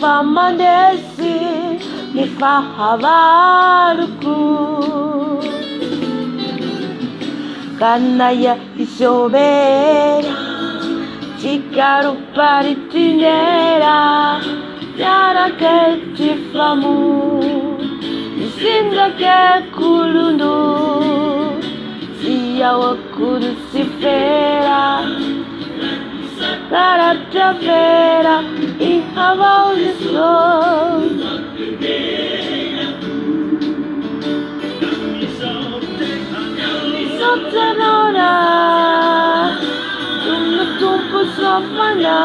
Famanesi ni fahavarku Kanaya isobera Chikaru paritinera Yara ke tifamu Nisinda ke kulundu Siya wakuru sifera Karatavera I hava the soul Sotanona Tumpo sofana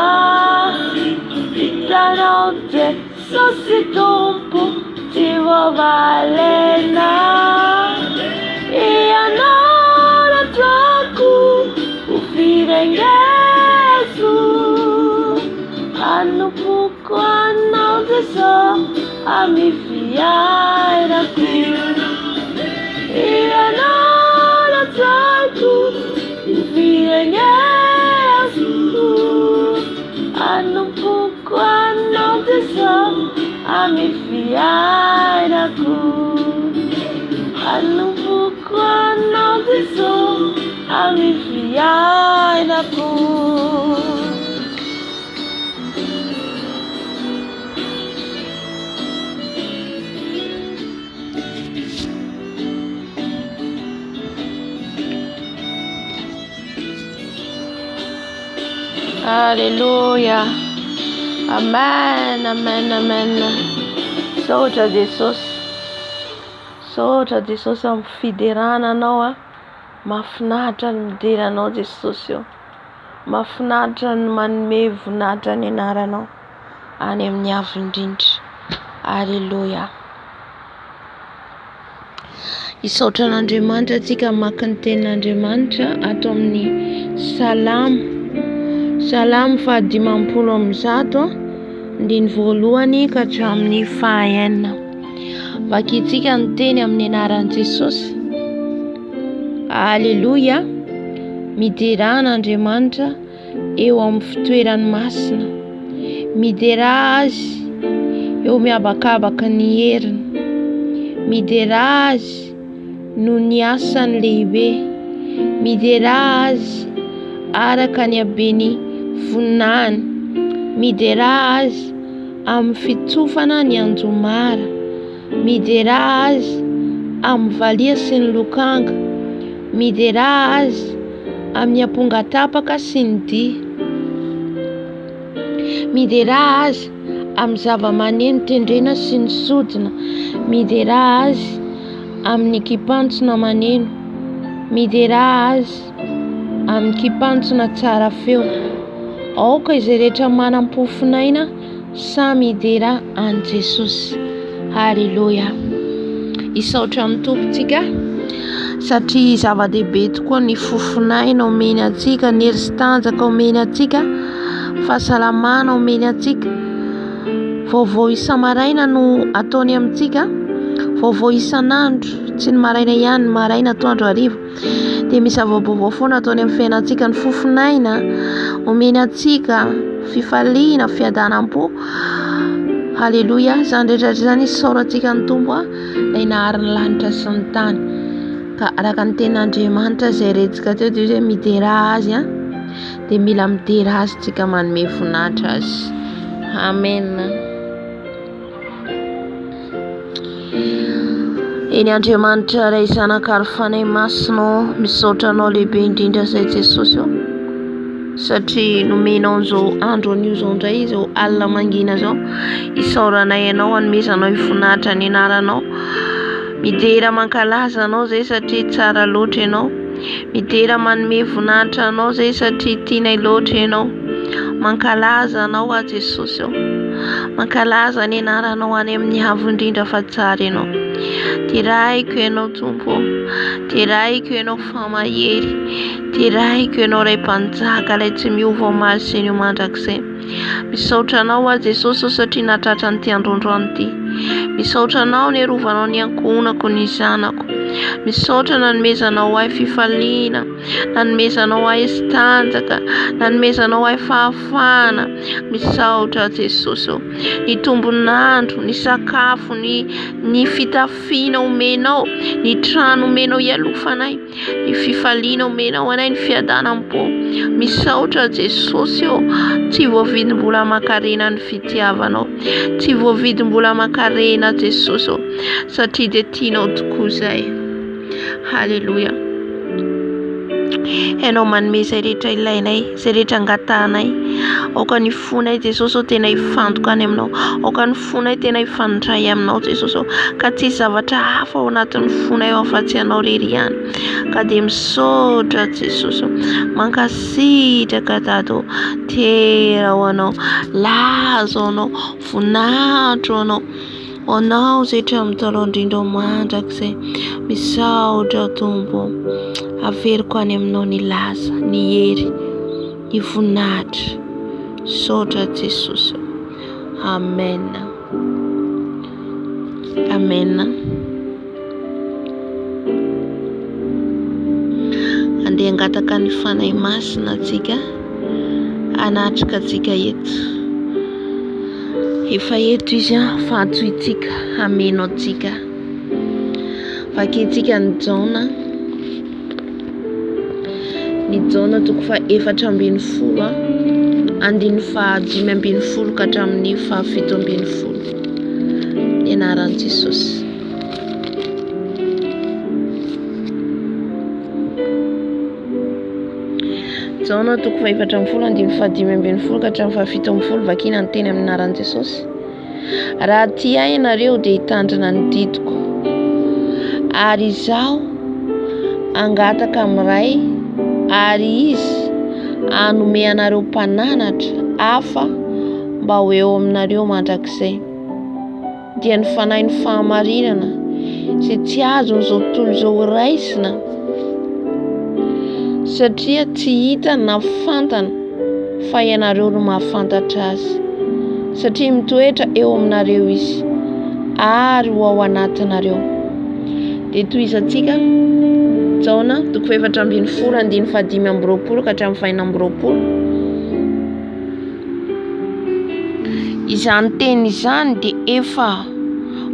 Itanote Sositompo Tivo valena E anora troku Ufirengesu Ano pouco anal de só a me fiar aqui e a nora trago virengueiro ano pouco anal de só a me fiar aqui ano pouco anal de só a me fiar aqui. Aleluia, amen, amen, amen. Sotra Jesosy amin'ny fiderananao mahafinaritra ny mideranao Jesosy io, mahafinaritra ny manome voninahitra ny anaranao any amin'ny avo indrindra. Aleluia. Isaotra an'Andriamanitra antsika maka ny tenin'Andriamanitra ato amin'ny Salamo 119 ndiny voalohany ka hatramin'ny fahaenina. Vakitsika ny teny amin'ny anaran'i Jesosy. Aleluia. Miderana Andriamanitra eo amin'ny fitoerany masina, midera azy eo miabakabaka ny heriny, midera azy no ny asany lehibe, midera azy araka ny habeny voninahiny, midera azy amin'ny fitsofana ny anjomara, midera azy amin'ny valia sy ny lokanga, midera azy amin'ny ampongatapaka sy ny dia, midera azy amin'ny zava-maneno tendrena sy ny sodina, midera azy amin'ny kipantsona maneno, midera azy amin'ny kipantsona tsara feo. Aoka izay rehetra manam-pofinaina samy idera an Jesosy. Haleluya. Isaotra amin'ny tompontsika satria zava-dehibe tokoa ny fofinaina omeny antsika, ny hery sy tanjaka omeny antsika, fahasalamana omeny antsika. Vaovao isa-maraina no ataony amintsika, vaovao isan'andro, tsy ny maraina ihany, ny maraina, atoandro, hariva. Dia misy zava-baovao foana ataony amin'ny fiainantsika, ny fofinaina omeny antsika, fifaliana, fiadanam-po. Haleluya. Zany rehetra zany isaorantsika ny Tompo ilay naharin'ny lanitra sy ny tany. Ka araka ny tenin'Andriamanitra izay retsika teo dia hoe midera azy dia mila midera azy tsika manome voninahitra azy. Amen. Eny Andriamanitra ray zanaka ary fanahy masinao, misaotra anao lehibe indrindra izay Jesosy satria nomenao an'izao andro an'io zao indray, izao alina mangina zao, isaoranay ianao, hanomezanao voninahitra ny anaranao. Midera mankalaza anao zay satria tsara loatra ianao, midera manome voninahitra anao zay satria tianay loatra ianao. Mankalaza anao a Jesosy mankalaza ny anaranao any amin'ny avo indrindra fa tsara ianao. Tiraiko ianao Tompo, tiraiko ianao famahery, tiraiko ianao ray mpanjaka ilay tsy miova maly sy ny mandrakizay. Misaotra anao a Jesosy satria natratra n'ity androandroany ity. Misaotra anao ny arovanao ny ankonako, ny zanako. Misaotra nanomezanao ahy fifaliana, nanomezanao ahy tanjaka, nanomezanao ahy fahafahana. Misaotra Jesosy ny tombonandro, ny sakafo, ny fitafiana omenao, ny trano omenao ialofanay, ny fifaliana omenao anay, ny fiadanam-po. Misaotra Jesosy tsy voavidim-bola aman-karena ny fitiavanao, tsy voavidim-bola aman-karena Jesosy satria dia tianao tokoa izay. Haleluya. Ianao manome izay rehetra ilainay, izay rehetra angatanay. Aoka ny fonay Jesosy tena hifantoka any aminao, aoka ny fonay tena hifandray aminao Jesosy, ka tsy zavatra hafa ao anatin'ny fonay afa-tsy anao irery ihany. Ka dia misaotra Jesosy, mankasitraka Dado, tera ho anao, laza ho anao, voninahitra ho anao. Anao izay tramitalo indrindra mandrakizay, misaotra Tompo, averiko any aminao ny laza, ny hery, ny voninahitra. Misaotra Jesosy. Amen. Amen. Andeha angataka ny fanahy masina antsika, anatrika antsika eto. Efa eto izy fa antohitsika, ameno antsika. Vakentsika ny Jaona. Ny Jaona toko fa 4:10, andiny fa 5:10 ka hatramin'ny fa 7:10. Ny anaran'i Jesosy. Jaona toko fa 4:10, andiny fa 5:10 ka hatramin'ny fa 7:10. Vakina ny teny amin'ny anaran'i Jesosy. Raha tia ahy ianareo dia hitandrina ny didiko, ary izaho angataka amin'ray, ary izy hanome anareo mpananatra hafa mba ho eo aminareo mandrakizay. Dia ny fanahy ny fahamarinana izay tsy azon'izao tontolo izao raisina, satria tsy hita na fantana fa ianareo no mahafantatra azy, satria mitoetra eo aminareo izy ary ho ao anatinareo. Dia tohizantsika Jaona toko 4:10, andiny fa 5:20 ka hatramin'ny fa 9:20. Izany teny izany dia efa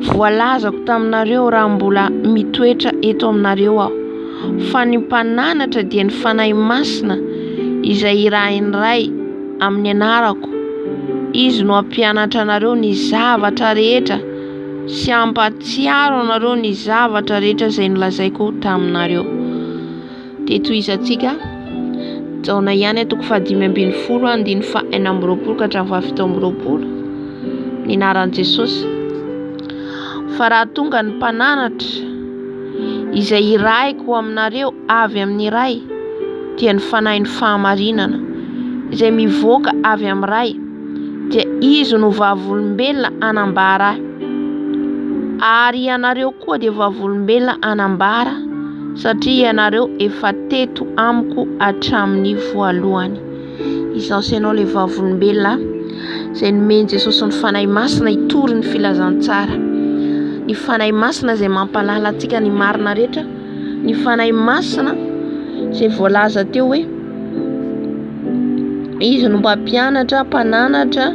voalazako taminareo raha mbola mitoetra eto aminareo aho. Fa ny mpananatra dia ny fanahy masina izay irain'iray amin'ny anarako. Izy no hampianatra anareo ny zavatra rehetra sy hampatsiaro anareo ny zavatra rehetra izay nolazaiko taminareo. Dia tohizantsika Jaona ihany toko fa 5:20, andiny fa 9:20 ka hatramin'ny fa 7:20. ny anaran'i Jesosy. Fa raha tonga ny mpananatra izay iraiko aminareo avy amin'ny ray dia ny fanahy ny fahamarinana izay mivoaka avy amin'ny ray dia izy no vavolombelona anambara ary ianareo koa dia vavolombelona anambara satria ianareo efa teto amiko hatramin'ny voalohany. Izao ianao ilay vavolombelona izay nomeny Jesosy ny fanahy masina hitory ny filazantsara, ny fanahy masina izay mampalala antsika ny marina rehetra, ny fanahy masina izay voalaza teo hoe izy no mpampianatra, mpananatra,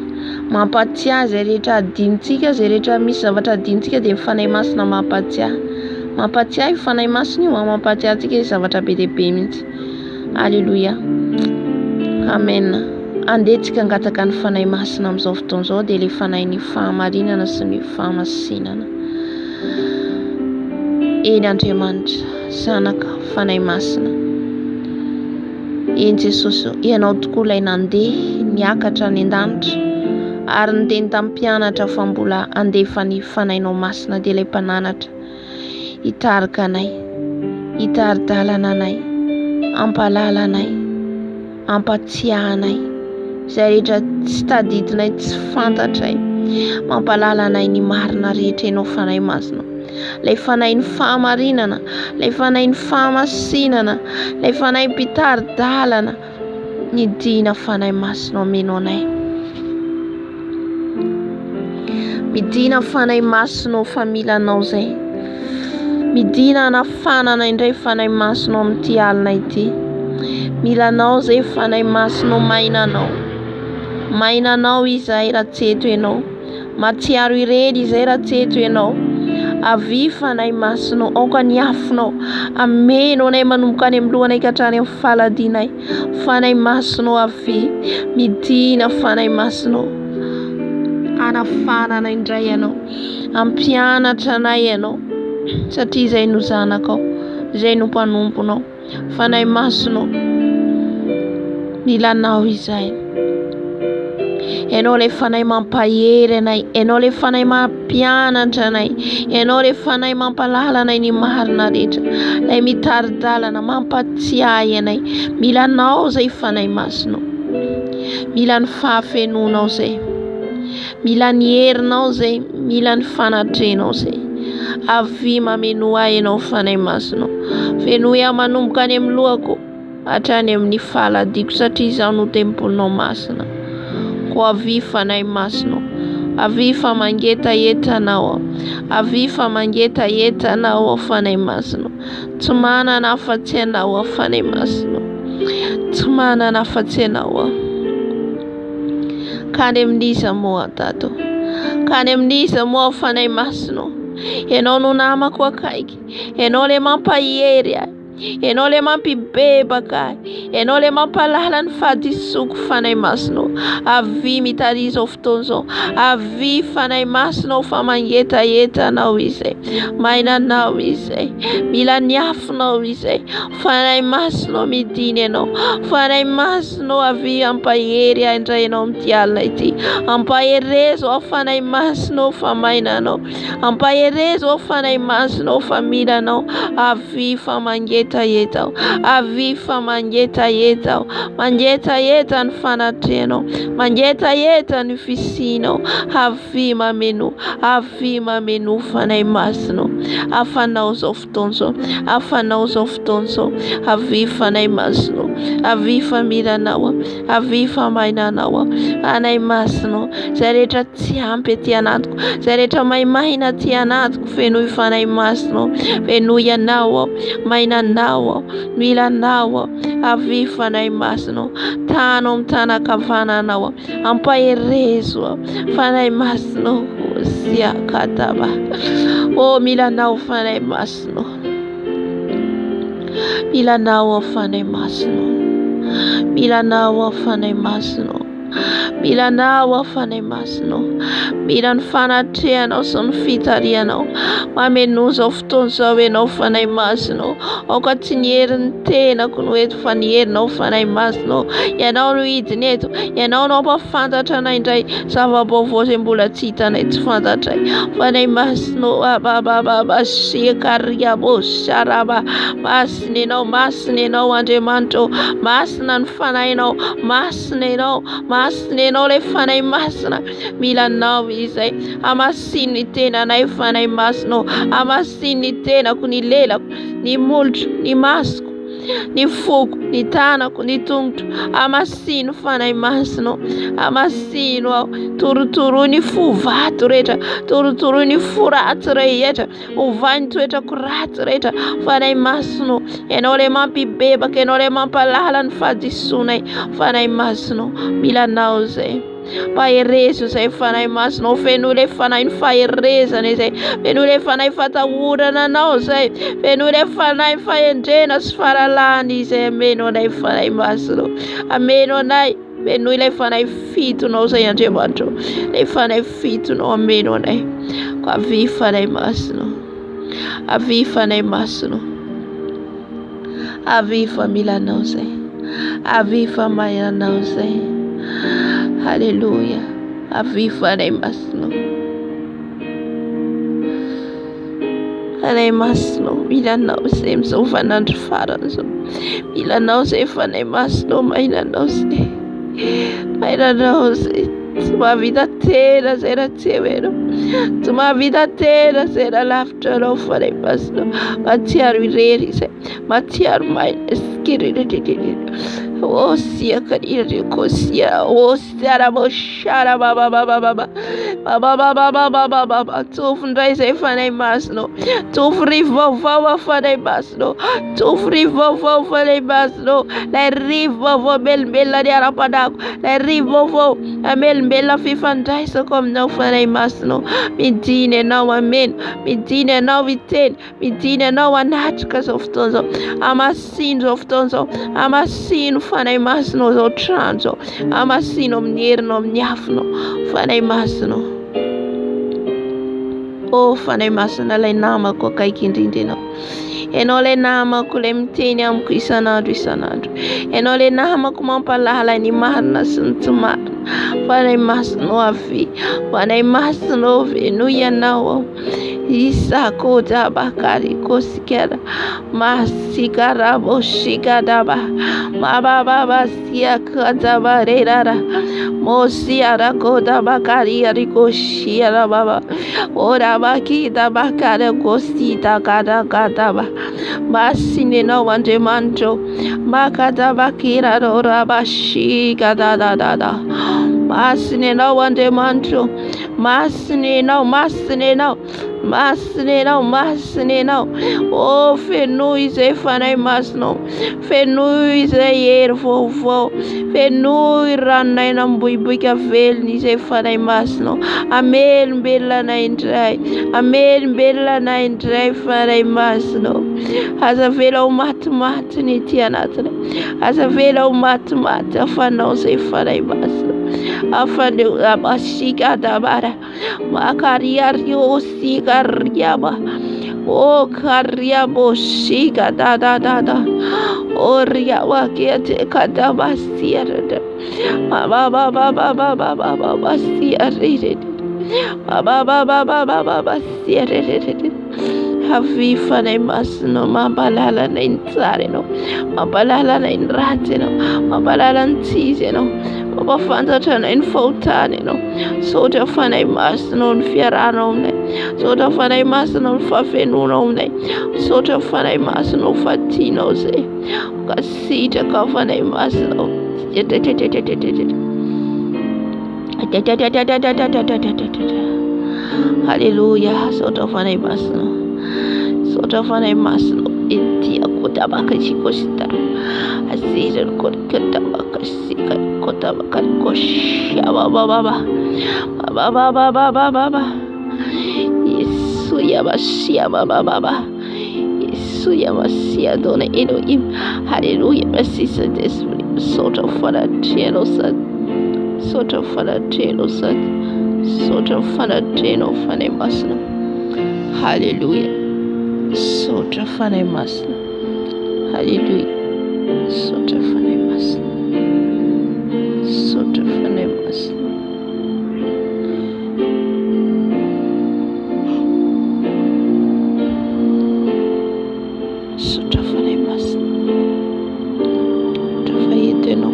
mampatsiahy izay rehetra adintsika, izay rehetra misy zavatra adintsika dia ny fanahy masina mampatsiahy io fanahy masina io, mampatsiahy antsika zavatra be dia be mihitsy. Alleluia, amen. Andehantsika hangataka ny fanahy masina amin'izao fotoana izao dia ilay fanahy ny fahamarinana sy ny fahamasinana. Eny Andriamanitra, zanaka fanahy masina. Eny Jesosy, ianao tokoa ilay nandeha niakatra ny an-danitra ary niteny tamin'ny mpianatra fa mbola andefa ny fanahinao masina dia ilay mpananatra hitarika anay, hitari-dalana anay, ampalala anay, ampatsiahy anay izay rehetra tsy tadidinay, tsy fantatray, mampalala anay ny marina rehetra ianao fanahy masina. Ilay fanahy ny fahamarinana, ilay fanahy ny fahamasinana, ilay fanahy mpitari-dalana, ny dina fanahy masina omeno anay. Midina fanahy masina fa milanao zay, midina anafanana indray fanahy masina amin'ity alina ity. Milanao zay fanahy masina mainanao izay raha tsy eto ianao, matsiaro ireny izay raha tsy eto ianao. Avy fanahy masina aoka ny afinao, ameno anay manomboka any amin'ny lohanay ka hatrany amin'ny faladinay. Fanahy masina avy, midina fanahy masina, anafanana indray ianao, ampianatra anay ianao satria izay no zanakao, izay no mpanomponao. Fanahy masina, milanao izay. Ianao ilay fanahy mampahery anay, ianao ilay fanahy mampianatra anay, ianao ilay fanahy mampalala anay ny marina rehetra, ilay mitari-dalana, mampatsiahy anay. Milanao zay fanahy masina, mila ny fahafenonao zay, mila ny herinao zay, mila ny fanatrenao zay. Avy mameno ahy ianao fanahy masina, fenoy ahy manomboka any amin'ny lohako hatrany amin'ny faladiko satria izaho no tempolinao masina. Ko avy fanahy masina, avy fa mangetaentanao, avy fa mangetaentanao fanahy masina. Tsy manana afa-tsy anao fanahy masina, tsy manana afa-tsy anao. Kany amin'iza moa Tato, kany amin'iza moa fanahy masina. Ianao no namako akaiky, ianao ilay mampahery ahy, ianao ilay mampibebaka ahy, ianao ilay mampalala ny fahadisoako fanahy masina. Avy mitariza izao fotoana izao, avy fanahy masina fa mangetaentanao izay, mainanao izay, mila ny afinao izay. Fanahy masina midina ianao, fanahy masina avy ampahery ahy indray ianao amin'ity alina ity. Ampaherezo aho fanahy masina fa mainanao, ampaherezo aho fanahy masina fa milanao. Avy fa mangetaentao, avy fa mangetaentao, mangetaenta ny fanatrenao, mangetaenta ny fisinao. Avy mameno fanahy masina. Afanao izao fotoana izao, afanao izao fotoana izao. Avy fanahy masina, avy fa milanao, avy fa mainanao. Fanahy masina, izay rehetra tsy ampy aty anatiko, izay rehetra maimaina aty anatiko, fenoy fanahy masina, fenoy anao, mainanao, milanao. Avy fanahy masina, tanao amin'ny tanakavananao, ampaherezo fanahy masina. Siakataba, oh milanao fanahy masina, milanao fanahy masina, milanao fanahy masina. Mila nao fanay masino. Mila ny fanatrehana sy ny fitarianao. Mameno zao fotoana zao ianao fanay masino. Aoka tsy ny herin'ny tenako no eto fa ny herinao fanay masino. Ianao no hidiny eto. Ianao no ampafantatra anay indray zava-baovao izay mbola tsy hitanay tsy fantatray. Fanay masino ababababa sikariabo saraba. Masina ianao, masina ianao Andriamanitra. Masina ny fanahinao, masina ianao, masina ianao ilay fanay masina. Mila nao izay amasino ny tenanay fanay masino. Amasino ny tenako, ny lelako, ny molotro, ny masoko, ny foko, ny tanako, ny tongotro. Amasino fanay masino. Amasino ao. Torotoro ny fo vato rehetra. Torotoro ny fo ratsy rehetra. Ovay ny toetrako ratsy rehetra. Fanay masino. Ianao ilay mampibebaka, ianao ilay mampalala ny fahadisoanay. Fanay masino. Mila nao izay. Faherezo izay fanay masino. Feno ilay fanay ny faherezana izay. Feno ilay fanay fatahorana anao izay. Feno ilay fanay fahendrena sy fahalalahana izay. Ameno anay fanay masino. Ameno anay. Feno ilay fanay fitonao izay Andriamanitra. Ilay fanay fitonao ameno anay. Avy fanay masino. Avy fanay masino. Avy familanao izay. Avy famahinanao izay. Hallelujah. Avy fanay masino. Fanay masino. Milanao izay amin'izao vanandro farany zao. Milanao izay fanay masino. Mahinanao izay. Mahinanao izay. Tsy mahavita tena izay raha tsy eo ianao. Tsy mahavita tena izay raha lavitra anao fanay masino. Matsiaro irery izay. Matsiaro maina skiriririri. Oh siaka irikosia. Oh siara moshara baba. Tsofindray izay fanay masino. Tsofry vaovao fanay masino. Tsofry vaovao fanay masino. Lay rivo vaovao melombelona ny ara-panako. Lay rivo vaovao melombelona fifandraisako aminao fanay masino. Midiny ianao ameno. Midiny ianao miteny. Midiny ianao anatrika zao fotoana zao. Amasino zao fotoana zao. Amasino fanay masino zao trano zao. Amasino amin'ny herinao, amin'ny afinao. Fanay masino. Oh fanay masina ilay namako akaiky indrindra ianao. Ianao ilay namako ilay miteny amiko isanandro. Ianao ilay namako mampalala ny marina sy ny tsy marina. Fanay masino avy. Fanay masino veno ianao. Isako dabakari kosikara. Masikara boshikadaba. Mababa siaka dabarera. Mosiara kodabakari arikoshiara baba. Ora bakida bakara kosita kadaba. Masinenao Andriamanitra. Makadabakira ora bashika da. Masinenao Andriamanitra. Masinenao. Oh feno izay fanay masino. Feno izay hery vaovao. Feno ranonay ambohibohika velona izay fanay masino. Amelombelona anay indray. Amelombelona anay indray fanay masino. Aza vela ho matimaty ny ety anatiny. Aza vela ho matimaty afanao izay fanay masino. Afaneo abasika dabara. Makariario sikariaba. Oh kariabo sika da. Oh riawa kiate kadabasiarada. Baba siarede. Baba siarede. Havi fanay masino mabalala na intsare no. Mabalala na inrate no. Mabalala ntize no. Mapafantatra na infautane no. Sotra fanay masino ny fiarana aminay. Sotra fanay masino ny fafenona aminay. Sotra fanay masino fatinao zay. Kasitraka fanay masino. Hallelujah. Sotra fanay masino. Sotra fanay masino. Inti ako tabaka chikosita. Asira kota baka sika kota baka kosha baba. Yesu ya Masia baba. Yesu ya Masia dona Elohim. Hallelujah. Merci Saint-Esprit. Sotra fanay chielosa. Soto fanatelo sat. Soto fanatelo fane masna. Hallelujah. Soto fane masna. Hallelujah. Soto fane masna. Soto fane masna. Soto fane masna. Tafayete no.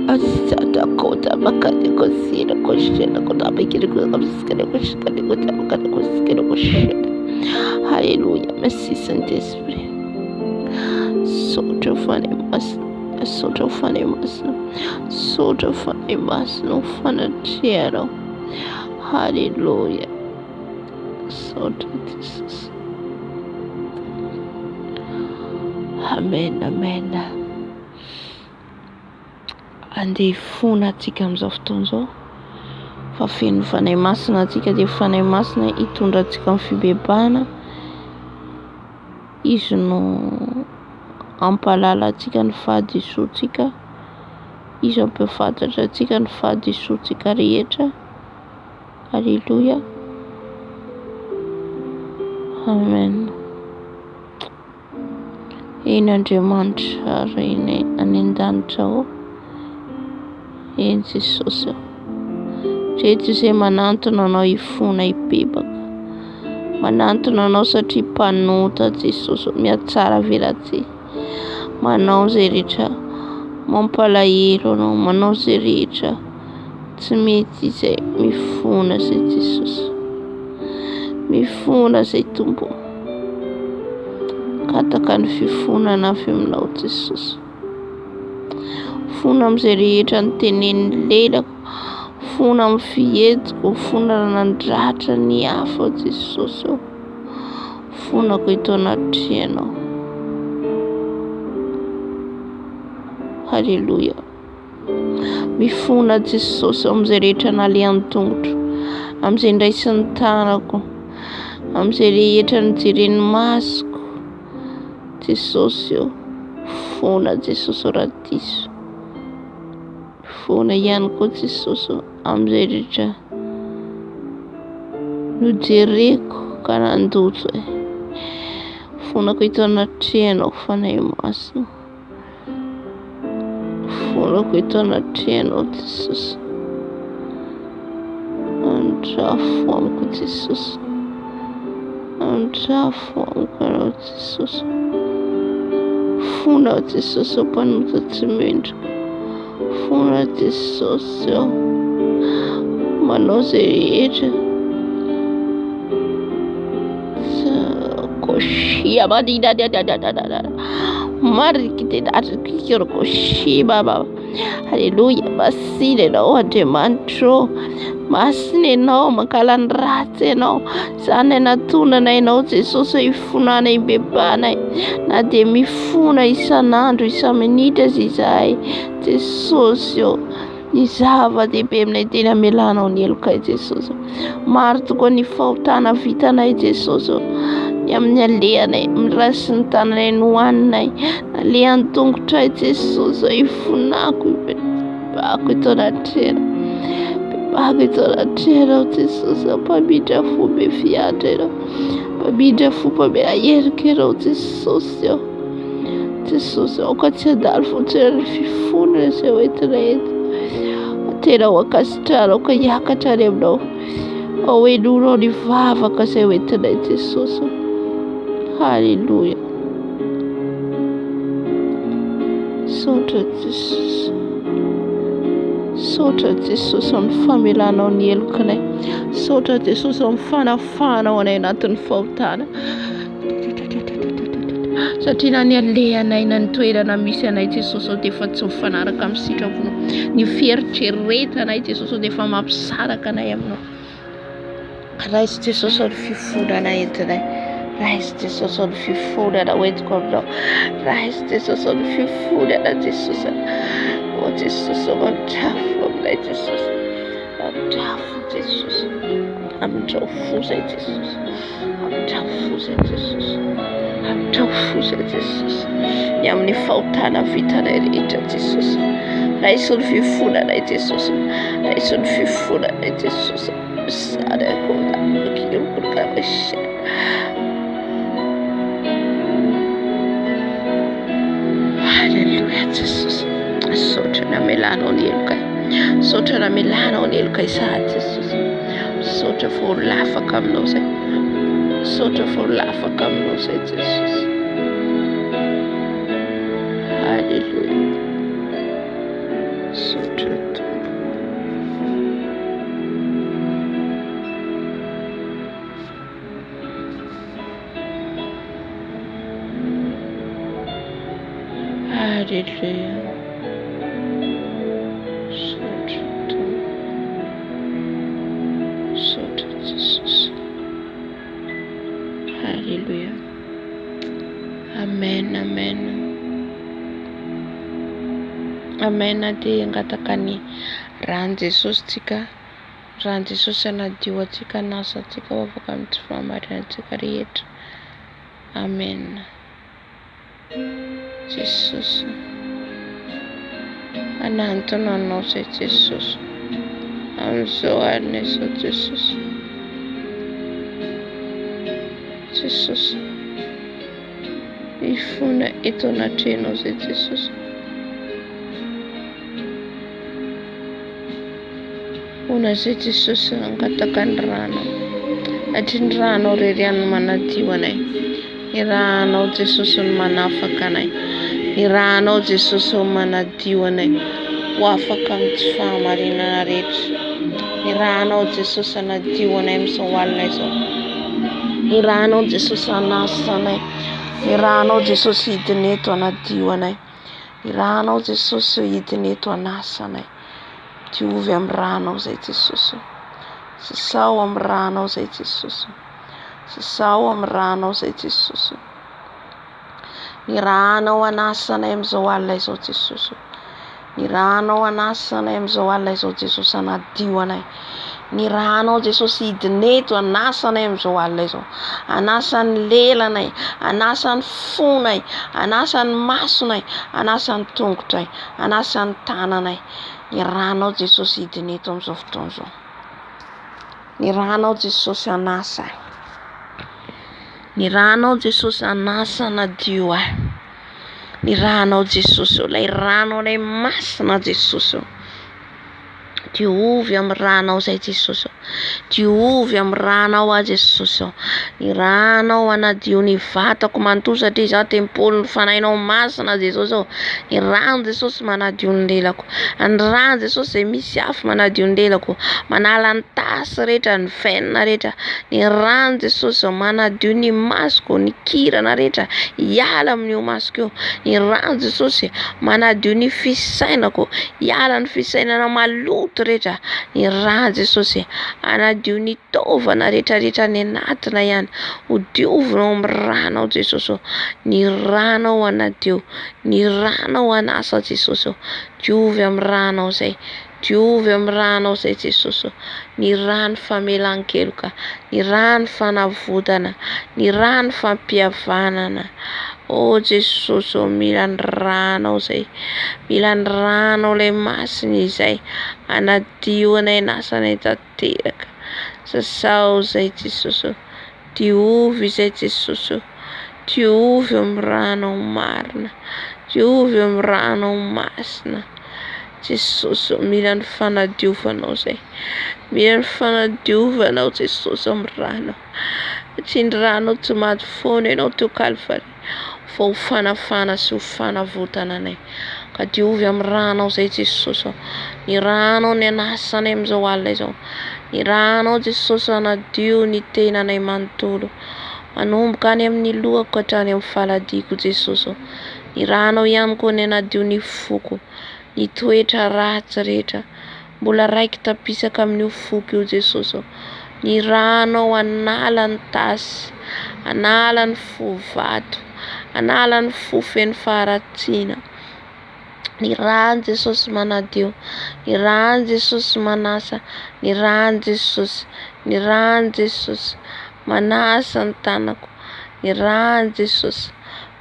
Asata kota bakati kosira koshena kota bakiri koskere koshkere kota bakati koskere koshena. Hallelujah. Merci Saint-Esprit. Soto fane masna. Soto fane masna. Soto fane masna. Fanatiero. Hallelujah. Soto Jesus. Amen. Amen. Andeha fona atsika amin'izao fotoana izao fa feno fanahy masina atsika dia fanahy masina hitondra atsika amin'ny fibebahana. Izy no ampalala atsika ny fahadisoantsika. Izy ampahafantatra atsika ny fahadisoantsika rehetra. Halleluja. Amen. Eny Andriamanitra eny any an-danitra ao. Eny Jesosy. Rehetra izay manantona anao hifona hibebaka. Manantona anao satria mpanota Jesosy mihatsara velatsy. Manao izay rehetra mampalahelo anao. Manao izay rehetra tsy mety izay mifona izay Jesosy. Mifona izay tompo. Kataka ny fifonana avy aminao Jesosy. Fona amin'izay rehetra notenenin'ny lelako. Fona amin'ny fihetsiko. Fona nandratra ny hafa Jesosy. Fonako eto anatrianao. Halleluja. Mifona Jesosy amin'izay rehetra nalehan'ny tongotro. Amin'izay ndraisin'ny tanako. Amin'izay rehetra nijeren'ny masoko. Jesosy fona Jesosy raha diso. Fona ihany koa Jesosy amin'izay rehetra nojereko ka nandoto. Fonako eto anatrianao fanahy masina. Fonako eto anatrianao Jesosy. Andrafo amiko Jesosy. Andrafo amiko anao Jesosy. Fona Jesosy mpanota tsy mendrika. Fona Jesosy manao izay rehetra. Koshia badida marikitedakikiro koshi baba. Halleluja. Masina ianao Andriamanitra. Masina ianao mankalany ratsy ianao. Izany natonana ianao Jesosy hifonana hibebahana. Na dia mifona isan'andro isa-minitra izahay Jesosy. Ny zava-dehibe aminay tena amelanao ny heloka Jesosy. Maro tokoa ny fahotana vitanay Jesosy. Ny amin'ny alehanay, mirasy ny tananay nohaninay, alehan'ny tongotray Jesosy hifonako hibebahako eto anatrianao. Hibebahako eto anatrianao Jesosy. Mpamindra fo be fiatra ianao. Mpamindra fo mpamela herika ianao Jesosy. Jesosy aoka tsy handalo fotsiny ny fifonana izay hoentinay eto. Tena ho ankasitrahana aoka hiakatra any aminao. Ao henonao ny vavaka izay hoentinay Jesosy. Halleluja. Saotra Jesosy. Saotra Jesosy amin'ny famelanao ny helokanay. Saotra Jesosy amin'ny fanafahanao anay anatin'ny fahotana. Satria na ny alehanay na ny toerana misy anay Jesosy dia efa tsy mifanaraka amin'ny sitraponao. Ny fieritreretanay Jesosy dia efa mampisaraka anay aminao. Raisy Jesosy ny fifonana entinay. Raisy Jesosy ny fifonana hoentiko aminao. Raisy Jesosy ny fifonana Jesosy. O Jesosy mandrafo aminay Jesosy. Mandrafo Jesosy. amin'izao fozay Jesosy, amin'izao fozay Jesosy, amin'izao fozay Jesosy, ny amin'ny fahotana vitanay rehetra Jesosy, raiso ny fifonanay Jesosy, raiso ny fifonanay Jesosy, misady akoda kirokoroka masina. Halleluja Jesosy, sotra na melanao ny elokay, sotra na melanao ny elokay sahady Jesosy, sotra fa lafaka aminao zay, sotra fa lafaka aminao zay Jesosy. Halleluja, sotra to. Halleluja, sotra to, sotra Jesosy. Halleluja, amen, amen, amen. Dia angataka ny rahan'i Jesosy tsika, rahan'i Jesosy anadio atsika nasa atsika vavaka amin'ny tsy fahamarinantsika rehetra. Amen. Jesosy, anantona anao zay Jesosy, amin'izao alina izao Jesosy, Jesosy, ifona eto anatrehanao zay Jesosy, ona zay Jesosy angataka ny ranao, satria ny ranao rerian'ny manadio anay, ny ranao Jesosy ny manafaka anay, ny ranao Jesosy ny manadio anay ho afaka amin'ny tsy fahamarinana rehetra, ny ranao Jesosy anadio anay amin'izao alina izao, ny ranao Jesosy anasa anay, ny ranao Jesosy hidiny eto anadio anay, ny ranao Jesosy hidiny eto anasa anay. Diovy amin'ny ranao zay Jesosy, sasao amin'ny ranao zay Jesosy, sasao amin'ny ranao zay Jesosy, ny ranao anasa anay amin'izao alina izao Jesosy, ny ranao anasa anay amin'izao alina izao Jesosy anadio anay, ny ranao Jesosy hidiny eto anasa anay amin'izao alina izao, anasa ny lelanay, anasa ny fonay, anasa ny masonay, anasa ny tongotray, anasa ny tananay, ny ranao Jesosy hidiny eto amin'izao fotoana izao, ny ranao Jesosy anasa, ny ranao Jesosy anasa anadio ahy, ny ranao Jesosy, ilay ranao ilay masina Jesosy, diovy amin'ny ranao zay Jesosy, diovy amin'ny ranao a Jesosy, ny ranao anadio ny vatako manontolo satria izaho tempolon'ny fanahinao masina Jesosy, ny rano Jesosy manadio ny lelako, ny rano Jesosy zay misy afo manadio ny lelako, manala ny tasy rehetra, ny venina rehetra, ny rano Jesosy manadio ny masoko, ny kirana rehetra hiala amin'io masoko io, ny rano Jesosy manadio ny fisainako, hiala ny fisainana maloto rehetra, ny rano Jesosy anadio ny taovana rehetrarehetra ny anatina ihany, ho diovinao amin'ny ranao Jesosy, ny ranao anadio, ny ranao anasa Jesosy, diovy amin'ny ranao zay, diovy amin'ny ranao zay Jesosy, ny rano famelan-keloka, ny rano fanavodana, ny rano fampihavanana. O Jesosy, mila ny ranao zay, mila ny ranao ilay masina izay anadio anay nasanay tanteraka, sasao zay Jesosy, diovy zay Jesosy, diovy amin'ny ranao marina, diovy amin'ny ranao masina Jesosy, mila ny fanadiovanao zay, mila ny fanadiovanao Jesosy amin'ny ranao, satria ny ranao tsy maty foana ianao teo Kalvary, fa ho fanafana sy ho fanavotana anay, ka diovy amin'ny ranao zay Jesosy, ny ranao ny anasanay amin'izao alina izao, ny ranao Jesosy anadio ny tenanay manontolo, manomboka any amin'ny lohako hatrany amin'ny faladiko Jesosy, ny ranao ihany koa ny anadio ny foko, ny toetra ratsy rehetra mbola raiky tapisaka amin'io foko io Jesosy, ny ranao anala ny tasy, anala ny fovato, anala ny fofeny faharatsiana, ny rano Jesosy manadio, ny rano Jesosy manasa, ny rano Jesosy Ny rano Jesosy manasa ny tanako. Ny rano Jesosy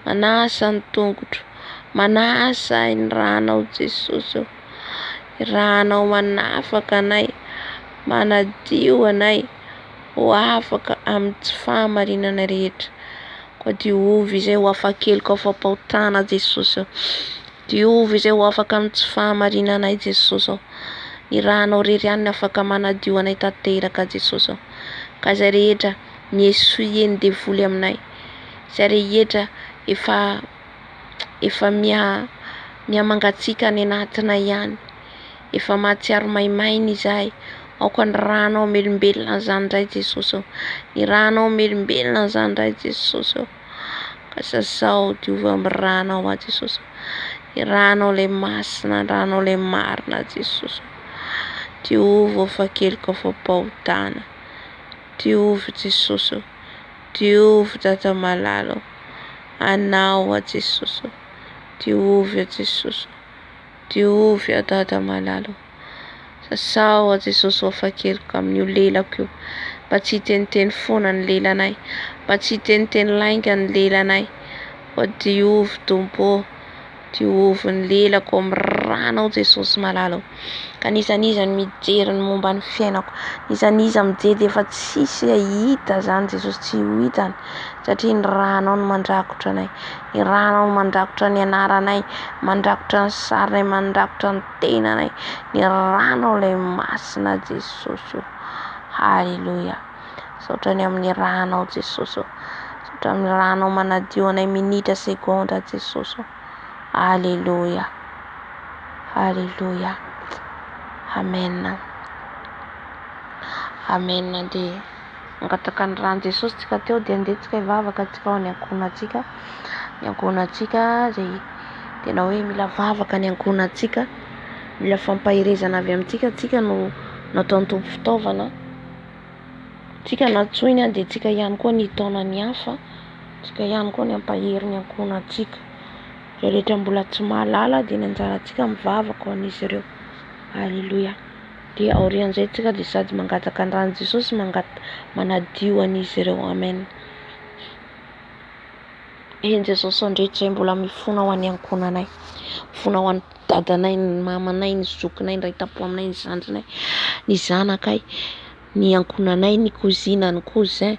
manasa ny tongotro. Manasa ny ranao Jesosy. Ny ranao manafaka anay, manadio anay ho afaka amin'ny tsy fahamarinana rehetra. Koa diovy izay ho afa-keliko afa-pahotana Jesosy. Diovy izay ho afaka amin'ny tsy fahamarinanay Jesosy. Ny ranao rery ihany afaka manadio anay tanteraka Jesosy. Ka izay rehetra miesoy eny devoly aminay. Izay rehetra efa mihamangatsika ny anatinay ihany. Efa mahatsiaro maimaina izahay. Aoka ny ranao melombelona an'izany indray Jesosy. Ny ranao melombelona an'izany indray Jesosy. Ka sasao diovy amin'ny ranao a Jesosy. Ny ranao ilay masina, ranao ilay marina Jesosy. Diovy afa-keliko afa-pahotana. Diovy Jesosy. Diovy Dada malalo. Anao a Jesosy. Diovy a Jesosy. Diovy a Dada malalo. Sasao a Jesosy afa-keliko amin'io lelako io. Mba tsy hiteniteny foana ny lelanay. Mba tsy hiteniteny lainga ny lelanay. Fa diovy Tompo. Diovy ny lelako amin'ny ranao Jesosy malalo. Ka nisanizany mijery ny momba ny fiainako. Nisaniza mijery efa tsisy hita zany Jesosy, tsy ho hitany. Satria ny ranao no mandrakotra anay. Ny ranao no mandrakotra ny anaranay, mandrakotra ny sarinay, mandrakotra ny tenanay. Ny ranao ilay masina Jesosy. Halleluja. Saotra ny amin'ny ranao Jesosy. Saotra amin'ny ranao manadio anay minitra sekonda Jesosy. Halleluja. Halleluja. Amen. Amen. Dia mangataka ny rano Jesosy tsika teo dia andeha hivavaka tsika ao ny ankohonantsika. Ny ankohonantsika izay tena hoe mila vavaka ny ankohonantsika. Mila fampaherezana avy amintsika. Tsika no nataon'ny Tompo fitaovana. Tsika natsoina dia tsika ihany koa ny taona ny hafa. Tsika ihany koa ny ampahery ny ankohonantsika. Rehetra mbola tsy mahalala dia ny anjarantsika mivavaka ho an'izy ireo. Halleluja. Dia aorian'izay tsika dia sady mangataka ny rano Jesosy manadio an'izy ireo. Amen. Eny Jesosy andrehetra izay mbola mifona ho an'ny ankohonanay. Mifona ho an'ny dadanay, ny mamanay, ny zokinay, ny raitapo aminay, ny zandrinay, ny zanakay, ny ankohonanay, ny kozinany cousin.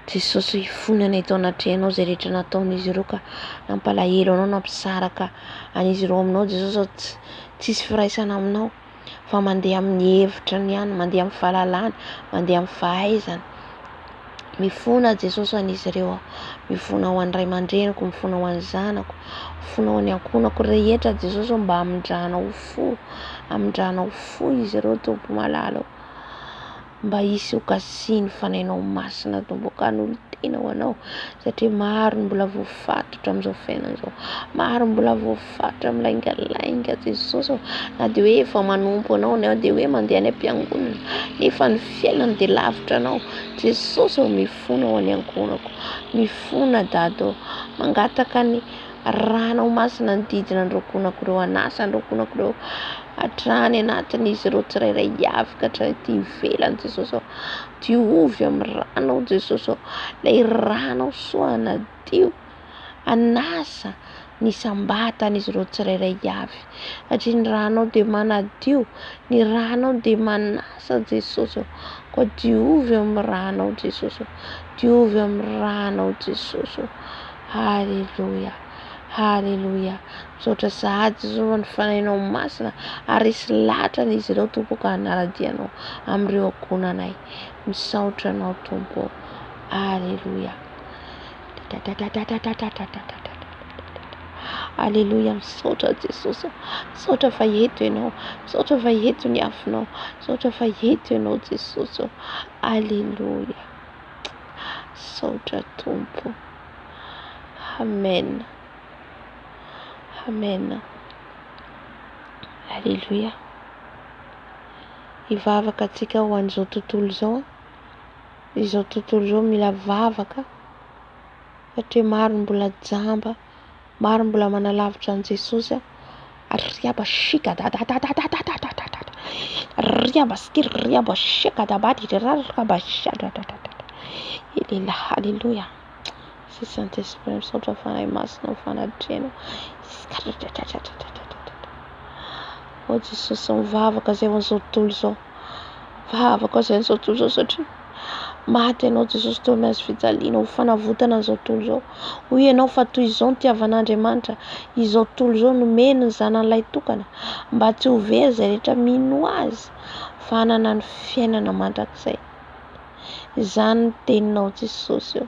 Jesosy hifony anay tao anatrehanao izay rehetra nataon'izy ireo ka nampalahelo anao, nampisaraka an'izy ireo aminao Jesosy. Tsisy firaisana aminao fa mandeha amin'ny hevitrany ihany, mandeha amin'ny fahalalana, mandeha amin'ny fahaizana. Mifona Jesosy an'izy ireo. Mifona ho an'ny ray aman-dreniko, mifona ho an'ny zanako, mifona ho an'ny ankohonako rehetra Jesosy mba hamindranao fo. Hamindranao fo izy ireo Tompo malalo. Mba hisy okasiny fanainao masina Tompo ka n'olon-tena ho anao. Satria maro ny mbola voafatotra amin'izao fiainana izao. Maro mbola voafatotra milaingalainga Jesosy. Na dia hoe efa manompo anao, na dia hoe mandeha any am-piangonana, nefa ny fiainana dia lavitra anao. Jesosy mifona ho an'ny ankohonako. Mifona Dado. Mangataka ny ranao masina ny didina ny rokonako ireo, anasa ny rokonako ireo. Hatrany anatin'izy ireo tsirairay avy ka hatrany ety ivelany Jesosy. Diovy amin'ny ranao Jesosy. Ilay ranao soa anadio. Anasa ny sambatan'izy ireo tsirairay avy. Satria ny ranao dia manadio. Ny ranao dia manasa Jesosy. Koa diovy amin'ny ranao Jesosy. Diovy amin'ny ranao Jesosy. Halleluja. Halleluja. Misaotra sahady Jesosy ny fanainao masina ary hisy lahatra n'izy ireo Tompo ka hanaradianao amin'ireo ankohonanay. Misaotra anao Tompo. Halleluja. Halleluja. Misaotra Jesosy. Misaotra fa eto ianao. Misaotra fa eto ny afinao. Misaotra fa eto ianao Jesosy. Halleluja. Misaotra Tompo. Amen. Amen. Halleluja. Hivavaka tsika ho an'izao tontolo izao. Izao tontolo izao mila vavaka. Satria maro mbola jamba, maro mbola manalavitra an' Jesosy. Ariaba shika riabaskiriaba shekadabadi rarabashada. Hallelujah. Si Saint-Esprit misaotra fanahy masina fanadrenao. O Jesosy mivavaka zay amin'izao tontolo izao. Vavaka zay amin'izao tontolo izao satria maty ianao Jesosy teo amin'ny hazo fijaliana ho fanavotana an'izao tontolo izao. Hoy ianao fa toy izao ny tiavan'Andriamanitra. Izao tontolo izao nomeny ny zanan'ilay tokana mba tsy ho very izay rehetra mino azy fa hanana ny fiainana mandrakizay. Izany ny teninao Jesosy eo.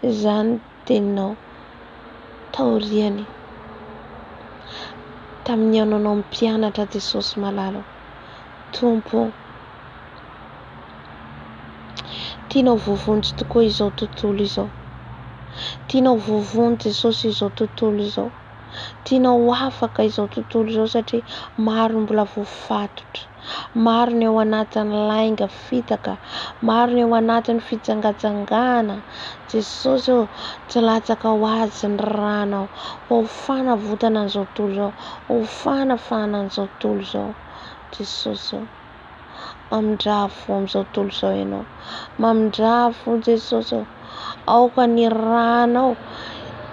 Izany ny teninao taoriany tamin'ny ianao mpianatra Jesosy malala. Tompo, tianao vovonjy tokoa izao tontolo izao. Tianao vovony Jesosy izao tontolo izao. Tianao afaka izao tontolo izao satria maro mbola voafatotra. Maro ny ao anatin'ny lainga fitaka. Maro ny ao anatin'ny fitsangatsangana. Jesosy eo tsy latsaka ho azy ny ranao. Ho fanavotana an'izao tontolo izao. Ho fanafahana an'izao tontolo izao. Jesosy eo. Mamindrafo amin'izao tontolo izao ianao. Mamindrafo Jesosy eo. Aoka ny ranao.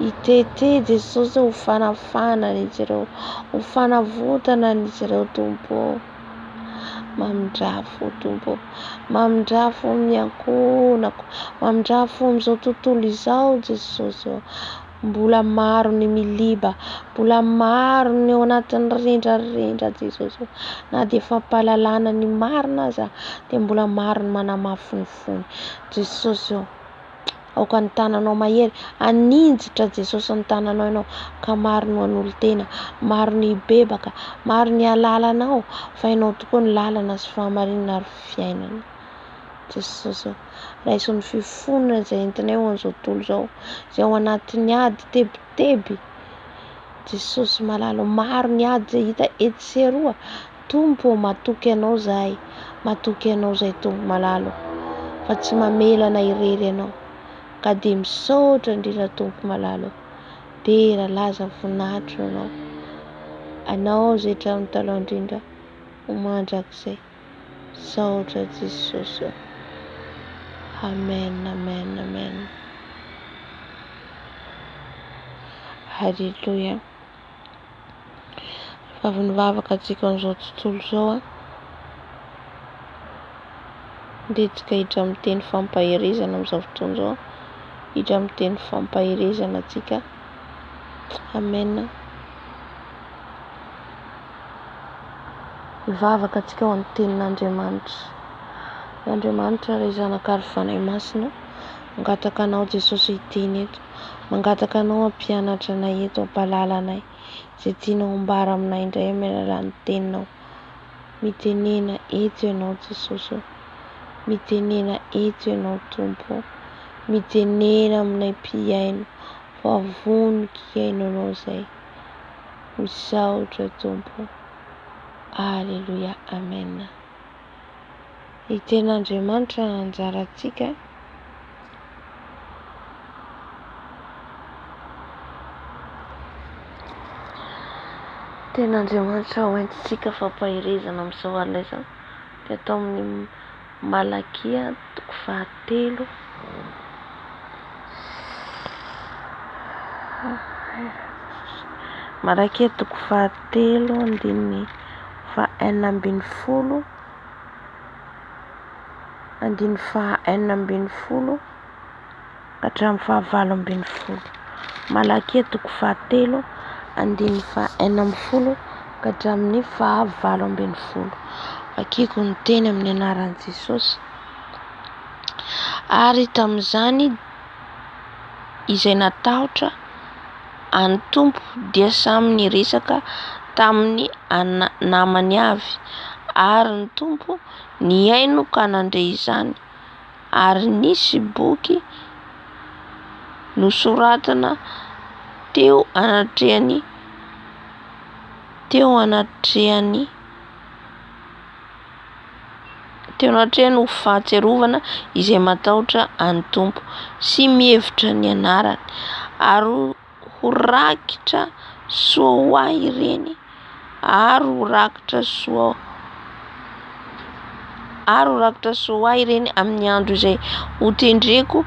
Itete Jesosy ho fanafahana an'izy ireo. Ho fanavotana an'izy ireo Tompo. Mamindrafo Tompo. Mamindrafo miankonako. Mamindrafo amin'izao tontolo izao Jesosy eo. Mbola maro ny miliba. Mbola maro ny ao anatin'ny rendrarendra Jesosy eo. Na dia fampahalalana ny marina aza dia mbola maro ny manamafy ny fony. Jesosy eo. Aoka ny tananao mahery. Aninjitra Jesosy ny tananao ianao. Ka maro ny an'olo tena. Maro ny bebaka. Maro ny alalanao. Fa ianao tokoa ny lalana sy fahamarinana ary fiainana. Jesosy eo. Raiso ny fifonina izay entinao amin'izao tontolo izao. Izay ao anatin'ny ady tebiteby. Jesosy malalo. Maro ny ady izay hita etsy sy eroa. Tompo matoky ianao zahay. Matoky ianao zay Tompo malalo. Fa tsy mamelana irery ianao. Ka dia misaotra indrindra Tompo malalo. Dera laza voninahitra ianao. Anao zay hatramin'ny taloha indrindra ho mandrakizay. Misaotra Jesosy eo. Amen, amen, amen. Halleluja. Avy nivavaka antsika amin'izao tontolo izao ndetsika hidra miteny fampaherezana amin'izao fotoana izao. Hidra miteny fampaherezana antsika. Amen. Hivavaka antsika ho amin'ny tenin'Andriamanitra. Andriamanitra ray zanaka ary fanahy masina. Mangataka anao Jesosy hiteny eto. Mangataka anao hampianatra anay eto, hampahalala anay. Izay tianao ambara aminay indray amin'ny alalan'ny teninao. Mitenena eto ianao Jesosy eo. Mitenena eto ianao Tompo. Mitenena aminay mpiaino. Vavonika iainonao izay. Misaotra Tompo. Alleluia. Amen. Iten'Andriamanitra anjara antsika. Ten'Andriamanitra ho entintsika fampaherezana amin'izao alina izao. Dia atao amin'ny Malakia 3. Malakia 3 andininy 4:12. Andiny 4:12 hatramin'ny 5:12. Malakia 3 andiny 4:12 hatramin'ny 5:12. Vakiko ny teny amin'ny anaran'i Jesosy. Ary tamin'izany izay natahotra any Tompo dia samy niresaka tamin'ny namany avy, ary ny Tompo niaino ka nandray izany, ary nisy boky nosoratana teo anatrehany ho fahatsiarovana izay matahotra any Tompo sy mihevitra ny anarany, ary ho rakitra soa ho ahy ireny, ary ho rakitra soa ary ho rakitra soa ireny amin'ny andro izay hotendreko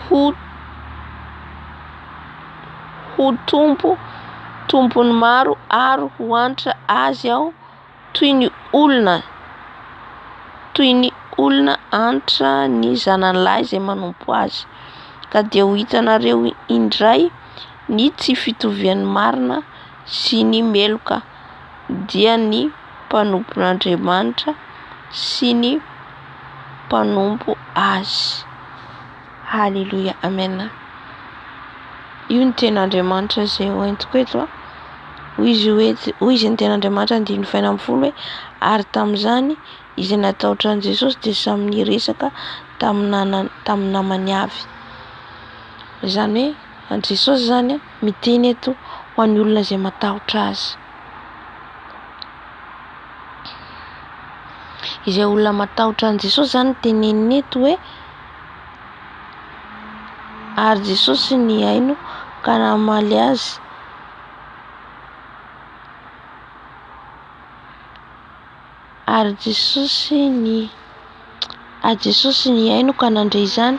ho tompony maro ary ho antra azy aho toy ny olona antra ny zanan'lahy izay manompo azy. Ka dia ho hitanareo indray ny tsy fitovian'ny marina sy ny meloka dia ny mpanompon'Andriamanitra sy ny mpanompo azy. Halleluja, amen. Io ny ten'Andriamanitra izay hoentiko eto hoy izy ny ten'Andriamanitra 1:40 hoe ary tamin'izany izy natahotra an'i Jesosy dia samy niresaka tamin'ny namany avy. Izany hoe an Jesosy zany miteny eto ho an'ny olona izay matahotra azy. Izay olona matahotra an'i Jesosy zany teneniny eto hoe ary Jesosy ny haino ka namaly azy. Ary Jesosy ny haino ka nandray izany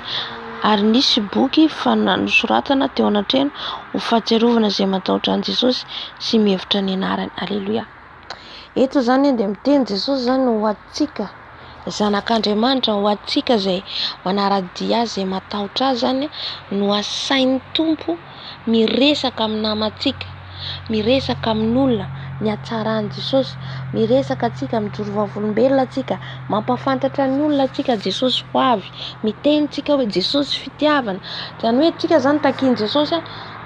ary nisy boky nosoratana teo anatrehany ho fahatsiarovana izay matahotra an'i Jesosy sy mihevitra ny anarany. Alleluia. Eto zany dia miteny Jesosy zany ho antsika zanak'Andriamanitra, ho antsika izay manaradia azy, izay matahotra azy zany no asain'ny Tompo miresaka amin'ny namantsika, miresaka amin'olona ny hatsaran'i Jesosy, miresaka atsika mijoro vavolombelona atsika, mampafantatra ny olona atsika Jesosy ho avy, miteny tsika hoe Jesosy fitiavana. Zany hoe tsika zany takian Jesosy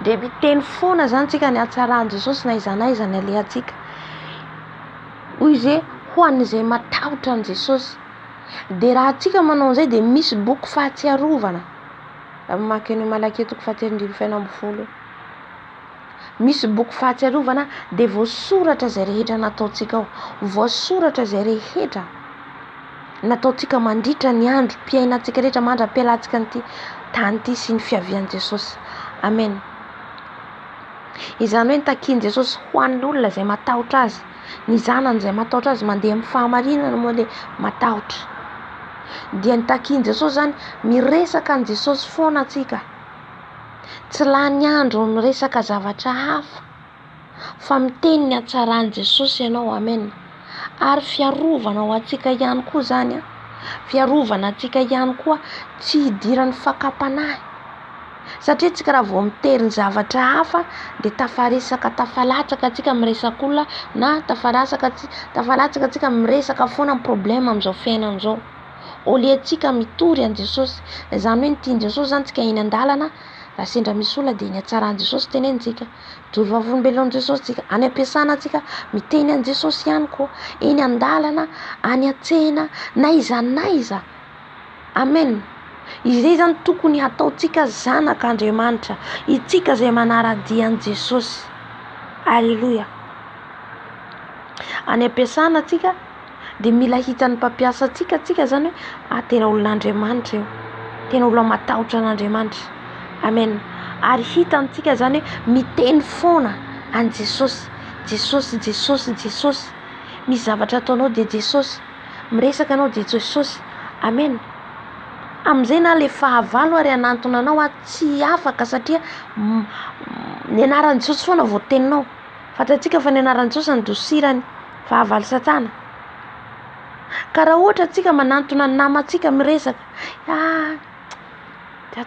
dia miteny foana zany tsika ny hatsaran'i Jesosy na iza ny alehantsika. Hoy izy ho an'izay matahotra an'i Jesosy. Dia raha tsika manao an'izay dia misy boky fahatsiarovana. Mamaky ny Malakitoko 3:20. Misy boky fahatsiarovana dia voasoratra izay rehetra nataontsika ao, voasoratra izay rehetra nataontsika mandritra ny andro mpiainantsika rehetra mandra-pialantsika nyity tany ity sy ny fiavian'i Jesosy. Amen. Izany hoe nitakian Jesosy ho an'olona izay matahotra azy, ny zanany izay matahotra azy mandeha amin'ny fahamarinana moa ilay matahotra. Dia nitakian Jesosy zany miresaka an Jesosy foana atsika. Tsy lany andro miresaka zavatra hafa fa miteny ny hatsaran'i Jesosy ianao. Amen. Ary fiarovana ho antsika ihany koa zany, fiarovana antsika ihany koa tsy hidiran'ny fakapanahy. Satria tsika raha vao mitery ny zavatra hafa dia tafalatsaka atsika miresaka olona na tafalatsaka atsika miresaka foana amin'ny problème amin'izao fiainana izao. Au lieu tsika mitory an Jesosy, izany hoe nitian Jesosy zany tsika eny an-dalana, raha sendra misy olona dia ny hatsaran'i Jesosy tenenitsika, mijoro vavolombelon'i Jesosy tsika, any am-piasana tsika miteny an Jesosy ihany koa, eny an-dalana, any an-tsena na iza. Amen. Izay zany tokony ataontsika zanak'Andriamanitra, itsika izay manaradia an Jesosy. Alleluia. Any am-piasana tsika dia mila hitan'ny mpampiasa tsika zany hoe tena olon'Andriamanitra io, tena olona matahotra an'Andriamanitra. Amen. Ary hitantsika zany hoe miteny foana an Jesosy. Misy zavatra ataonao dia Jesosy, miresaka anao dia Jesosy. Amen. Amin'izay na le fahavalo ary anantona anao tsy afaka satria ny anaran'i Jesosy foana vao teninao. Fantatsika fa ny anaran'i Jesosy andosirany fahavalo satana. Ka raha ohatra tsika manantona ny namantsika miresaka,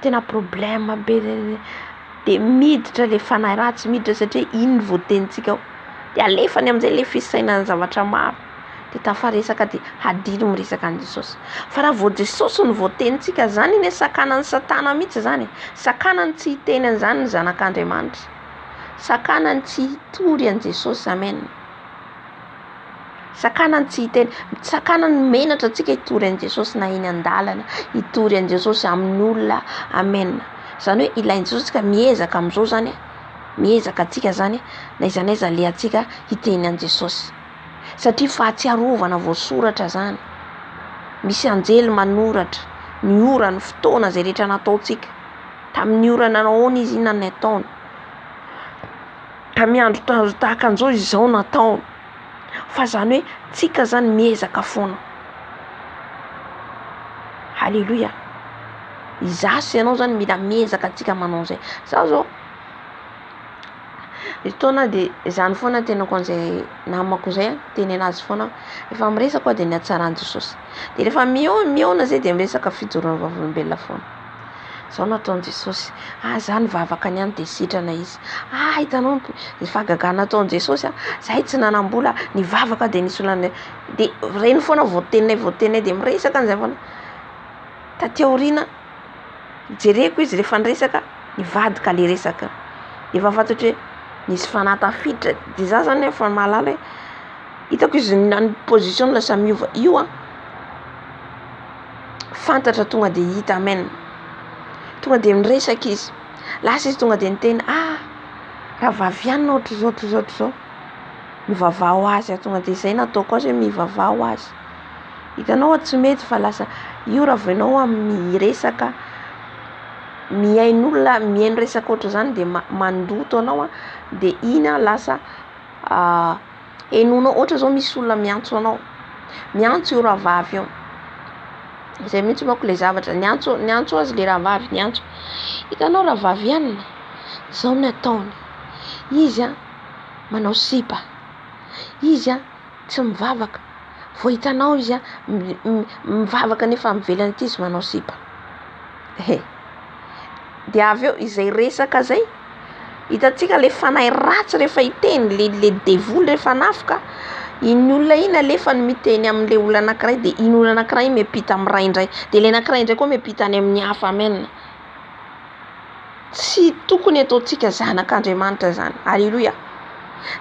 tena problème be dia miditra le fanahy ratsy, miditra satria iny vao tenintsika ao. Dia alefany amin'izay le fisainany zavatra maro. Dia tafaresaka dia hadino miresaka an Jesosy. Fa raha vao Jesosy no vao tenintsika, zany iny sakanan'ny satana mihitsy zany. Sakanany tsy hiteny an'izany ny zanak'Andriamanitra. Sakanany tsy hitory an Jesosy. Amen. Sakanany tsy hiteny, sakanany menatra tsika hitory an Jesosy na eny an-dalana, hitory an Jesosy amin'ny olona. Amen. Zany hoe ilain Jesosy ka miezaka amin'izao zany, miezaka atsika zany na iza le atsika hiteny an Jesosy. Satria fahatsiarovana voasoratra zany. Misy anjely manoratra ny ora ny fotoana izay rehetra nataontsika. Tamin'ny ora nanaony izy inona ny ataony. Tamin'ny andro tahaka an'izao izao nataony. Fa zany hoe tsika zany miezaka foana. Halleluia. Izasy ianao zany mila miezaka antsika manao zay. Zaho zao fotoana de zany foana tenako an'izay namako zay teny anazy foana efa miresaka koa de ny hatsaran'i Jesosy. De rehefa mihaona zay de miresaka fijoroana vavolombelona foana. Zao nataon'i Jesosy. Zany vavaka niany de sitrana izy. Hitanao ny fahagagana nataon'i Jesosy zahay tsy nanam-bola ny vavaka de nisy olana de reny foana voateninay de miresaka an'izay foana. Taty aoriana jereko izy rehefa niresaka nivadika le resaka. Efa fantatro hoe nisy fanatafiditra de za zany efa mahalala hoe hitako izy ny position lasa miova io fantatra tonga de hita. Amen. Tonga de miresaka izy. Lasa izy tonga de niteny raha vavianina ohatr' zao mivavao azy. Tonga de zay nataoko azy hoe mivavao azy. Hitanao tsy mety fa lasa io raha voanao miresaka mihain'olona mihaino resaka ohatr' zany de mandoto anao de iny lasa hainonao. Ohatra zao misy olona miantso anao, miantso io raha vavy io. Zay mihitsy manko le zavatra niantso azy le raha vavy niantso. Hitanao raha vavy ianina zao ny ataony. Izy manao sipa. Izy tsy mivavaka. Vao hitanao izy mivavaka nefa mivelana ity izy manao sipa. De avy eo izay resaka zay hitantsika le fanahy ratsy rehefa hiteny le devoly rehefa nafika iny olona iny alefa ny miteny amin'le olona anankiray de iny olona anankiray miampita amin'ny ray indray de le anankiray indray koa miampita any amin'ny hafa. Amen. Tsy tokony ataontsika zanak'Andriamanitra zany. Halleluia.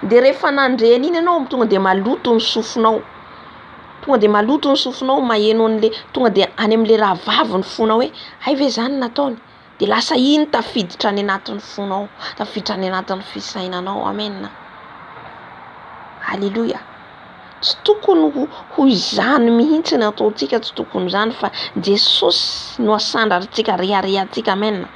De rehefa nandreny iny ianao tonga de maloto ny sofonao. Tonga de maloto ny sofonao maheno an'le tonga de any amin'le raha vavy ny fonao hoe hay ve zany nataony. De lasa iny tafiditra any anatin'ny fonao, tafiditra any anatin'ny fisainanao. Amen. Halleluia. Tsy tokony ho izany mihitsy ny ataontsika, tsy tokony zany fa Jesosy no asandraritsika reharehantsika. Amen.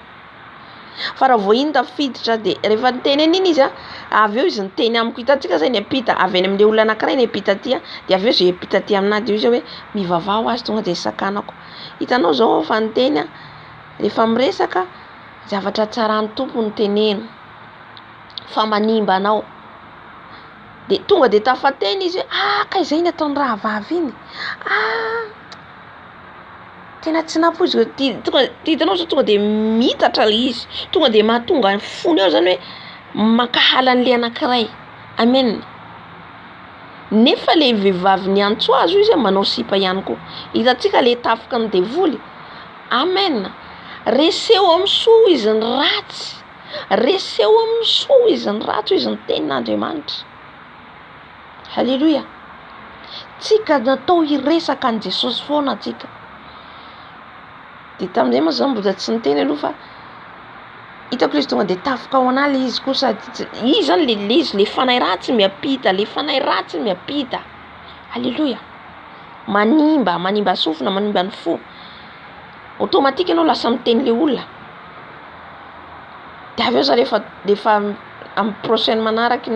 Fa raha vao iny tafiditra de rehefa niteny an'iny izy avy eo izy niteny amiko hitantsika zay ny apita avy any amin'le olona anankiray ny apita aty de avy eo zay apita aty aminah de izy hoe mivavao azy tonga de sakanako. Hitanao zao fa niteny rehefa miresaka zavatra tsaran'ny tompo ny teneno fa manimba anao de tonga de tafateny izy kay zay nataony raha vavy iny tena tsy napozy. Hitanao zao tonga de mitatra le izy tonga de mahatonga ny fony ao zany hoe mankahala an'le anankiray. Amen. Nefa le vehivavy niantso azy izy manao sipa ihany koa. Hitantsika le tafika ny devoly. Amen. Reseo amin'ny soa izy ny ratsy. Reseo amin'ny soa izy ny ratsy izy ny tenin'Andriamanitra. Halleluia. Tsika natao hiresaka an' Jesosy foana tsika. De tamin'izay moa zany mbola tsy niteny aloha fa hitako izy tonga de tafika ao an'ala izy koa sady izy zany le izy le fanahy ratsy miampita, le fanahy ratsy miampita. Halleluia. Manimba sofina, manimba ny fo. Automatique anao lasa miteny le olona. De avy eo za rehefa amin'ny prochaine manaraka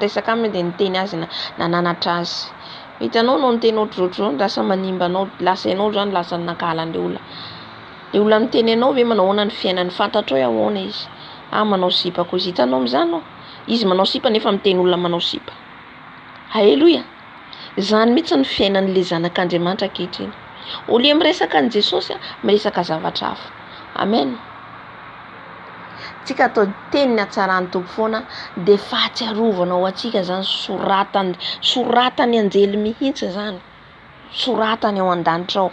resaka aminy de niteny azy nananatra azy. Hitanao no niteny ohatr'izao lasa manimba anao, lasa ianao zany lasa nankahala an'le olona. Le olona miteny anao hoe manao ahoana ny fiainany fantatrao hoe ahoana izy. Manao sipa koa izy. Hitanao amin'izany izy manao sipa nefa miteny olona manao sipa. Halleluia. Zany mihitsy ny fiainan'le zanak'Andriamanitra ankehitriny. Au lieu miresaka an' Jesosy miresaka zavatra hafa. Amen. Tsika atao teniny hatsaran'ny tompo foana de fahatsiarovana ho atsika zany soratany anjely mihitsy zany. Soratany ao an-danitra ao.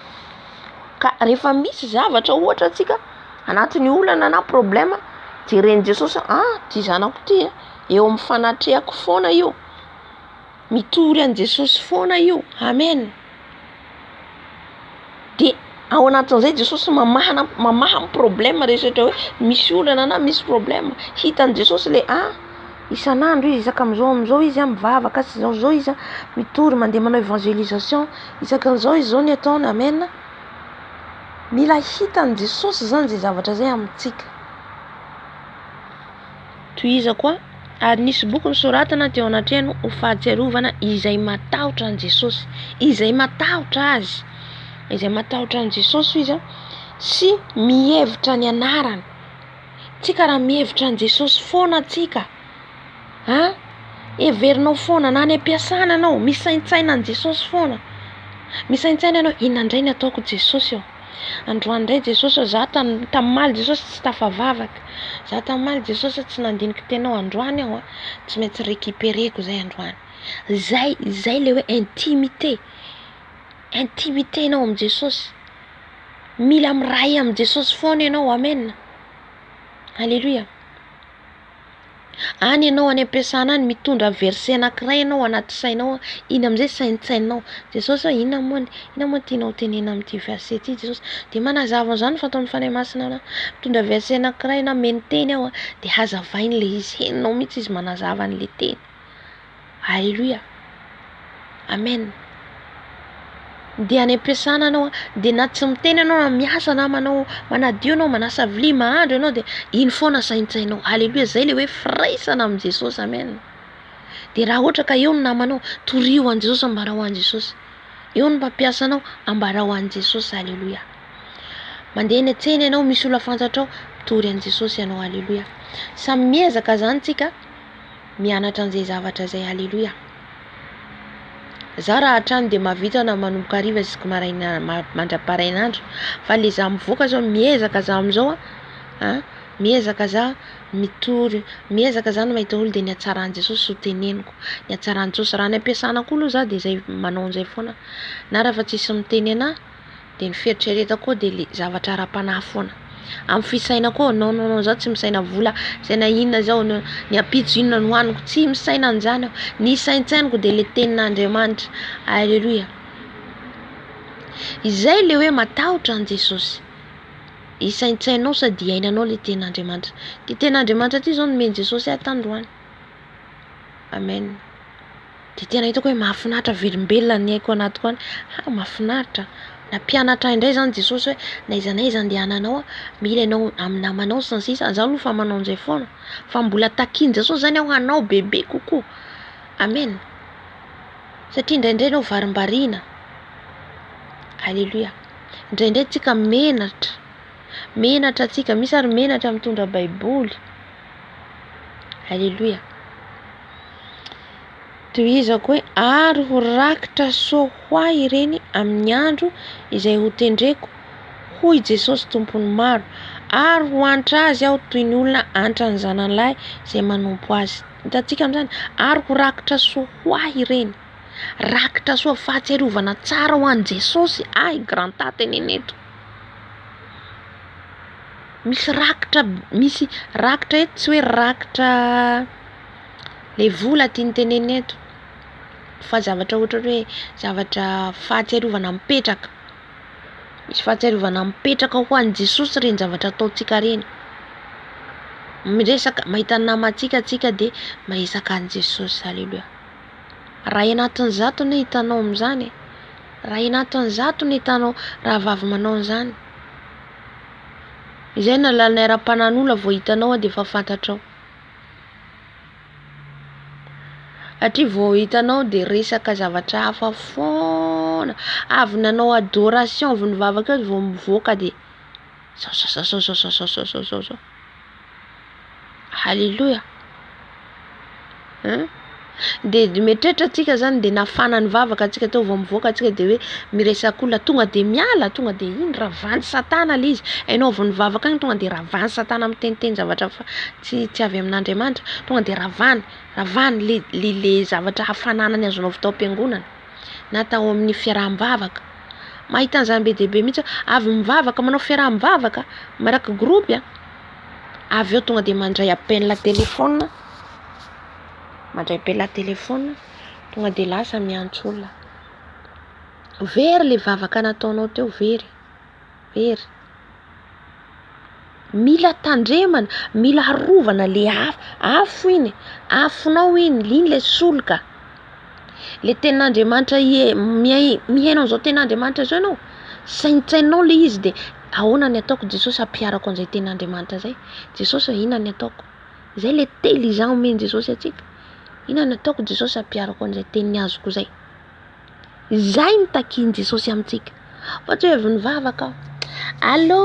Ka rehefa misy zavatra ohatra atsika anatin'ny olana na problema jeren'i Jesosy ty zanako ty eo amin'ny fanatrehako foana io. Mitory an' Jesosy foana io. Amen. De ao anatin'izay Jesosy mamaha problema rehetra hoe misy olana na misy problema hitan' Jesosy le isan'andro izy isaka amizao izy mivavaka sy zao izy mitory mandeha manao évangélisation isakan'izao izy zao ny ataony. Amen. Mila hitan' Jesosy zany zay zavatra zay amintsika. Toiza koa ary nisy boky nisoratana teo anatrehany ho fahatsiarovana izay matahotra an' Jesosy, izay matahotra azy. izay matahotra an' Jesosy izy sy mihevitra ny anarany. Tsika raha mihevitra an' Jesosy foana tsika. Everinao foana na any am-piasana anao, misaintsaina an' Jesosy foana. Misaintsaina anao, inandray ny ataoko Jesosy eo. Androany indray Jesosy za tamimaly Jesosy tsy tafavavaka. Za tamimaly Jesosy tsy nandiniky tenao androany aho tsy maintsy récupéreko zay androany. Zay le hoe intimité. Intimité anao am' Jesosy. Mila miray am' Jesosy foana ianao. Amen. Alléluia. Any ianao any am-piasana any mitondra verset anankiray ianao anaty sainao, iny am'izay saintsainao. Jesosy inona moa tianao tenena amin'ity verset ty Jesosy? De manazava an'izany fa ataon'ny fanahy masina na mitondra verset anankiray na meny teny aho de hazavainy le izy, heninao mihitsy izy manazava an'le teny. Alléluia. Amen. De any am-piasana anao de na tsy miteny anao na miasa na manadio anao manasa vilia mahandro anao de iny foana saintsainao. Alléluia. Zay le hoe firaisana am' Jesosy. Amen. De raha ohatra ka eo ny namanao, torio an' Jesosy ambara ho an' Jesosy. Eo ny mpampiasa anao, ambara ho an' Jesosy. Alléluia. Mandeha eny an-tsena ianao misy olona fantatrao, tory an' Jesosy ianao. Alléluia. Samy miezaka zany tsika mianatra an'izay zavatra zay. Alléluia. Za raha hatrany de mahavita na manomboka hariva jusque maraina mandraparainandro. Fa le za mivoaka zao miezaka za am'izao miezaka za mitory, miezaka za no mahita olo de ny hatsaran'i Jesosy ho teneniko. Ny hatsaran'i Jesosy raha ny ampiasana koa aloha za de zay manao an'izay foana. Na raha fa tsisy miteny anahy de ny fieritreretako de le zavatra ara-panahy foana. Amin'ny fisaina koa non za tsy misaina vola, saina inona zao ny apitso inona no hoaniko, tsy misaina an'izany aho. Ny saintsainiko de le tenin'Andriamanitra. Alléluia. Izay le hoe matahotra an' Jesosy. Isaintsainao sady iainanao le tenin'Andriamanitra. Ty tenin'Andriamanitra ty zao nomeny Jesosy atandroany. Amen. De tena hitako hoe mahafinaritra, velombelona ny aiko anatiko any. Mahafinaritra. Na mpianatra indray zany Jesosy hoe naiza naiza andehananao mila ianao amin'ny namanao sy ny sisa. Za aloha fa manao an'izay foana. Fa mbola takiany Jesosy zany aho hanao bebe kokoa. Amen. Satria indraindray anao varimbariana. Alléluia. Indraindray tsika menatra tsika, misy ary menatra mitondra baiboly. Alléluia. Tohizako hoe ary ho rakitra soa hoahy ireny amin'ny andro izay ho tendreko hoy Jesosy tompony maro, ary ho antra azy aho toy ny olona antra ny zanan'lahy izay manompo azy. Hitantsika amin'izany, ary ho rakitra soa hoahy ireny. Rakitra soa, fahatsiarovana tsara ho an'i Jesosy. Ay, grand teneny eto. Misy rakitra eto, tsy hoe rakitra le vola tiany teneny eto. Fa zavatra ohatra hoe zavatra fahatsiarovana mipetraka. Misy fahatsiarovana mipetraka ho an'i Jesosy reny zavatra ataontsika reny. Miresaka mahita namantsika tsika de miresaka an'i Jesosy. Alléluia. Raha anatin'ny zato ny hitanao amin'izany, raha anatin'ny zato ny hitanao raha vavy manao an'izany. Izay na lalana ara-panan'olona vao hitanao de efa fantatrao. Atri vao hitanao de resaka zavatra hafa foana. Avy nanao adoration avy nivavaka vao mivoaka de sao. Alléluia. De metrehitra tsika zany de nafana ny vavaka tsika tao vao mivoaka atsika de hoe miresaka olona tonga de miala, tonga de iny ravany satana le izy. Hainao vao nivavaka agny tonga de ravany satana miteniteny zavatra tsy avy amin'Andriamanitra, tonga de ravany le zavatra hafananany azonao avy tao am-piangonana na tao amin'ny fiaraha-mivavaka. Mahita an'izany be dehibe mihitsy avy mivavaka manao fiaraha-mivavaka maraka groupe avy eo tonga de mandray appel la téléphone. Mandray appel la téléphone tonga de lasa miantso olona. Very le vavaka nataonao teo, very. Mila tandremana, mila harovana le afo iny, afonao iny le solika. Le tenin'Andriamanitra mihainao zao tenin'Andriamanitra zao ianao, saintsainao le izy de ahoana ny ataoko Jesosy ampiarako an'izay tenin'Andriamanitra zay. Jesosy inona ny ataoko? Zay le tely izany omeny Jesosy atsika. Inona ny ataoko Jesosy ampiarako an'izay teniny azoko zay. Zay ny takiany Jesosy amintsika. fa tsy hoe avy nivavaka allo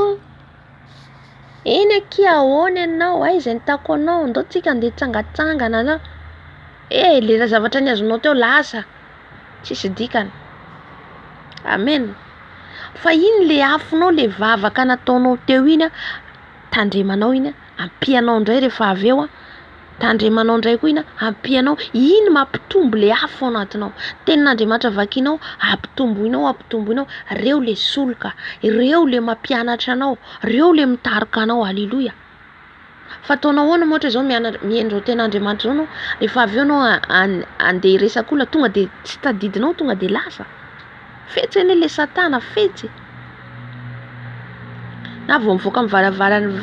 eny akia ahoana ianao aiza nitako anao ndao tsika andeha hitsangatsangana zao le zavatra ny azonao teo lasa tsisy dikany amen fa iny le afonao le vavaka nataonao teo iny tandremanao iny ampianao ndray rehefa avy eo tandremanao ndray koa iny ampianao iny mampitombo le afo ao anatinao tenin'Andriamanitra vakinao ampitomboinao reo le soloka reo le mampianatra anao reo le mitarika anao haleloya fa ataonao ahoana moatra zao miendreo ten'Andriamanitra zao no rehefa avy eo anao andeha hiresaka olona tonga de tsy tadidinao tonga de lasa fetsy eny le satana fetsy na vao mivoaka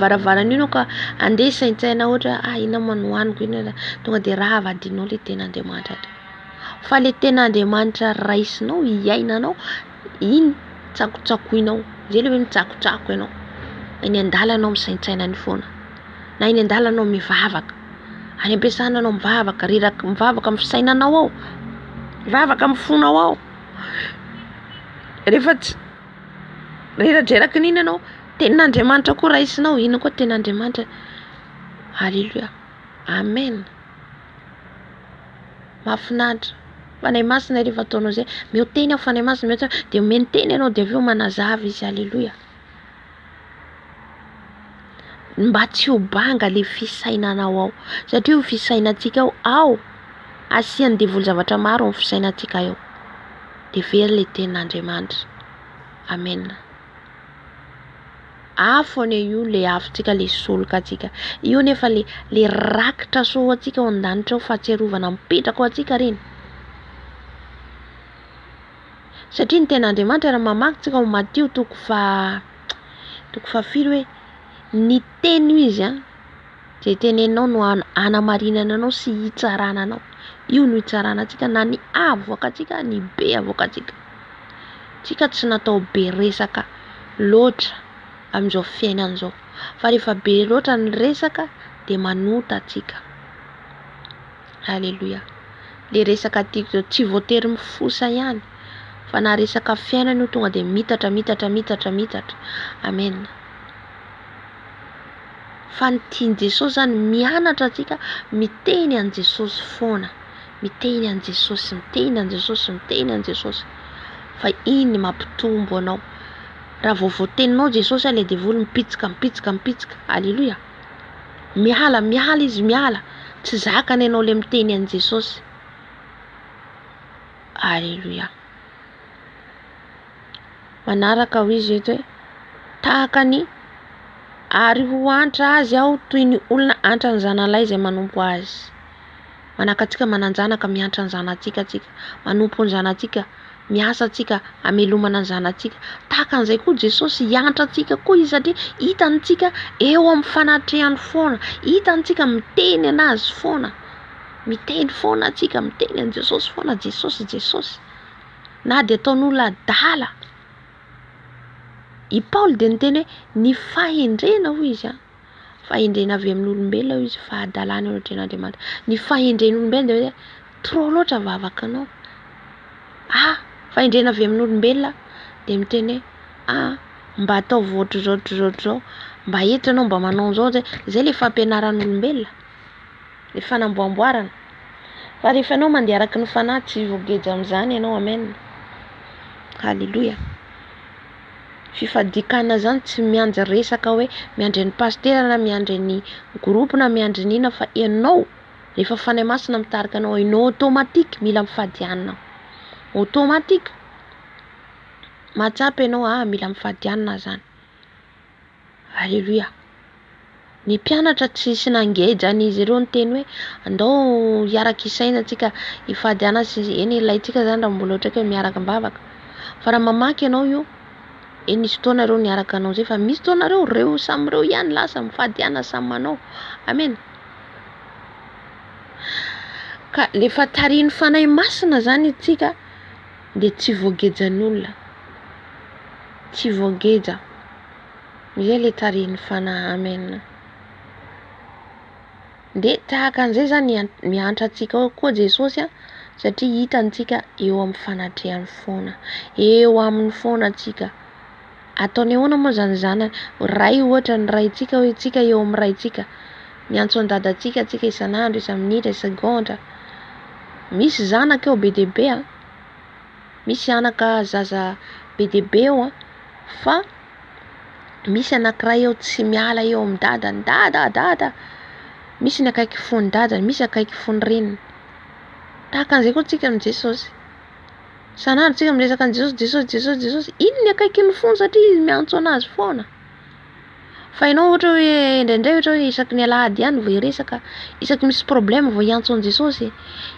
varavarana io ka andeha saintsaina ohatra ina manohaniko ina tonga de raha avadinao le ten'Andriamanitra fa le ten'Andriamanitra raisinao iainanao iny tsakotsakoinao zay le hoe mitsakotsako ianao eny andalanao misaintsaina ny foana na eny andalanao mivavaka any ampiasananao mivavaka reraky mivavaka amin'ny fisainanao ao mivavaka amin'ny fonao ao rehefa tsy reradreraky n'iny ianao ten'Andriamanitra koa raisinao ino koa ten'Andriamanitra haleluya amen mahafinaritra fanay masina rehefa ataonao zay mioteny aho fanay masina de menteny ianao de aveo manazava izy haleluya mba tsy ho banga le fisainanao ao satria fisainatsika ao asiany devoly zavatra maro amin'ny fisainatsika ao de very le ten'Andriamanitra amen afo ane io le afotsika le soloka atsika io nefa le rakitra so atsika ao an-danitra ao fahatsiarovana mipetraka ao atsika reny satria ny ten'Andriamanitra raha mamaky tsika ao Mateo toko fahafiry hoe ny teny io izy zay tenenao no anamarinana anao sy hitsarana anao io no hitsarana atsika na ny avoaka atsika ny be avoaka atsika tsika tsy natao be resaka loatra amin'izao fiainan'izao fa rehefa be loatra ny resaka de manota atsika haleluya le resaka tiako zao tsy voatery mifosa ihany fa na resaka fiainana io tonga de mitatra amen fa ny tiany Jesosy zany mianatra atsika miteny an Jesosy foana miteny an Jesosy fa iny mampitombo anao raha vao voateninao Jesosy le devoly mipitsika haleluya miala izy miala tsy zakany ianao le miteny an Jesosy haleluya manaraka ho izy eto hoe tahakany ary ho antra azy aho toy ny olona antra ny zanalahy izay manompo azy manaka atsika mananjanaka miantra ny zanatsika atsika manompo ny zanatsika miasa atsika amelomana ny zanatsika tahaka an'izay koa Jesosy hiantra atsika koa izy satria hitantsika eo amin'ny fanatrehany foana hitantsika miteny anazy foana miteny foana atsika miteny an Jesosy foana Jesosy na de ataon'olona adala i Paoly de niteny hoe ny fahendrena ho izy fahendrena avy amin'ny olombelona izy fahadalana eo ten'Andriamanitra ny fahendrena olombelona de hoe trop loatra vavakanao fahendrena avy amin'ny olombelona de miteny hoe mba atao voatra zao mba entanao mba manao zao zay le fampianaran'olombelona le fanamboamboarana fa rehefa anao mandeha araky ny fanahy tsy voageja amin'izany ianao amen haleluya fifadikana zany tsy mianja resaka hoe miandry ny pasteur na miandry ny groupe na miandry nina fa ianao rehefa fanay masina mitarika anao ianao automatique mila mifadianina automatique matsapy ianao mila mifadianina zany haleluya ny mpianatra tsy nangeja an'izy ireo ny teny hoe andao hiaraka isaina atsika hifadiana sy eny ilaitsika zany raha mbola ohatra hoe miaraka mivavaka fa raha mamaky ianao io nisy fotoana reo niaraka anao zay fa misy fotoana reo samy reo ihany lasa mifadiana samy manao amen ka lefa tariny fanay masina zany itsika de tsy voagejan'olona tsy voageja izay le tariny fanahy amen de tahaka an'izay zany miantra atsika koa Jesosy satria hitantsika eo amin'ny fanatrehan'ny foana, eo amin'ny foana tsika. Ataony ahoana moa zany ray ohatra ny raitsika hoe tsika eo amin'ny raitsika, miantso an-dadantsika tsika isan'andro, isa-minitra, isa-segondra. Misy zanaka eo be deaibe misy anaka zaza be deaibe eo fa misy anankiray eo tsy miala eo amin'ny dadany, dada. Misy ny akaiky fony dadany, misy akaiky fony reniny. Tahaka an'izay koa tsika amin'ny Jesosy. Sanandro tsika miresaka an' Jesosy. Iny ny akaiky ny fony satria izy miantso anazy foana. Fa ianao ohatra hoe indraindray ohatra hoe isaky ny alahady ihany vao hiresaka, isaky misy problème vao hiantso an' Jesosy,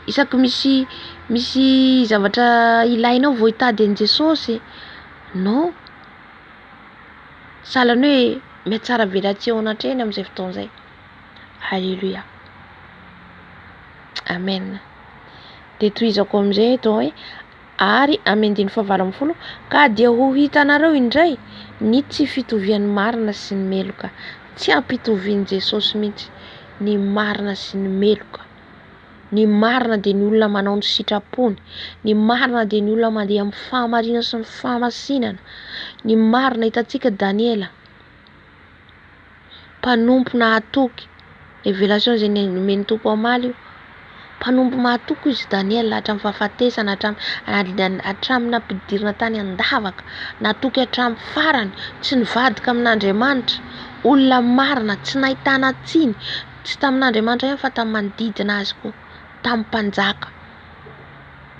isaky misy zavatra ilainao vao hitady an' Jesosy. Non. Sahalan'ny hoe miatsara velatseho anatreny amin'izay fotoan'izay. Alléluia. Amen. De toizako amin'izay eto hoe ary amin'ny 10:20 ka dia ho hitanareo indray ny tsy fitovian'ny marina sy ny meloka. Tsy ampitovian'i Jesosy mihitsy ny marina sy ny meloka. Ny marina dia ny olona manao ny sitrapony, ny marina dia ny olona mandeha amin'ny fahamarinana sy ny fahamasinana. Ny marina hitantsika Daniela, mpanompo nahatoky, révélation izay nomeny tompo amaly io. Mpanompo mahatoky izy Daniela hatramin'ny fahafatesana, hatramin'ny nampidirina tany an-davaka, nahatoky hatramin'ny farany, tsy nivadika amin'Andriamanitra. Olona marina, tsy nahitana tsiny, tsy tamin'Andriamanitra ihany fa tamin'ny manodidina azy koa, tamin'ny mpanjaka.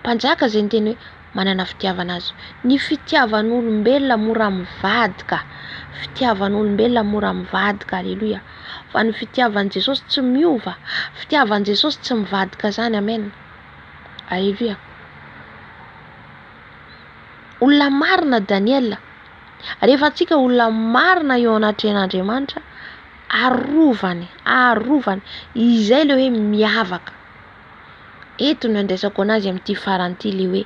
Mpanjaka izay ny teny hoe manana fitiavana azy. Ny fitiavan'olombelona mora mivadika. Fitiavan'olombelona mora mivadika. Alléluia. Fa ny fitiavan'i Jesosy tsy miova. Fitiavan'i Jesosy tsy mivadika zany. Amen. Alléluia. Olona marina Daniela. Rehefa tsika olona marina eo anatrehan'Andriamanitra, arovany. Izay le hoe miavaka. Eto no andraisako anazy amin'ity faran'ity le hoe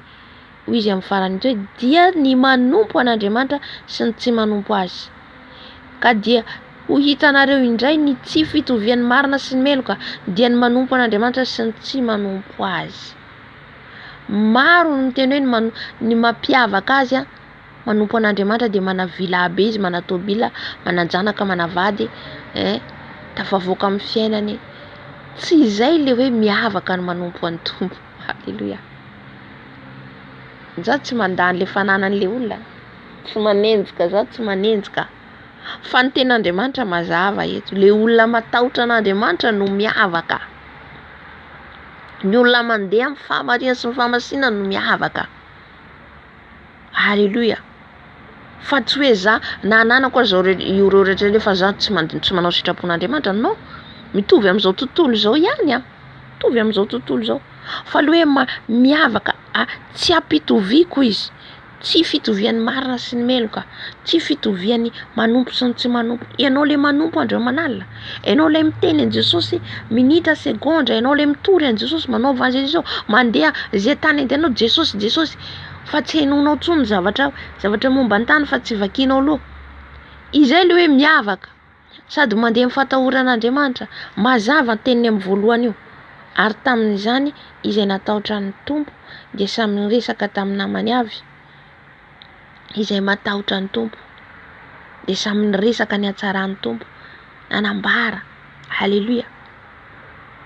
izy amin'ny faran'ity hoe dia ny manompo an'Andriamanitra sy ny tsy manompo azy. Ka dia ho hitanareo indray ny tsy fitovian'ny marina sy ny meloka, dia ny manompo an'Andriamanitra sy ny tsy manompo azy. Maro ny teny hoe ny mampiavaka azy manompo an'Andriamanitra dia manavila be izy, manatobila, mananjanaka, manavady, tafavoaka amin'ny fiainany. Tsy izay le hoe miavaka ny manompo an'ny tompo. Halleluja. Za tsy mandany le fananan'le olona, tsy manenjika, za tsy manenjika. Fa ny ten'Andriamanitra mazava eto, le olona matahotra an'Andriamanitra no miavaka. Ny olona mandeha amin'ny fahamarinana sy ny fahamasinana no miavaka. Halleluja. Fa tsy hoe za nananako zao ireo rehetra le fa za tsy manao sitrapon'Andriamanitra. Non. Mitovy amin'izao tontolo izao ihany mitovy amin'izao tontolo izao. Fa le hoe miavaka, tsy ampitoviako izy. Tsy fitovian'ny marina sy ny meloka, tsy fitovian'ny manompo sy ny tsy manompo. Ianao le manompo andreo manalina, ianao le miteny an' Jesosy minitra, segondra, ianao le mitory an' Jesosy, manao evangelisation, mandeha zay tany andehanao Jesosy. Fa tsy hainonao tsony zavatra momba ny tany fa tsy vakianao aloha. Izay le hoe miavaka, sady mandeha amin'ny fatahoran'Andriamanitra. Mazava ny teniny amin'ny voalohany io. Ary tamin'izany izay natahotra ny tompo dia samy resaka tamin'ny namany avy. Izay matahotra ny tompo dia samy resaka ny hatsaran'ny tompo, nanambara. Halleluja.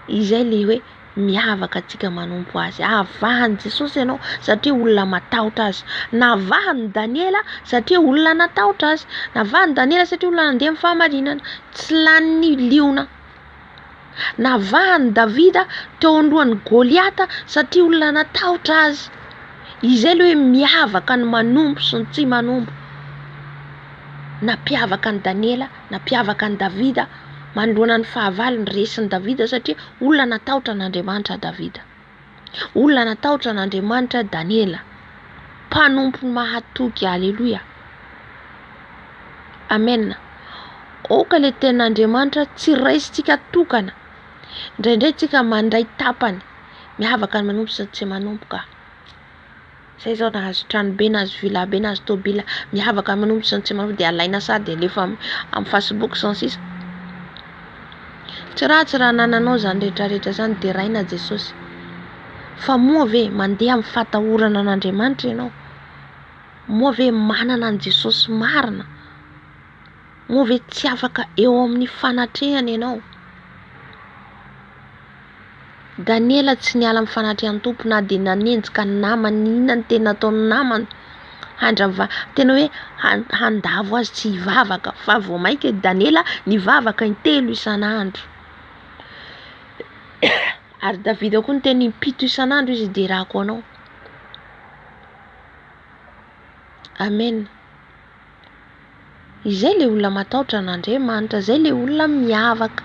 Izay le hoe miavaka tsika manompo azy. Avahany Jesosy ianao satria olona matahotra azy. Navahany Daniela satria olona natahotra azy. Navahany Daniela satria olona nandeha amin'ny fahamarinana, tsy lany liona. Navahany Davida teo alohan'ny Goliata satria olona natahotra azy. Izay le hoe miavaka ny manompo sy ny tsy manompo. Nampiavaka ny Daniela, nampiavaka ny Davida, manoloana ny fahavalo ny resin'ny Davida satria olona natahotra an'Andriamanitra Davida. Olona natahotra an'Andriamanitra Daniela. Mpanompo mahatoky. Halleluja. Amen. Oka le ten'Andriamanitra tsy raisitsika tokana. Indraindray tsika mandray tapany, miavaka ny manompo sy ny tsy manompo ka. Zay zao nahazo trano be, nahazo vila be, nahazo tôbila, miavaka ny manompo sy ny tsy manompo dia alaina sady alefa amin'ny Facebook sans sisa. Tsy raha nananao zany rehetrarehetra zany dia raina Jesosy. fa moa ve mandeha amin'ny fatahorana an'Andriamanitra ianao? Moa ve manana an Jesosy marina? Moa ve tsy afaka eo amin'ny fanatrehany ianao? Daniela tsy niala amin'ny fanatrehany Tompo na dia nanenjika namany, inona ny tena nataony namany? Tena hoe handavo azy tsy hivavaka, fa vao mainka Daniela nivavaka intelo isan'andro. Ary Davida koa ny teny 7 isan'andro izy iderako anao. Amen. Izay le olona matahotra an'Andriamanitra, izay le olona miavaka.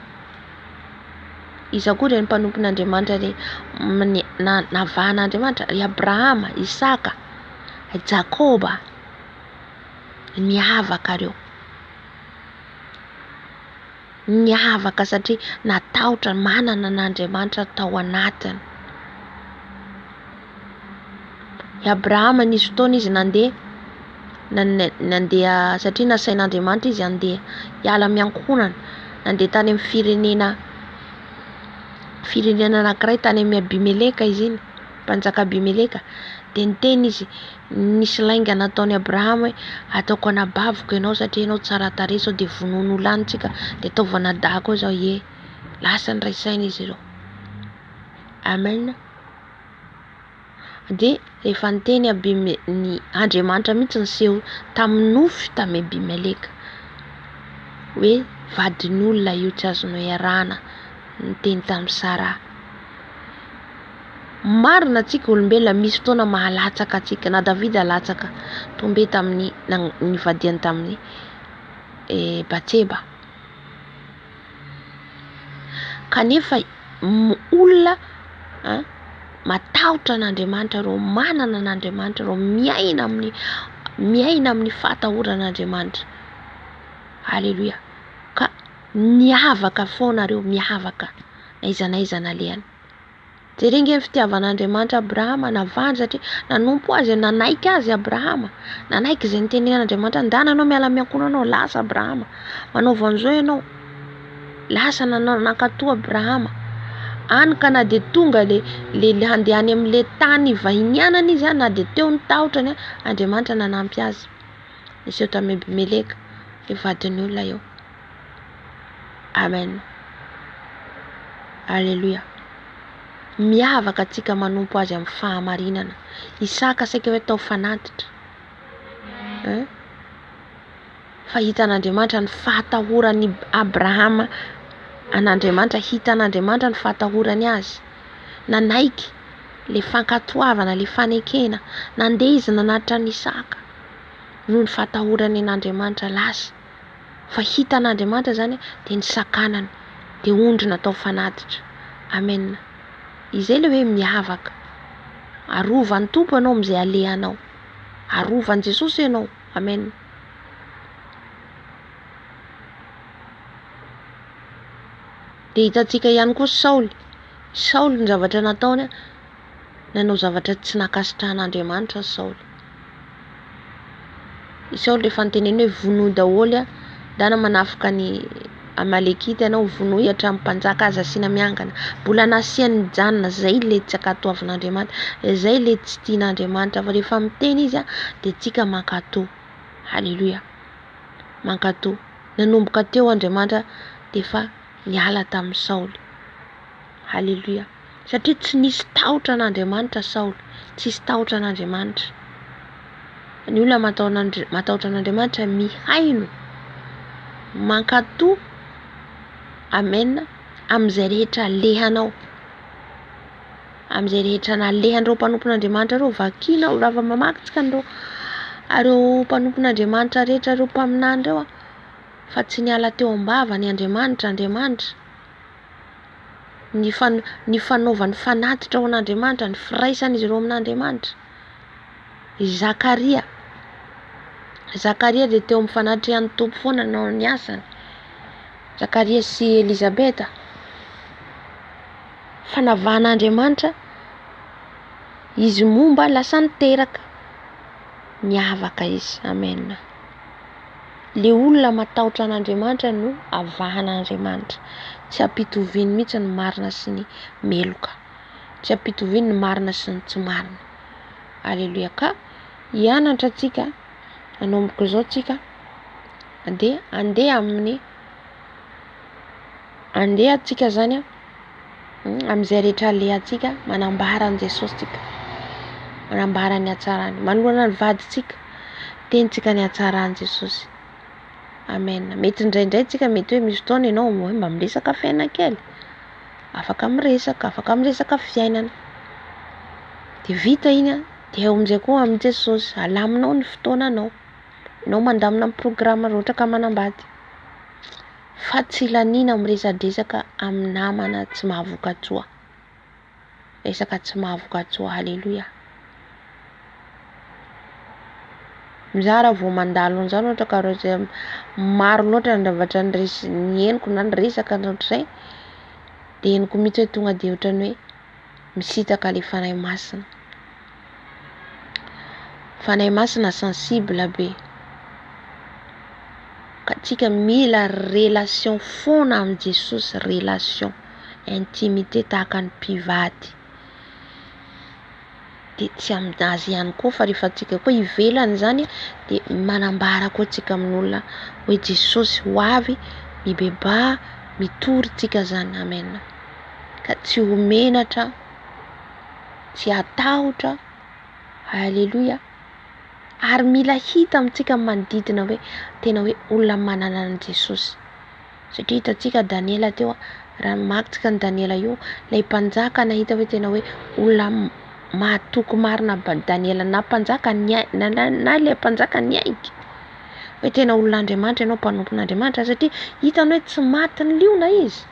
Iza koa ireny mpanompon'Andriamanitra re navahan'Andriamanitra, ry Abrahama, Isaka, Jakoba, miavaka reo. Miavaka satria natahotra, manana n'Andriamanitra tao anatiny. I Abrahama nisy fotoana izy nandeha satria nasain'Andriamanitra izy andeha hiala miankonana, nandeha tany amin'ny firenena anankiray tany amin'ny Abimeleka izy iny, mpanjaka Abimeleka. Dia niteny izy, nisy lainga nataony Abrahama hoe ataoko anabaviko ianao satria ianao tsara tarehy, sao dia vonoan'olo antsika, dia ataovana dahako zao. Lasa niraisaina izy ireo. Amen. Dia rehefa niteny ny Andriamanitra mihitsy niseho tamin'ny nofy tamin'ny Abimeleka hoe vadin'olona io tsy azonao iarahana, niteny tamin'ny Sara. Marina antsika olombelona, misy fotoana mahalatsaka antsika, na Davida latsaka tombe tamin'ny nivadiany tamin'ny Batseba. Kanefa olona matahotra n'Andriamanitra reo, manana n'Andriamanitra reo, miaina amin'ny fatahoran'Andriamanitra. Halleluja. Ka miavaka foana reo, miavaka aiza nalehany. Jerenge ny fitiavan'Andriamanitra Abrahama, navandry satria nanompo azy, nanaiky azy Abrahama, nanaiky izay nitenen'Andriamanitra, ndana anao miala miankonanao, lasa Abrahama, manaova an'izao ianao, lasa nankatoa Abrahama. Any ka na dia tonga le handehany amin'ile tany vahinianana izy, na dia teo ny tahotrany, Andriamanitra nanampy azy. Niseho tamin'ny Abimeleka, vadin'ny olona eo. Amen. Alleluia. Miavaka antsika manompo azy amin'ny fahamarinana. Isaka saika hoe tao fanatitra. Fa hitan'Andriamanitra ny fahatahorany Abrahama, an'Andriamanitra, hitan'Andriamanitra ny fahatahorany azy. Nanaiky le fankatoavana, le fanekena, nandeha izy nanatitra ny Isaka noho ny fahatahorany an'Andriamanitra lasa. Fa hitan'Andriamanitra zany dia nisakanany, dia ondrina tao fanatitra. Amen. Izay le hoe miavaka. Arovan'ny Tompo ianao amin'izay alehanao. Arovan'i Jesosy ianao. Amen. Dia hitantsika ihany koa Saoly ny zavatra nataony, nanao zavatra tsy nakasitrahan'Andriamanitra Saoly. Saoly rehefa niteneny hoe vonoa daholo, dana manafika ny Amalekita ianao, vonoa hatramin'ny mpanjaka azy asiana miangana. Mbola nasiany janona, zay le tsy ankatoavan'Andriamanitra, zay le tsy tian'Andriamanitra. Fa rehefa miteny izy dia tsika mankatoa. Halleluja. Mankatoa. Nanomboka teo Andriamanitra dia fa niala tamin'ny Saoly. Halleluja. Satria tsy nisy tahotra n'Andriamanitra Saoly, tsisy tahotra n'Andriamanitra. Ny olona matahotra n'Andriamanitra mihaino, mankatoa. Amen. Amin'izay rehetra alehanao, amin'izay rehetra nalehan'ireo mpanompon'Andriamanitra reo, vakianao raha mamakitsika ireo mpanompon'Andriamanitra rehetra, ireo mpaminany reo, fa tsy niala teo am-bava ny Andriamanitra. Ny fanaovany fanatitra ao an'Andriamanitra, ny firaisan'izy ireo amin'Andriamanitra. Zakaria dia teo amin'ny fanatrihan'ny Tompo foana nanao ny asany. Zakaria sy Elizabeta, fanavahan'Andriamanitra izy momba lasa niteraka, miavaka izy. Amen. Le olona matahotra an'Andriamanitra no avahan'Andriamanitra, tsy ampitoviny mihitsy ny marina sy ny meloka. tsy ampitoviany ny marina sy ny tsy marina. Aleluia. Ka hianatra atsika anomboka zao tsika andeha atsika zany am'izay rehetra alehantsika manambara an Jesosy tsika, manambara ny hatsarany, manoloana ny vaditsika, tenitsika ny hatsaran Jesosy. Amen. Mety indraindray tsika mety hoe misy fotoana ianao mba miresaka fiainana kely, afaka miresaka fiainana, de vita iny de eo am'izay koa amin'ny Jesosy, alaminao ny fotoananao, ianao mandamina amin'ny programa rehetra ka manambady, fa tsy lanina miresadresaka amin'ny namana tsy mahavokatsoa, resaka tsy mahavokatsoa. Haleluia. Mizara vao mandalo an'izany ohatra ka rehetra maro loatra ny zavatra ny henoko na ny resaka ohatr'izay, de henoko mihitsy hoe tonga de ohatrany hoe misitaka le fanahy masina, fanahy masina sensible be, ka tsika mila relation foana amin'ny Jesosy, relation intimité tahaka ny mpivady. De tsy aminazy ihany koa fa rehefa tsika koa ivelany zany de manambara koa tsika amin'olona hoe Jesosy ho avy mibeba mitory tsika zany. Amen. Ka tsy ho menatra, tsy hatahotra. Haleluia. Ary mila hita amintsika manodidina hoe tena hoe olona manana an Jesosy. Satria hitantsika Daniela teo, raha makitsika ny Daniela io, lay mpanjaka nahita hoe tena hoe olona mahatoky marina Daniela na mpanjaka na le mpanjaka niaiky hoe tena olon'Andriamanitra ianao, mpanompon'Andriamanitra, satria hitany hoe tsy maty ny liona izy.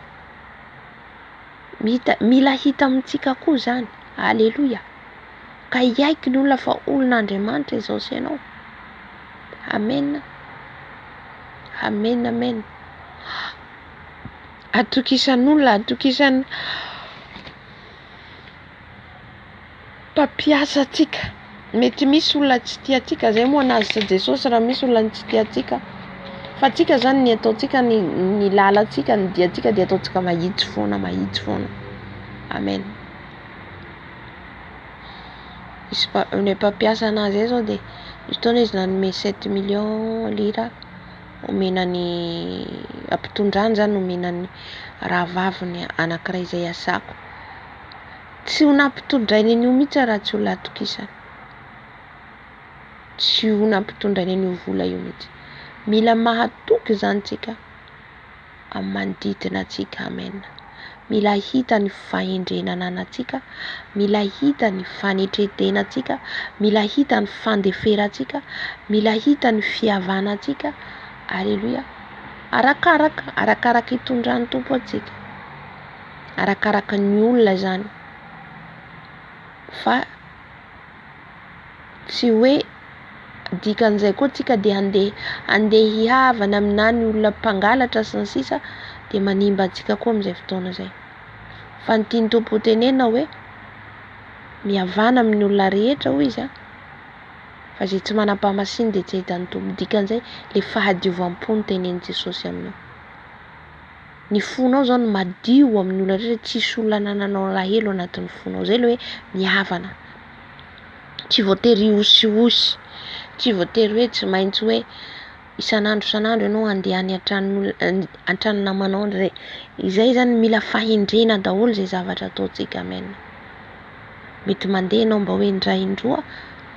Mila hita amintsika koa zany. Aleluia. Ka iaiky ny olona fa olon'Andriamanitra izao sy ianao. Amen. Amen. Amen. Atokisan'olona, atokisan'ny mpampiasa atsika. Mety misy olona tsy tia atsika, zay moa nazy Jesosy raha misy olona tsy tia atsika. Fa atsika zany ny ataontsika ny lalantsika, ny diantsika dia ataontsika mahitsy foana. Amen. Ny mpampiasa anazy zao de misy fotoana izy nanome 7 millions lira omenany ampitondrany zany, omenany rahavaviny anankiray izay asako. Tsy ho nampitondrainy an'io mihitsy raha tsy olona atokisana, tsy ho nampitondrainy an'io vola io mihitsy. Mila mahatoky zany tsika amin'ny manodidina atsika. Amen. Mila hita ny fahendrenana anatsika, mila hita ny fanetredena atsika, mila hita ny fandeferatsika, mila hita ny fihavana atsika. Aleluia. Arakaraka itondran'ny tompo atsika, arakaraka ny olona zany, fa tsy hoe dikan'izay koa tsika de andeha hihavana aminany olona mpangalatra sy ny sisa de manimba atsika koa amin'izay fotoana zay. Fa ny tiany tompo ho tenena hoe mihavana amin'ny olona rehetra hoy izy fa zay tsy manam-pahamasiny de tsy ahitan'ny tompo. Dikan'izay le fahadiovam-po ny tenen'i Jesosy aminao. Ny fonao zao no madio amin'ny olona rehetra, tsisy olona nananao rahelo anatin'ny fonao. Zay le hoe mihavana. Tsy voatery osy, tsy voatery hoe tsy maintsy hoe isan'andro ianao andeha any an-trano namanao zay. Izay zany mila fahendrena daholo zay zavatra ataontsika. Amen. Mety mandeha ianao mba hoe indray indroa,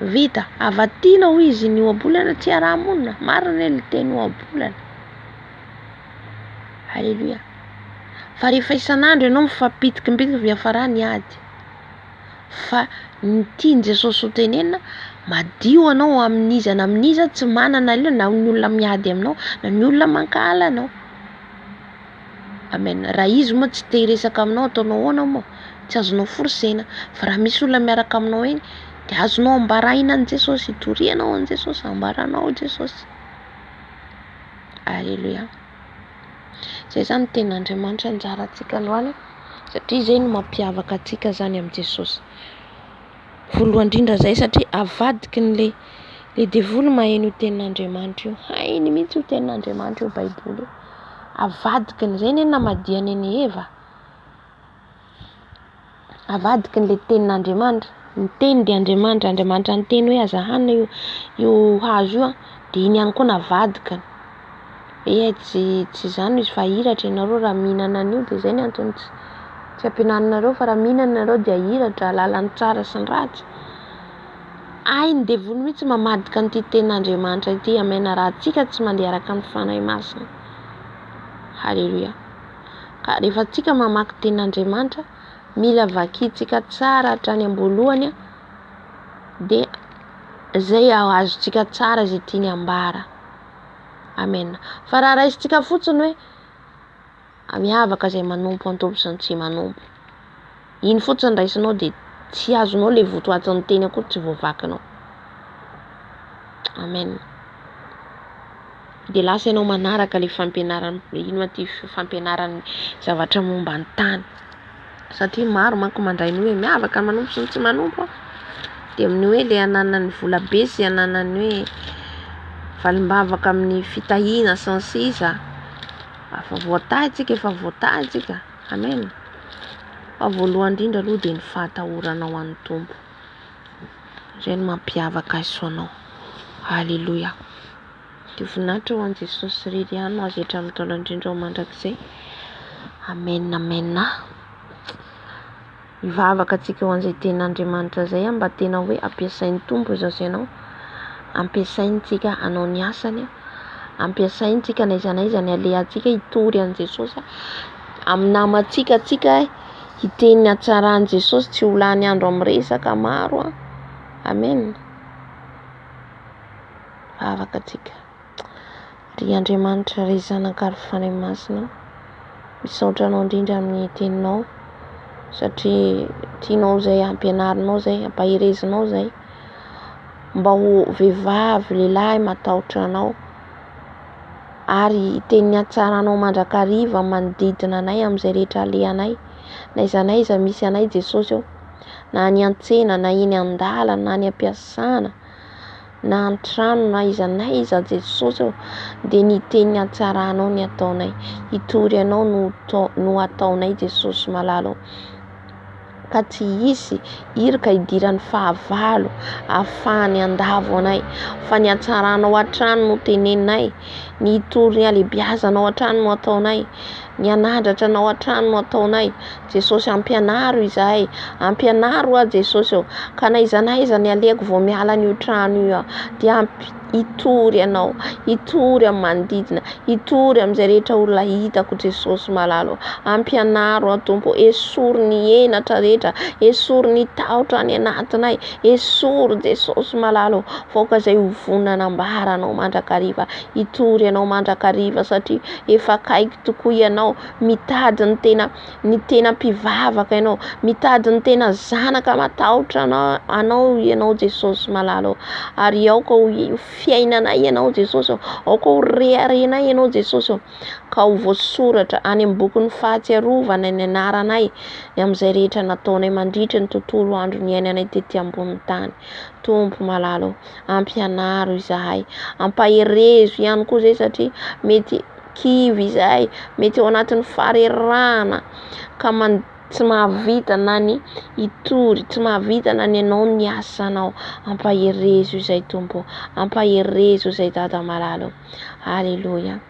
vita avatina hoy izy ny ohabolana tsy araha-monina, marina ny teny ohabolana. Haleluia. Fa rehefa isan'andro ianao mifampitikimbitiky viafarany ady, fa ny tiany Jesosy ho tenenina, madio anao amin'iza tsy manana leo na ny olona miady aminao na ny olona mankahala anao. Amen. Raha izy moa tsy te hiresaka aminao, ataonao ahoana moa? Tsy azonao forsena. Fa raha misy olona miaraka aminao eny de azonao ambaraina an Jesosy, itorianao an Jesosy, ambaranao Jesosy. Aleluia. Zay zany ten'Andriamanitra anjara atsika androany, satria zay no mampiavaka atsika zany amin'ny Jesosy. Voalohany indrindra zay, satria avadiky ny le devoly maheno io ten'Andriamanitra io, hainy mihitsy io ten'Andriamanitra io Baiboly io. Avadiky ny zay na madiany any Eva. avadiky n'le tenin'Andriamanitra. Ny teny de Andriamanitra ny teny hoe azahana io hazo io de iny ihany koa navadikany. Tsy zany izy fa hiratra ianareo raha mihinana an'io de zay ny antony tsy ampianarinareo fa raha mihinana ianareo de ahiratra lalany tsara sy ny ratsy. Ainy devony mihitsy mamadika an'ity tenin'Andriamanitra ity amena raha antsika tsy mandeha araka ny fanahy masina. Halleluja. Ka rehefa antsika mamaky tenin'Andriamanitra mila vakintsika tsara hatrany am-boalohany de zay azontsika tsara zay tiany ambara. Amen. Fa raha raisintsika fotsiny hoe miavaka zay manompo antompo sy ny tsy manompo, iny fotsiny raisinao de tsy azonao le votoatin'ny teny akory tsy voavakinao. Amen. De lasa ianao manaraka le fampianarana ino aty fampianarana zavatra momba ny tany. Satria maro manko mandray ny hoe miavaka manompo sy ny tsy manompo de amin'ny hoe le ananany vola be sy ananany hoe valimbavaka amin'ny fitahina sy ny sisa. Efa voatahintsika. Amen. Fa voalohany indrindra aloha de ny fahatahorana ho an'ny Tompo. Zay no mampiavaka azy soanao. Halleluja. De voninahitra ho an'i Jesosy irery ihany no azo hatramin'ny taona indrindra ho mandrakizay. Amen. Mivavaka antsika ho an'izay tenin'Andriamanitra zay mba tena hoe ampiasain'ny Tompo izaho ianao. Ampiasaintsika anao ny asany, ampiasaintsika n'aiza n'aiza ny alehantsika hitory an'i Jesosy. Amin'ny namantsika hiteny hatsarany Jesosy tsy ho lany andro amin'ny resaka maro. Amen. Vavaka antsika. Ry Andriamanitra, ry zanaka ary fanahy masina, misaotra anao indrindra amin'ny teninao satria tianao zay ampianarinao zay, ampaherezinao zay mba ho vehivavy lehilahy matahotra anao ary teny hatsaranao mandrakariva manodidina anay amin'izay rehetra alehanay. N'aiza n'aiza misy anay Jesosy ao, na ny an-tsena na eny an-dàlana na ny am-piasana na an-trano na iza n'aiza Jesosy ao de ny teny hatsaranao ny ataonay, hitory anao no ataonay Jesosy malalo. Ka tsy hisy irika idiran'ny fahavalo ahafahany andavo anay, fa ny hatsaranao hatrany no teneninay, ny hitory ny alebiazanao hatrany no ataonay, ny anadratra anao hatrany no ataonay. Jesosy ampianaro izahay, ampianaro Jesosy ao, ka n'aiza n'aiza ny aleko vao miala an'io trano io dia hitory anao, hitory amin'ny manodidina, hitory amin'izay rehetra olona hitako Jesosy malalo. Ampianaro Tompo, esory ny henatra rehetra, esory ny tahotra any anatinay, esory Jesosy malalo. Voaka izay ho vonana ambaranao mandrakariva, hitory anao mandrakariva satria efa akaiky tokoa ianao, mitady ny tena mpivavaka ianao, mitady ny tena zanaka matahotra ianao Jesosy malalo. Ary aoka ho fiainanay ianao Jesosy, aoka ho reharenay ianao Jesosy, ka ho voasoratra any amin'ny bokin'ny fahatsiarovana ny anaranay amin'izay rehetra nataonay mandritra ny tontolo andro ny iainanay tety ambonin'ny tany. Tompo malalo, ampianaro izahay, ampaherezo ihany koa zay satria mety kivy izahay, mety ao anatin'ny farerana ka tsy mahavita na ny hitory, tsy mahavita na ny ianao ny asanao. Ampaherezo izay Tompo, ampaherezo izay Dada malalo. Halleluja.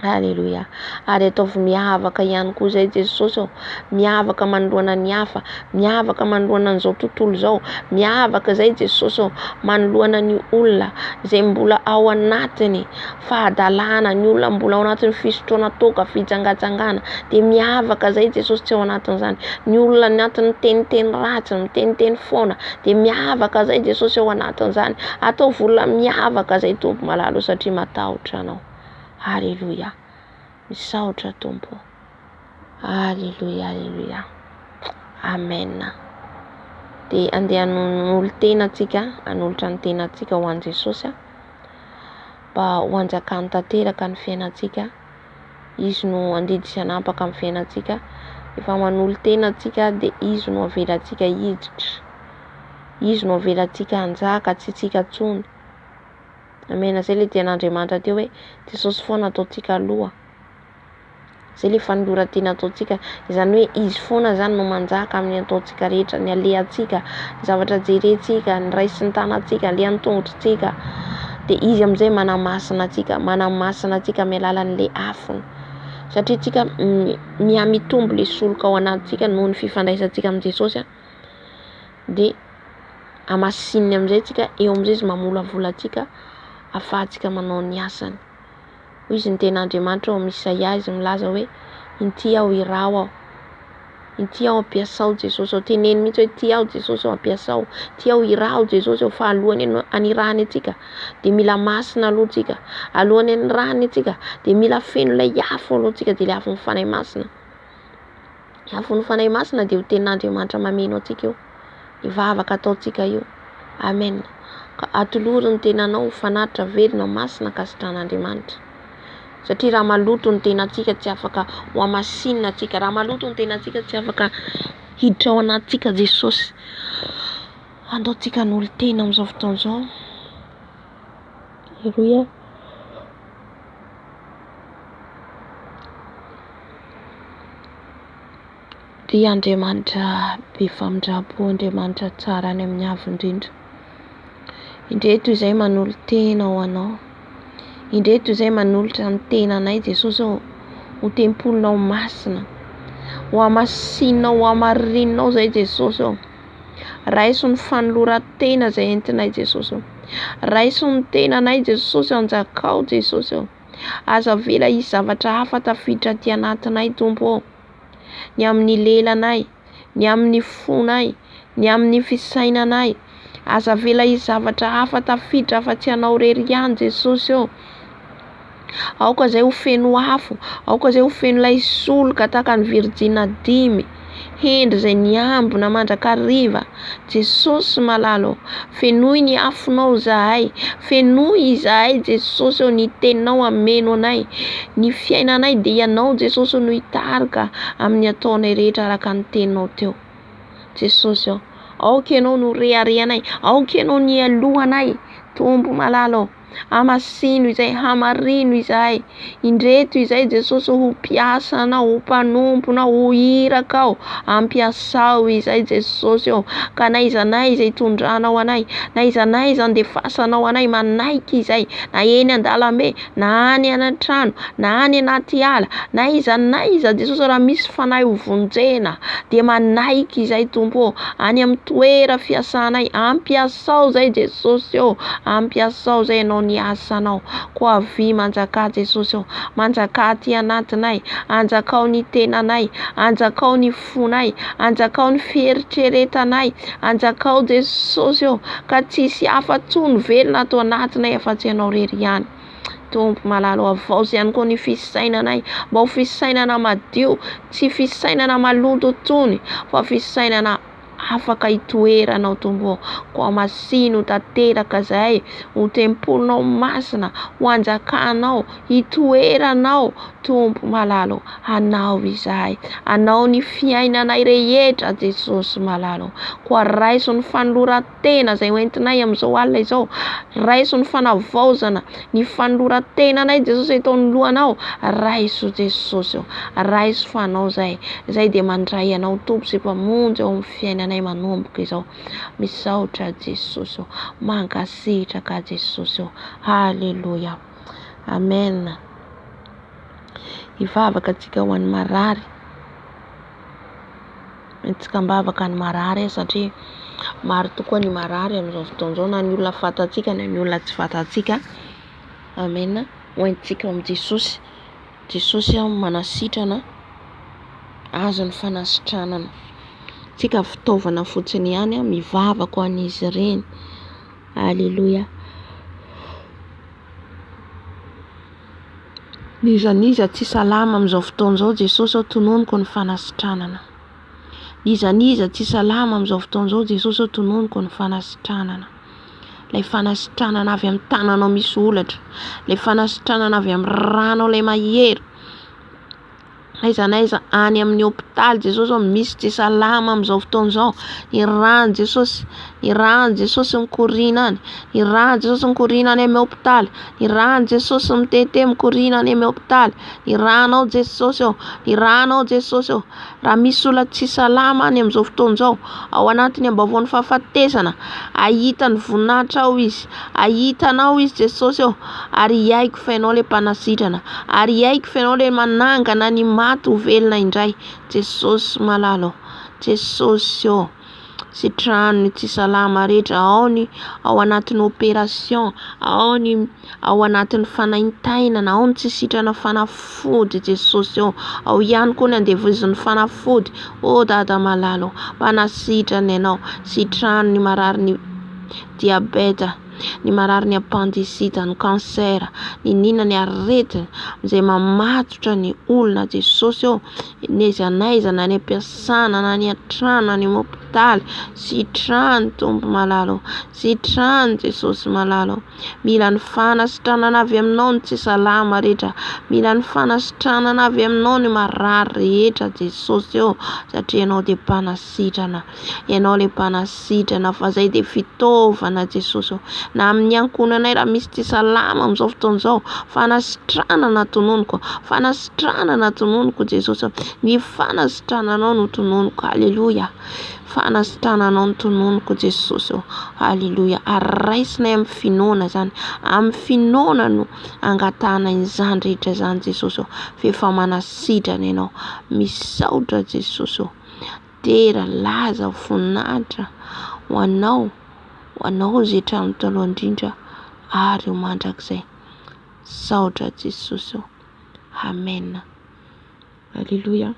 Ary ataovy miavaka ihany koa zay Jesosy, miavaka manoloana ny hafa, miavaka manoloana an'izao tontolo zao, miavaka zay Jesosy manoloana ny olona zay mbola ao anatiny fahadalana, ny olona mbola ao anatiny fisotroana toka, fitsangatsangana, de miavaka zay Jesosy tsy ao anatin'izany. Ny olona anatiny teniteny ratsy, miteniteny foana, de miavaka zay Jesosy ao anatin'izany. Ataovy olona miavaka zay Tompo malalo satria matahotra anao. Halleluja. Misaotra Tompo. Halleluja. Amen. De andeha hanolo tenatsika, hanolotra ny tenatsika ho an'i Jesosy mba ho anjakany tanteraka ny fiainantsika. Izy no andidy sy hanapaka amin'ny fiainantsika. Efa manolo tenatsika de izy no avelantsika hiditra, izy no avelantsika hanjaka, tsy tsika tsony. Amen. Zay le tean'Andriamanitra teo hoe Jesosy foana ataontsika aloha. zay le fanoloran-tena ataontsika, izany hoe izy foana zany no manjaka amin'ny ataontsika rehetra, ny alehantsika, zavatra jerentsika, ny ray sy ny tanantsika, le an-tongotrintsika, de izy amin'izay manamasina antsika amin'ny alalan'le afony, satria tsika miamitombo le soloka ao anatintsika noho ny fifandraisantsika amin'ny Jesosy de amasininy amin'izay tsika, eo amin'izay izy mamolavolantsika ahafahantsika manao ny asany. Hoy izy ny ten'Andriamanitra ao amin'ny Isaia, izy milaza hoe inty aho irao aho, inty aho ampiasao Jesosy ao, teneny mihitsy hoe ty aho Jesosy ao ampiasao, ty aho irao Jesosy ao, fa alohany anirahany atsika de mila masina aloha tsika, alohany anirahany atsika de mila feno ilay afo aloha tsika, de le afo mifanahy masina, afo mifanahy masina de ho ten'Andriamanitra mameno atsika io, ivavaka ataontsika io. Amen. Ka atolory ny tenanao ho fanatitra verina masina kasitran'Andriamanitra, satria raha maloto ny tenantsika tsy afaka ho amasinina atsika, raha maloto ny tenantsika tsy afaka hiditra ao anatsika Jesosy. Andaontsika ny olo-tena amin'izao fotoana izao. Haleluia. Ry Andriamanitra be famindrapo, Andriamanitra tsara any amin'ny avo indrindra, indreto izay manolo tena ho anao, indreto izay manolotra ny tenanay Jesosy ao, ho tempolonao masina, ho amasinao, ho amarininao zay Jesosy ao, raiso ny fanoloran-tena zay entinay Jesosy ao, raiso ny tenanay Jesosy anjakao Jesosy ao, aza vela isy zavatra hafa tafiditra aty anatinay Tompo ao, ny amin'ny lelanay, ny amin'ny fonay, ny amin'ny fisainanay, aza vela isy zavatra hafa tafiditra afa-tsy anao rery ihany Jesosy ao. Aoka zay ho feno afo, aoka zay ho feno ilay soloka tahaka ny Virjina 5, hendry zay niambona mandrakariva Jesosy malalo, fenoy ny afonao zahay, fenoy izahay Jesosy ao, ny teninao ameno anay, ny fiainanay de ianao Jesosy no hitarika amin'ny ataonay rehetra araka ny teninao teo Jesosy ao. Aoka ianao no reharehanay, aoka ianao ny alohanay Tompo malalo, amasino izay, hamarino izahay, indreto izay Jesosy ho mpiasanao, ho mpanomponao, ho hirakao, ampiasao izay Jesosy ao, ka naizanay izay tondranao anay, naizanay izay andefasanao anay, manaiky izay, na eny an-dalambe, na any an-trano, na any anaty ala, naizanay izay Jesosy raha misy fanahy ho vonjena, de manaiky izay Tompo ao, any amin'ny toera fiasanay, ampiasao zay Jesosy ao, ampiasao zay anao ny asanao, ko avy manjaka Jesosy ao, manjaka aty anatinay, anjakao ny tenanay, anjakao ny fonay, anjakao ny fieritreretanay, anjakao Jesosy ao, ka tsisy afa-tsony velona ato anatinay afa-tsy anao rery ihany Tompo malalo. Avao ihany koa ny fisainanay, mba ho fisainana madio, tsy fisainana maloto tsony, fa fisainana afaka hitoeranao Tompo, ko amasino tanteraka zahay, ho tempolonao masina, ho anjakanao, hitoeranao Tompo malalo, anao izahay, anao ny fiainanay rehetra Jesosy malalo, ko raiso ny fanoloran-tena zay hoentinay amin'izao alina izao, raiso ny fanavaozana, ny fanoloran-tenanay Jesosy ataon'ny lohanao, raiso Jesosy ao, raiso fa anao zay de mandray anao Tompo sy mpamonjy ao amin'ny fiainanay manomboka izao, misaotra Jesosy ao, mankasitraka ka Jesosy ao. Haleluia. Amen. Ivavaka antsika ho an'ny marary, mentsika mbavaka ny marary satria maro tokoa ny marary amin'izao fotoana izao, na ny olona fantatsika na ny olona tsy fantatsika. Amen. Hoentsika amin'ny Jesosy, Jesosy manasitrana, azo ny fanasitranana, tsika fitaovana fotsiny ihany, mivavaka ho an'izy ireny. Haleluia. Nizaniza tsy salama amin'izao fotoana izao Jesosy ao, tononiko ny fanasitranana. Nizaniza tsy salama amin'izao fotoana izao Jesosy ao, tononiko ny fanasitranana. Lay fanasitranana avy amin'ny tananao misy olatra, lay fanasitranana avy amin'ny ranao lay mahery, aiza naiza any amin'ny hôpitaly Jesosy misy tsy salama amin'izao fotoana izao. Ny rano Jesosy, ny rano Jesosy mikorina any, ny rano Jesosy mikorina any amin'ny hôpitaly, ny rano Jesosy mitete mikorina any amin'ny hôpitaly, ny rano Jesosy ao, ny rano Jesosy ao. Raha misy olona tsy salama any amin'izao fotoana izao, ao anatiny ambavon'ny fahafatesana, ahitany voninahitra ao izy, ahitanao izy Jesosy ao, ary hiaiko fainao le mpanasitrana, ary hiaiko fainao le manangana ny maty ho velona indray. Jesosy malalo, Jesosy ao. Sitrano ny tsy salama rehetra, ao anatin'ny opération, ao anatin'ny fanaintainana, ao ny tsy sitrana fanafody Jesosy ao. Ao ihany koa ny andevozin'ny fanafody. Dada malalo, mpanasitrana ianao. Sitrano ny marary ny diabeta, ny marary ny appendicite, ny cancer, ny nina ny aretina izay mamatotra ny olona Jesosy ao. Naiza naiza na ny ampiasana na ny an-trano na ny hôpitaly, sitrano Tompo malalo, sitrano Jesosy malalo. Mila ny fanasitranana avy aminao ny tsy salama rehetra, mila ny fanasitranana avy aminao ny marary rehetra Jesosy ao, satria ianao dia mpanasitrana, ianao le mpanasitrana, fa izay dia fitaovana Jesosy ao. Na amin'ny ankonanay raha misy tsy salama amin'izao fotoana izao, fanasitranana tononoko, fanasitranana tononoko Jesosy ao. Ny fanasitrananao no tononoko, halleluja. Fanasitrananao no tononoko Jesosy ao, halleluja. Araisinay amin'ny finoana zany, amin'ny finoana no angatahana izany rehetra zany Jesosy ao. Fefa manasitrana ianao, misaotra Jesosy ao. Tera laza voninahitra ho anao izay trano taloha indrindra ary ho mandrakizay. Saotra Jesosy ao. Amen. Halleluja.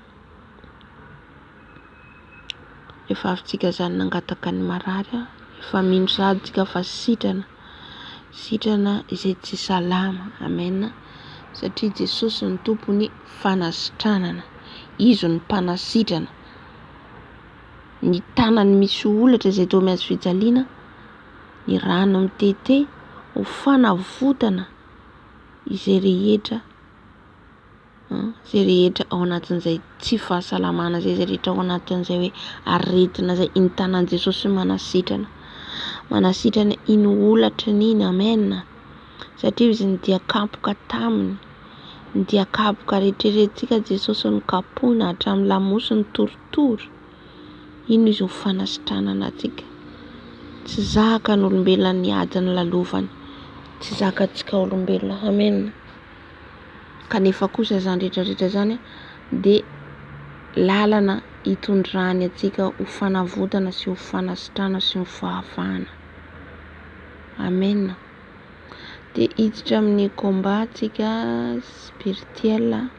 Efa avintsika zany nangataka ny marary, efa mino sady tsika fa sitrana izay tsy salama. Amen. Satria Jesosy ny tompony fanasitranana, izy ny mpanasitrana. Ny tanany misy olatra izay toa miazo fijaliana, ny rano mitete ho fanavotana izay rehetra ao anatin'izay tsy fahasalamana izay rehetra ao anatin'izay hoe aretina izay iny tanan Jesosy manasitrana iny olatra iny. Amen. Satria izy ny diakapoka taminy, ny diakapoka rehetrarehetratsika Jesosy ny kapoina hatramin'ny lamosiny torotoro. Ino izy ho fanasitranana atsika. Tsy zaka ny olombelona ny adiny lalovany, tsy zakantsika olombelona. Amen. Kanefa kosa zany rehetrarehetra zany dia lalana hitondrany atsika ho fanavotana sy ho fanasitrana sy ho fahafahana. Amen. Dia hiditra amin'ny combat tsika spirituel,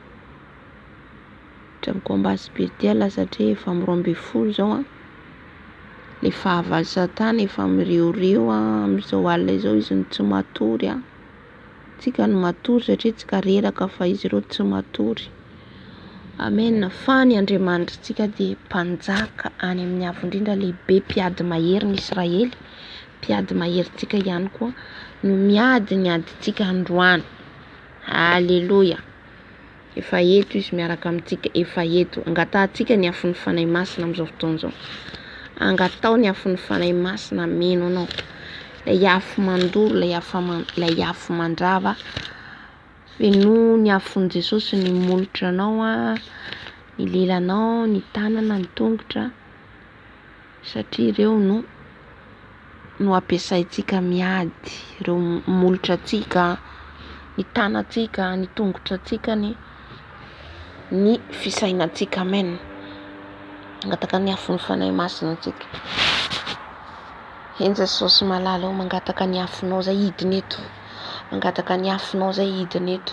combat spirituel satria efa amin'ny 12 zao le fahavalo Satana efa mireoreo amin'izao alina izao. Izy ny tsy matory, tsika no matory satria tsika reraka fa izy ireo tsy matory. Amen. Fa ny Andriamanitra dia mpanjaka any amin'ny avo indrindra lehibe, mpiady mahery ny Israely, mpiady mahery tsika ihany koa no miady tsika androany. Halleluja. Efa eto izy miaraka amintsika, efa eto angatahantsika ny afon'ny fanahy masina amin'izao fotoana izao. Angatao ny afon'ny fanahy masina meno anao, ilay afo mandoro, ilay afo mandrava. Feno ny afon'i Jesosy ny molotra anao, ny lelanao, ny tanana, ny tongotra, satria ireo no ampiasaintsika miady, ireo molotra atsika, ny tanatsika, ny tongotra atsika, ny fisainantsika. Amen. Mangataka ny afon'ny fanahy masina atsika. Enja Jesosy malala mangataka ny afonao zay hidiny eto, mangataka ny afonao zay hidiny eto,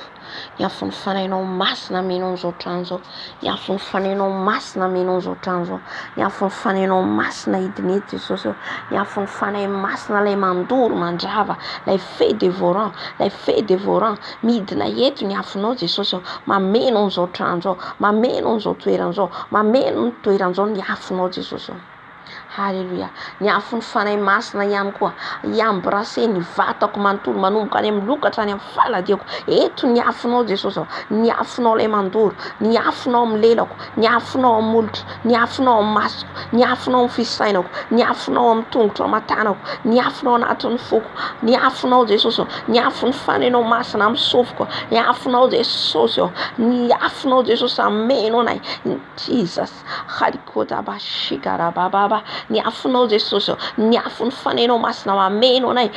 ny afon'ny fanahinao masina menao amin'izao trano izao, ny afon'ny fanahinao masina menao amin'izao trano izao, ny afon'ny fanahinao masina hidiny eto Jesosy ao, ny afon'ny fanahy masina lay mandoro mandrava, lay feu dévorant, midina eto ny afonao Jesosy ao, mameno amin'izao trano izao, mameno amin'izao toerana izao, mameno ny toerana izao ny afonao Jesosy ao. Haleloia. Ny afo ny fanahy masina ihany koa iambrase ny vatako manontolo manomboka any amin'ny lokatra any amin'ny faladiako. Eto ny afonao Jesosy, ny afonao ilay mandoro, ny afonao amin'ny lelako, ny afonao amin'ny molotra, ny afonao amin'ny masoko, ny afonao amin'ny fisainako, ny afonao amin'ny tongotro aman-tanako, ny afonao anatin'ny foko, ny afonao Jesosy, ny afon'ny fanahinao masina amin'ny sofiko, ny afonao Jesosy, ny afonao Jesosy ameno anay. Jesus, halikota bashikara baba, ny afonao Jesosy, ny afon'ny fanahinao masina mameno anay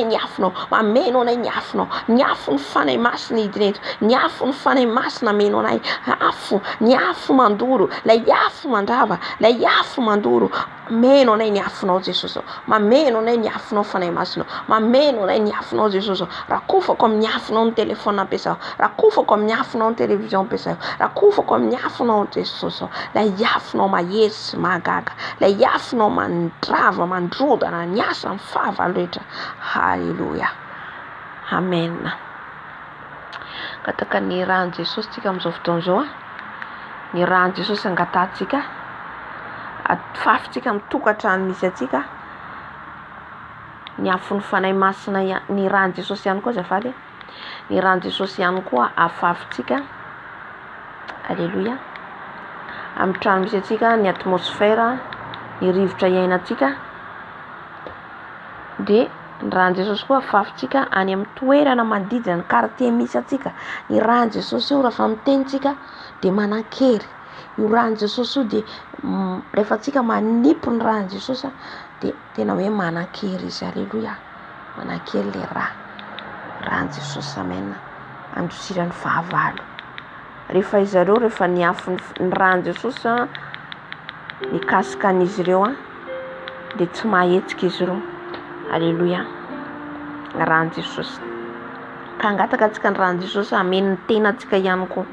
ny afonao, mameno anay ny afonao, ny afon'ny fanahy masina hidinento, ny afon'ny fanahy masina meno anay, afo, ny afo mandoro, lay afo mandrava, lay afo mandoro, meno anay ny afonao Jesosy, mameno anay ny afonao fanahy masina, mameno anay ny afonao Jesosy, rakofako amin'ny afonao ny telefona ampiasao, rakofako amin'ny afonao ny televizion ampiasao, rakofako amin'ny afonao Jesosy, lay afonao mahery sy mahagaga, lay afonao mandrava, mandrodana ny asa amin'ny fahavaloetra. Haleluia. Amen. Kataka ny rahan'i Jesosy tsika amin'izao fotoana izao, ny rahan'i Jesosy angatatsika, afafintsika mitokantrano misy atsika, ny afon'ny fanahy masina ny rahan'i Jesosy ihany koa zafady, ny rahan'i Jesosy ihany koa afafintsika. Haleluia. Amin'ny trano misy atsika, ny atmosfera, ny rivotra iainantsika, dia ny rahan'i Jesosy koa afafintsika any amin'ny toerana manodidina ny quartier misy atsika. Ny rahan'i Jesosy io rehefa mitenitsika dia manan-kery. Io rahan'i Jesosy io dia rehefa tsika manipo ny rahan'i Jesosy dia tena hoe manan-kery izy. Haleluia. Manan-kery le rahan'i Jesosy. Amen. Androsiran'ny fahavalo. Rehefa izareo rehefa ny afo ny rahan'i Jesosy mikasika an'izy ireo dia tsy mahetsika izy ireo. Haleluia. Rahan'i Jesosy. Ka angataka antsika ny rahan'i Jesosy ameny ny tenantsika ihany koa.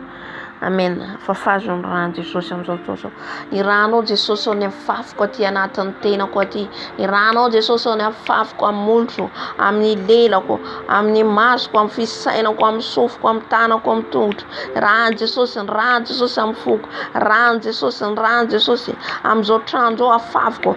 Amen. Fahafazo ny rahan'i Jesosy amin'izao fotoana izao. Ny rahanao Jesosy ny afafiko aty anatin'ny tenako aty. Ny rahanao Jesosy ny afafiko amin'ny molotro, amin'ny lelako, amin'ny masoko, amin'ny fisainako, amin'ny sofiko, amin'ny tanako, amin'ny tongotro. Rahan'i Jesosy, ny rahan'i Jesosy amin'ny foko. Rahan'i Jesosy, ny rahan'i Jesosy amin'izao trano izao afafiko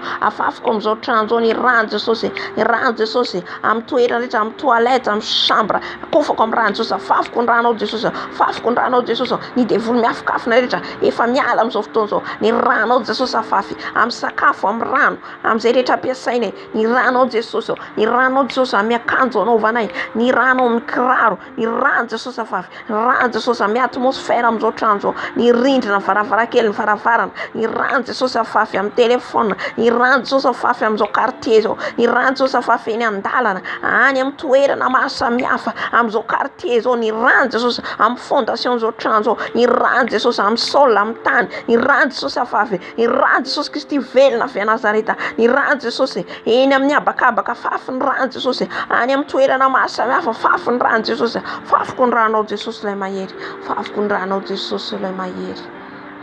amin'izao trano izao ny rahan'i Jesosy. Ny rahan'i Jesosy amin'ny toerana rehetra, amin'ny toalette, amin'ny chambre. Akofako amin'ny rahan'i Jesosy, afafiko ny rahanao Jesosy, afafiko ny rahanao Jesosy. Ny devoly miafokafona rehetra efa miala amin'izao fotoana izao. Ny ranao Jesosy afafy amin'ny sakafo, amin'ny rano, amin'izay rehetra ampiasainay. Ny ranao Jesosy, ny ranao Jesosy amin'ny akanjo anaovanay, ny ranao amin'ny kiraro, ny rano Jesosy afafy, ny rano Jesosy amin'ny atmosfera amin'izao trano izao, ny rindrina varavarankely, ny varavarana, ny rano Jesosy afafy amin'ny telefona, ny rano Jesosy afafy amin'izao quartier izao, ny rano Jesosy afafy eny an-dalana, any amin'ny toerana maro samihafa amin'izao quartier izao, ny rano Jesosy amin'ny fondation izao trano izao, ny rano Jesosy amin'ny sol, amin'ny tany, ny rano Jesosy afafy, ny rano Jesosy Kristy velona avy a Nazareta, ny rano Jesosy eny amin'ny abakabaka, fafy ny rano Jesosy any amin'ny toerana maro samihafa, fafy ny rano Jesosy, fafiko ny ranao Jesosy ilay mahery, fafiko ny ranao Jesosy ilay mahery.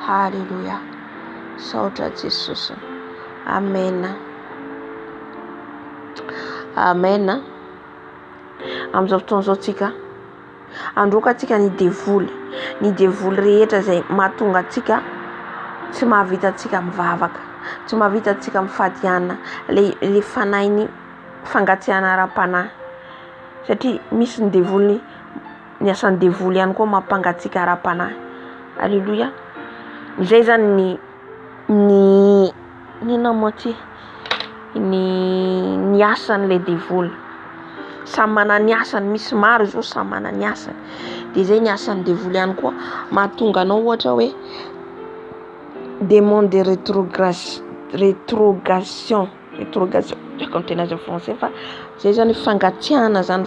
Haleluia. Saotra Jesosy. Amen. Amen. Amin'izao fotoana izao tsika androka atsika ny devoly rehetra izay mahatonga atsika tsy mahavita atsika mivavaka, tsy mahavita atsika mifadiana le fanainy fangatsiahana ara-panahy, satria misy ny devoly, ny asan'ny devoly ihany koa mampangatsiaka ara-panahy. Haleluia. Izay zany ny namoaty ny asan'le devoly. Samy mana ny asany, misy maro izy samy mana ny asany. Dia zay ny asan'ny devoly ihany koa mahatonga anao ohatra hoe démon de rétrogression comme tena azy français, fa zay zany fangatsiahana zany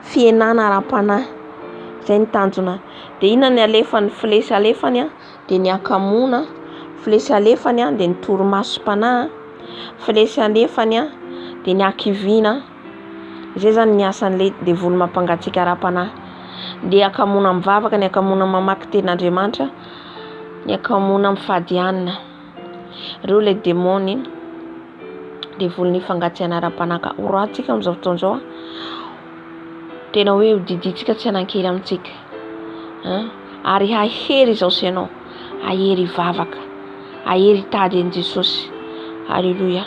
fienana ara-panahy. Zay ny tanjona. Dia inona ny alefany? Flesy alefany dia ny akamona, flesy alefany dia ny torimasom-panahy, flesy alefany dia ny akivina. Zay zany ny asan'le devoly mampangatsiaka ara-panahy. Dia akamona mivavaka, ny akamona mamaky ten'Andriamanitra, ny akamona mifadianina. Ireo le démony devoly ny fangatsiahana ara-panahy. Ka horatsika amin'izao fotoana izao tena hoe hodidiantsika tsy hanan-kely amintsika. Ary hahery izao sy ianao, hahery hivavaka, hahery hitady an'i Jesosy, Haleluia.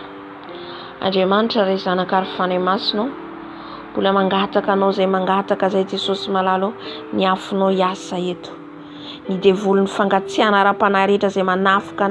Andriamanitra ray zanaka ary fanay masino, mbola mangataka anao zay mangataka zay Jesosy malalo ny afonao hiasa eto. Ny devoly ny fangatsiahana ara-panahy rehetra zay manafoka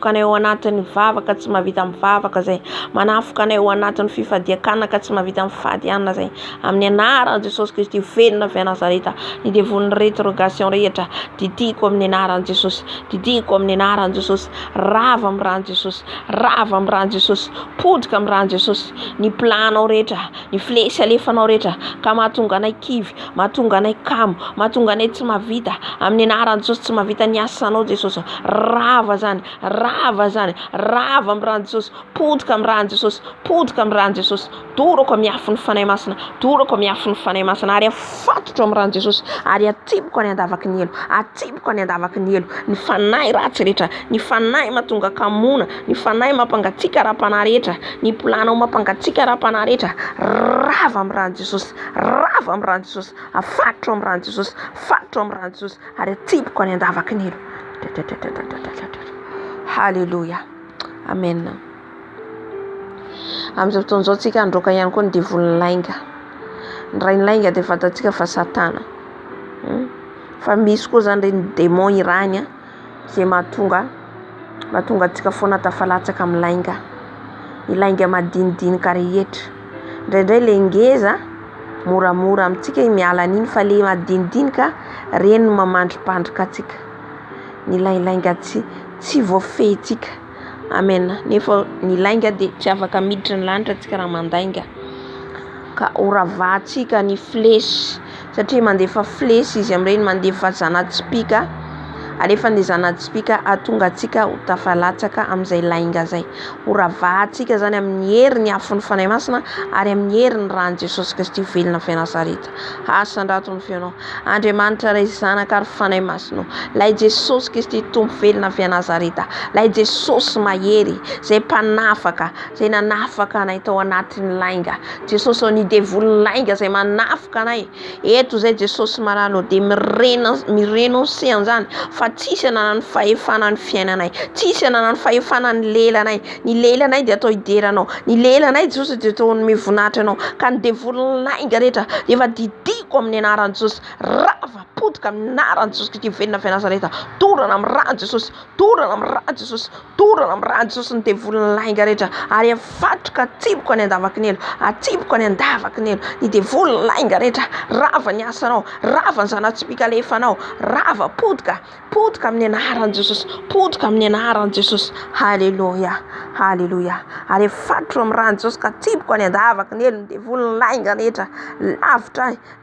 anay ao anatin'ny vavaka tsy mahavita mivavaka zay, manafoka anay ao anatin'ny fifadiakanana tsy mahavita mifadianana zay, amin'ny anaran'i Jesosy Kristy velona avy Nazareta. Ny devoly ny rétrogration rehetra didiko amin'ny anaran'i Jesosy, didiko amin'ny anaran'i Jesosy. Rava amin'ny ran'i Jesosy, rava amin'ny ran'i Jesosy, podika amin'ny ran'i Jesosy. Ny planao rehetra, ny flesy alefanao rehetra ka mahatonga anay kivy, mahatonga anay kamo, mahatonga anay tsy mahavita amin'ny anaran'i Jesosy, tsy mahavita ny asanao Jesosy. Rava zany, rava zany, rava amin'ny ran'i Jesosy, podika amin'ny ran'i Jesosy, podika amin'ny ran'i Jesosy. Dorako amin'ny afon'ny fanahy masina, dorako amin'ny afon'ny fanahy masina, ary afatotro amin'ny ran'i Jesosy, ary atiboko any andavaky ny elo, atiboko any andavaky ny elo. Ny fanahy ratsy rehetra, ny fanahy mahatonga kamona, ny fanahy mampangatsiaka ara-panahy rehetra, ny planao mampangatsiaka ara-panahy rehetra, rava amin'ny ran'i Jesosy, rava amin'ny ran'i Jesosy, afatotro amin'ny ran'i Jesosy, afatotro amin'ny ran'i Jesosy, ary atiboko any andavaky ny elo. Haleluia. Amen. Amin'izao fotoan'izao tsika androaka ihany koa ny devol'ny lainga. Ny ray ny lainga dia fantatsika fa satana. Fa misy koa zany reny démon irany zay mahatonga antsika foana tafalatsaka amin'ny lainga. Ny lainga madinidinika rehetra. Indraindray le ngeza moramora amintsika miala an'iny, fa le madinidinika reny no mamandripandrika atsika. Ny lainga tsy voafehitsika. Amen. Nefa ny lainga dia tsy afaka miditra ny lanitra atsika raha mandainga. Ka oravatsika ny flesy, satria mandefa flesy izy amin'ireny, mandefa zanatspika. Alefa ny zanatspika atonga atsika ho tafalatsaka amin'izay lainga zay. Oravatsika zany amin'ny herin'ny afon'ny fanahy masina ary amin'ny herin'ny ran'i Jesosy Kristy velona avy Nazareta. Asandrato ny feonao. Andriamanitra ray zanaka ary fanahy masina, lay Jesosy Kristy tompo velona avy Nazareta, lay Jesosy mahery zay mpanafaka, zay nanafaka anay tao anatin'ny lainga. Jesosy ny devol'ny lainga zay manafaka anay eto zay Jesosy malalo dia mirenonse an'izany fa tsisy ananany fahefanany fiainanay, tsisy ananany fahefanany lelanay. Ny lelanay dia atao hideranao, ny lelanay Jesosy dia atao mivonatra anao. Ka ny devol'ny lainga rehetra dia efa didiko amin'ny anaran'i Jesosy, rava podika amin'ny anaran'i Jesosy Kristy velona avy Nazareta. Dorana amin'ny ran'i Jesosy, dorana amin'ny ran'i Jesosy, dorana amin'ny ran'i Jesosy ny devol'ny lainga rehetra, ary afatoka atsiboko any andavaky ny elo, atsiboko any andavaky ny elo. Ny devol'ny lainga rehetra, rava ny asanao, rava ny zanatspika alefanao, rava podika amin'ny anaran'i Jesosy, podika amin'ny anaran'i Jesosy. Haleluia, haleluia. Ary afatotro amin'ny ran'i Jesosy ka atsiboko any andavaky ny elo ny devol'ny lainga rehetra.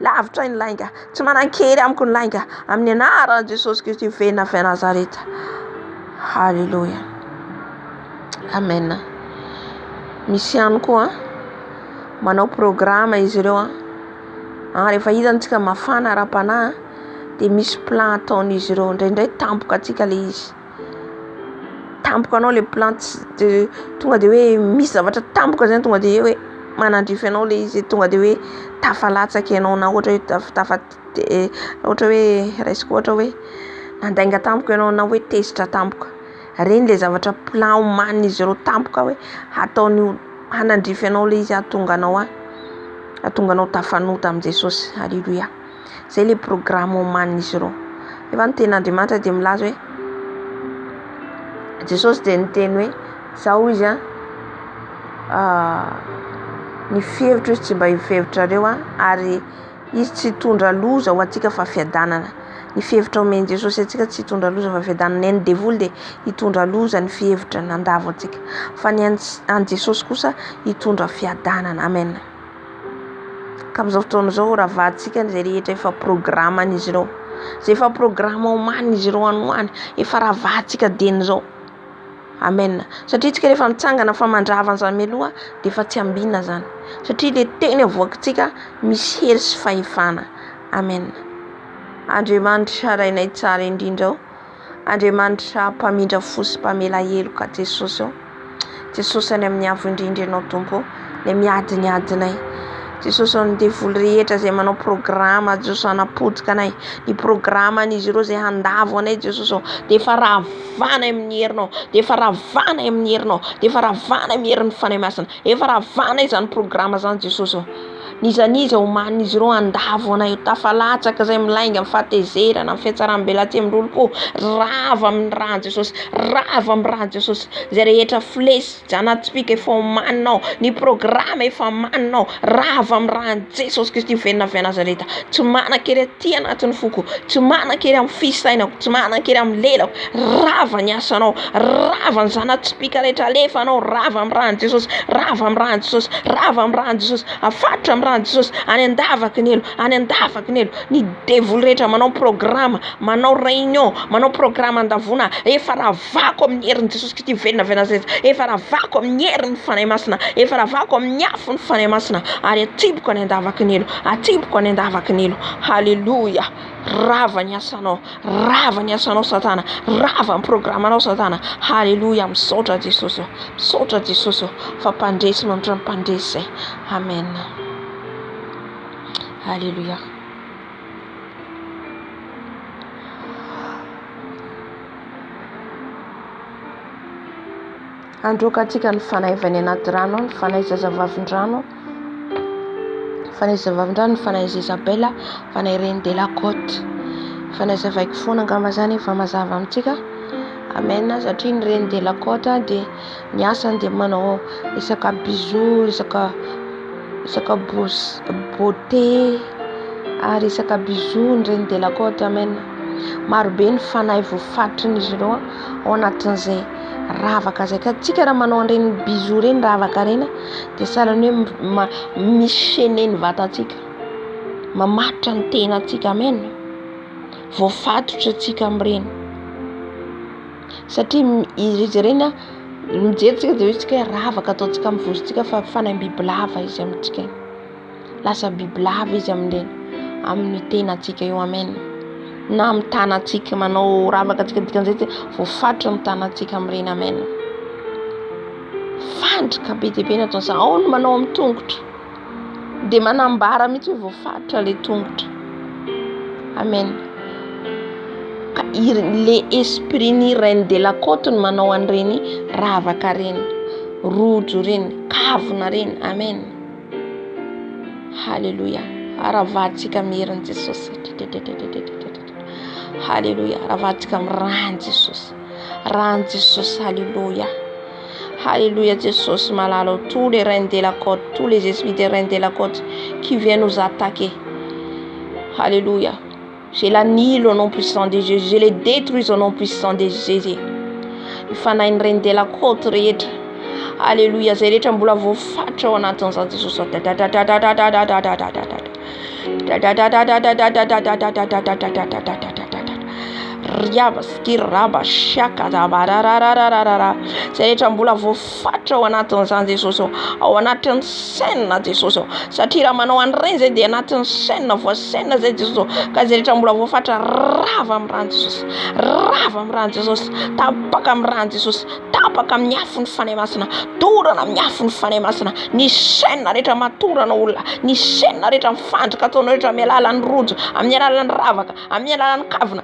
Lavitra ny lainga, tsy manan-kery amiko ny lainga, amin'ny anaran'i Jesosy Kristy velona avy Nazareta. Haleluia. Amen. Misy ihany koa manao programa izy ireo rehefa hitantsika mafana ara-panahy dia misy plan ataon'izy ireo. Indraindray tampoka atsika le izy, tampoka anao le plan, tonga dia hoe misy zavatra tampoka zany, tonga dia hoe manandrify anao le izy, tonga dia hoe tafalatsaka ianao, na ohatra hoe ohatra hoe raisiko ohatra hoe nandainga tampoka ianao, na hoe tezitra tampoka. Reny le zavatra plan omanin'izy ireo tampoka hoe ataony hanandrify anao le izy, atonga anao tafanota amin'i Jesosy. Haleluia. Zay le programme omanin'izy ireo. Efa ny ten'Andriamanitra dia milaza hoe Jesosy dia niteny hoe zao izy ny fihevitra izy tsy mba hifevitrareo ary izy tsy hitondra loza ho atsika fa fiadanana. Ny fihevitra omeny Jesosy atsika tsy hitondra loza fa fiadanana. Ny devoly dia hitondra loza ny fihevitra nandavo atsika, fa ny an Jesosy kosa hitondra fiadanana. Amen. Ka amin'izao fotoana izao ravahantsika zay rehetra efa programan'izy ireo, zay efa programa omanin'izy ireo anoany, efa ravahantsika dieny. Amen. Satria tsika rehefa mitsangana fa mandrava an'izany mialoha dia efa tsy ambinina zany, satria le teny avoakitsika misy hery sy fahefana. Amen. Andriamanitra rainay tsara indrindra, Andriamanitra mpamindra fo sy mpamela heloka Jesosy Jesosy any amin'ny avo indrindra ianao Tompo, le miadinay Jesosy ny devoly rehetra zay manao programa Jesosy anapotika anay ny programan'izy ireo zay handavo anay Jesosy de efa ravana amin'ny herinao de efa ravana amin'ny herinao de efa ravana amin'ny herin'ny fanahy masina efa ravana izany programa zany Jesosy nizaniza omanin'izy ireo andavo anay tafalatsaka zay milainga amin'ny fahatezerana amin'ny fiatsaram-belatsemindrolo ko rava amin'ny rano Jesosy rava amin'ny rano Jesosy zay rehetra flesy janatsipika efa omaninao ny programa efa omaninao rava amin'ny rano Jesosy Kristy venina avy Nazareta tsy manan-kery aty anatin'ny foko tsy manan-kery amin'ny fisainako tsy manan-kery amin'ny lelako rava ny asanao rava ny janatsipika rehetra alefanao rava amin'ny rano Jesosy rava amin'ny rano Jesosy rava amin'ny rano Jesosy afatra amin'ny rano Jesosy any andavaky ny elo ny devoly rehetra manao programa manao réunion manao programa andavona efa ravako amin'ny herin'i Jesosy Kristy venina avy Nazareta efa ravako amin'ny herin'ny fanahy masina efa ravako amin'ny afon'ny fanahy masina ary atiboko any andavaky ny elo atiboko any andavaky ny elo halleluja rava ny asanao satana rava ny programanao satana halleluja misaotra Jesosy fampandresy manitra mpandresy zay amen halleluja androka atsika ny fanaivany anaty rano ny fanahy zazavavin-drano ny fanahy Isabella fanahy Reine de la Côte fanahy zavaiko foana angamba zany efa mazava amintsika amen satria ny Reine de la Côte de ny asany de manao isaka bijou isaka beauté ary isaka bijou ny Reine de la Côte amen marobe ny fanahy voafatriny ireo ao anatin'izay ravaka zay ka tsika raha manao an'ireny bijou reny ravaka reny de salany hoe misene ny vatantsika mamatra ny tenantsika amen voafatotra atsika amin'ireny satria izy ireny mijeritsika de hoe tsika ravaka ataotsika amin'ny vozontsika fa fanahy bibilava izy amintsika lasa bibilava izy amin'ireny amin'ny tenantsika eo amen na amin'ny tanantsika manao ravaka atsika dikan'izay voafatotra amin'ny tanantsika amin'ireny amen fandrika be dia be ny ataonsa ao ny manao amin'ny tongotra de manambara mihitsy hoe voafatotra le tongotra amen ka le esprit ny Reine de la Côte ny manao an'ireny ravaka reny rojo reny kavina reny amen halleluja aravahantsika miherin'i Jesosy halleluja aravahantsika amin'ny rano Jesosy halleluja halleluja Jesosy malalo tous les reines de la côte tous les esprits des reines de la côte qui viennent nous attaquer halleluja je l'annule au nom puissant de Jésus je les détruis au nom puissant de Jésus ifanahin'ny Reine de la Côte rehetra halleluja zay rehetra mbola voafatra ao anatin'izany Jesosy riabaskiraba shaka dabararararara zay rehetra mbola voafatra ao anatin'izany Jesosy ao anatin'ny saina Jesosy satria raha manao an'ireny zay de anatin'ny saina voasaina zay Jesosy ka zay rehetra mbola voafatra rava amin'ny rano Jesosy tapaka amin'ny rano Jesosy tapaka amin'ny afon'ny fanahy masina torana amin'ny afon'ny fanahy masina ny saina rehetra matorana olona ny saina rehetra mifandrika ataonao rehetra amin'ny alalan'ny rojo amin'ny alalan'ny ravaka amin'ny alalan'ny kavina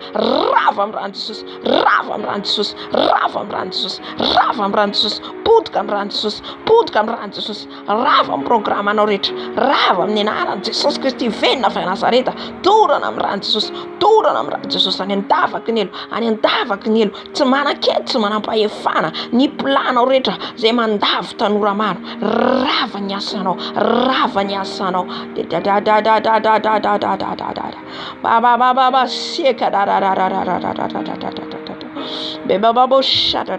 rava amin'ny rano Jesosy rava amin'ny rano Jesosy rava amin'ny rano Jesosy rava amin'ny rano Jesosy potika amin'ny rano Jesosy potika amin'ny rano Jesosy rava amin'ny programanao rehetra rava amin'ny anaran'i Jesosy Kristy venina avy Nazareta torana amin'ny rano Jesosy torana amin'ny rano Jesosy any andavaky ny elo tsy manan-kely tsy manam-pahefana ny planao rehetra zay mandavo tanora maro rava ny asanao baba sieka bebababo shata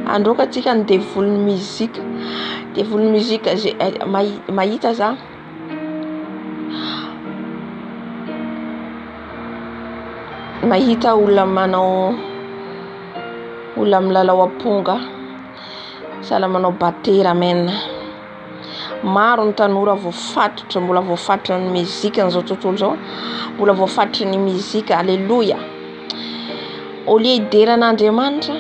androka tsika ny devolony muzika zay mahita za mahita olona manao olona milalao aponga sala manao batera amen Maro ny tanora voafatotra, mbola voafatotra ny muzika n'izao tontolo zao, mbola voafatotra ny muzika. Alleluia. Au lieu hideran'Andriamanitra,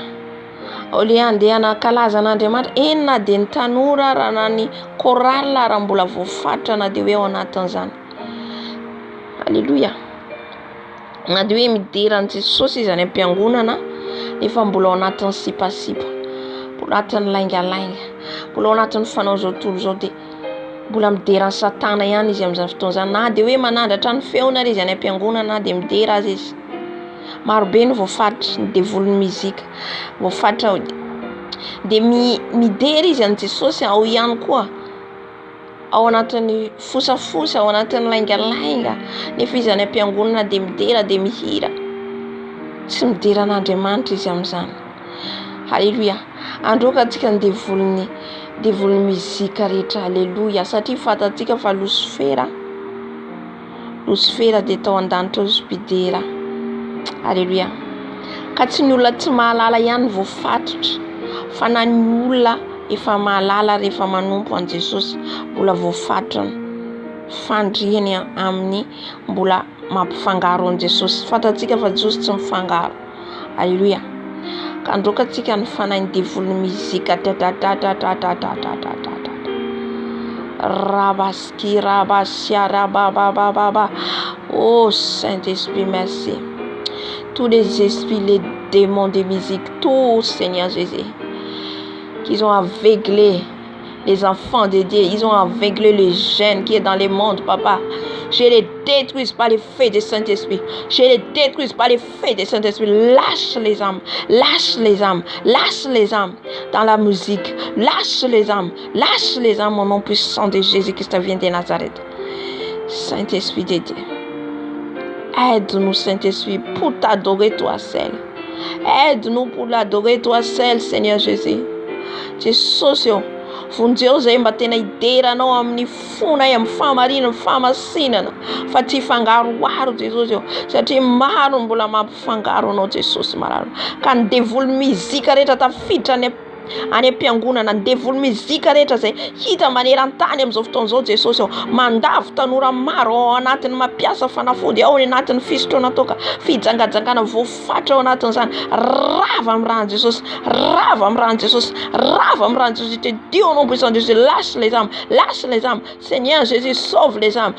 au lieu andeha hankalaza an'Andriamanitra, na dia ny tanora raha na ny chorale raha mbola voafatotra na dia hoe ao anatin'izany. Alleluia. Na dia hoe midera an'i Jesosy izy any am-piangonana nefa mbola ao anatin'ny sipasipa, mbola ao anatin'ny laingalainga, mbola ao anatin'ny fanao zao tontolo zao, dia mbola midera ny Satana ihany izy amin'izany fotoana izany. Na dia hoe manandratra ny feona izy any am-piangonana na dia midera azy izy. Marobe ny voafatotra, ny devolin'ny muzika voafatotra, dia midera izy an'i Jesosy ao ihany koa, ao anatin'ny fosafosa, ao anatin'ny laingalainga, nefa izy any am-piangonana dia midera dia mihira, tsy midera an'Andriamanitra izy amin'izany. Halleluia. Androaka antsika ny devolin'ny muzika rehetra. Halleluia. Satria fantatsika fa Lucifera dia tao an-danitra hospidera. Halleluia. Ka tsy ny olona tsy mahalala ihany voafatotra, fa na ny olona efa mahalala rehefa manompo an Jesosy mbola voafatotra fandriany amin'ny mbola mampifangaro an Jesosy. Fantatsika fa Jesosy tsy mifangaro. Halleluia. Ka androaka antsika ny fanahy ny devolin'ny muzika. Rabaski rabasia rababababa. Oh Saint-Esprit, merci. Tous les esprits, les démons de musique, tous, Seigneur Jésus, qu'ils ont aveuglé les enfants de Dieu, ils ont aveuglé les jeunes qui est dans le monde, papa. Je les détruis par les feux du Saint-Esprit. Je les détruis par les feux du Saint-Esprit. Lâche les âmes, lâche les âmes, lâche les âmes dans la musique. Lâche les âmes au nom puissant de Jésus-Christ vient de Nazareth. Saint-Esprit de Dieu, aide-nous, Saint-Esprit, pour t'adorer toi seul. Aide-nous pour l'adorer toi seul, Seigneur Jésus. Jésus, vonjeo zay mba tena hideranao amin'ny fona amin'ny famarinana, famasinana, fa tsy fangaroaro Jesosy eo, satria maro mbola mampifangaro anao Jesosy mararo. Ka ny devoly muzika rehetra tafiditra any am-piangonana, ny devoly muzika rehetra zay hita maneran-tany amin'izao fotoan'izao Jesosy eo, mandavo tanora maro ao anatin'ny mampiasa fanafody, ao anatin'ny fisotroana toka, fijangajangana voafatra ao anatin'izany. Rava amin'ny rahan'i Jesosy, rava amin'ny rahan'i Jesosy, rava amin'ny rahan'i Jesosy. Te dis au nom puissant de Jésus, lâche les âmes, Seigneur Jésus, sauve les âmes,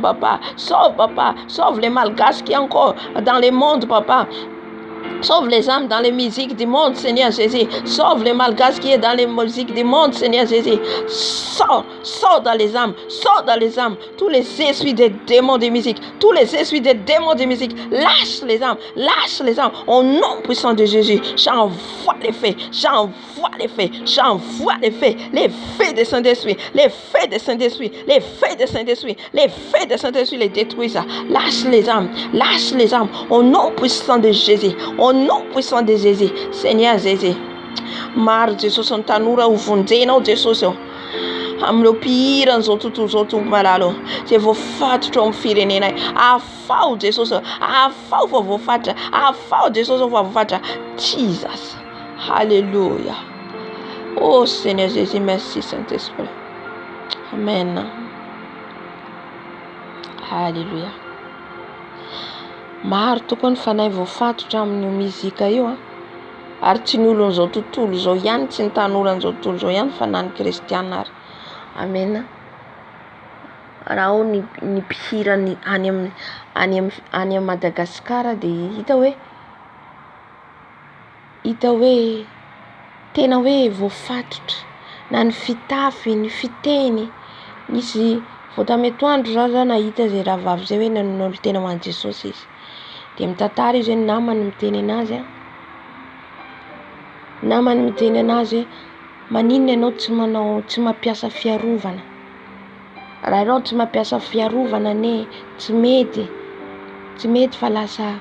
papa, sauve les malgaches qui encore dans le monde, papa. Sauve les âmes dans les musiques du monde, Seigneur Jésus. Sauve les malgaches qui est dans les musiques du monde, Seigneur Jésus. Sors dans les âmes, tous les esprits des démons de musique, lâche les âmes, au nom puissant de Jésus. J'envoie les feux, les feux de Saint-Esprit, les feux de Saint-Esprit, les détruisent. Lâche les âmes, au nom puissant de Jésus. Au nom puissant de Jésus, Seigneur Jésus. Maro Jesosy ny tanora ho vonjenao Jesosy eo amin'ireo mpihiran'izao tontolo zao tompo malalo, zay voafatotra ao amin'ny firenenay. Afao Jesosy, afao fa voafatra, afao Jesosy fa voafatra. Jesus. Alléluia. Oh Seigneur Jésus, merci Saint-Esprit. Amen. Alléluia. Maro tokoa ny fanahy voafatotra amin'ny muzika io ary tsy ny olon'izao tontolo zao ihany, tsy ny tanoran'izao tontolo zao ihany fa na ny kristiana ary. Amen. Raha ao ny mpihira any amin'ny Madagasikara dia hita hoe tena hoe voafatotra, na ny fitafy, ny fiteny. Nisy vao tamin'ny atoandro zao nahita zay rahavavy zay hoe nanao tena ho an'i Jesosy izy. Dia mitantara izy hoe namany miteny anazy hoe maninona ianao tsy mampiasa fiarovana. Raha ianao tsy mampiasa fiarovana ne tsy mety fa lasa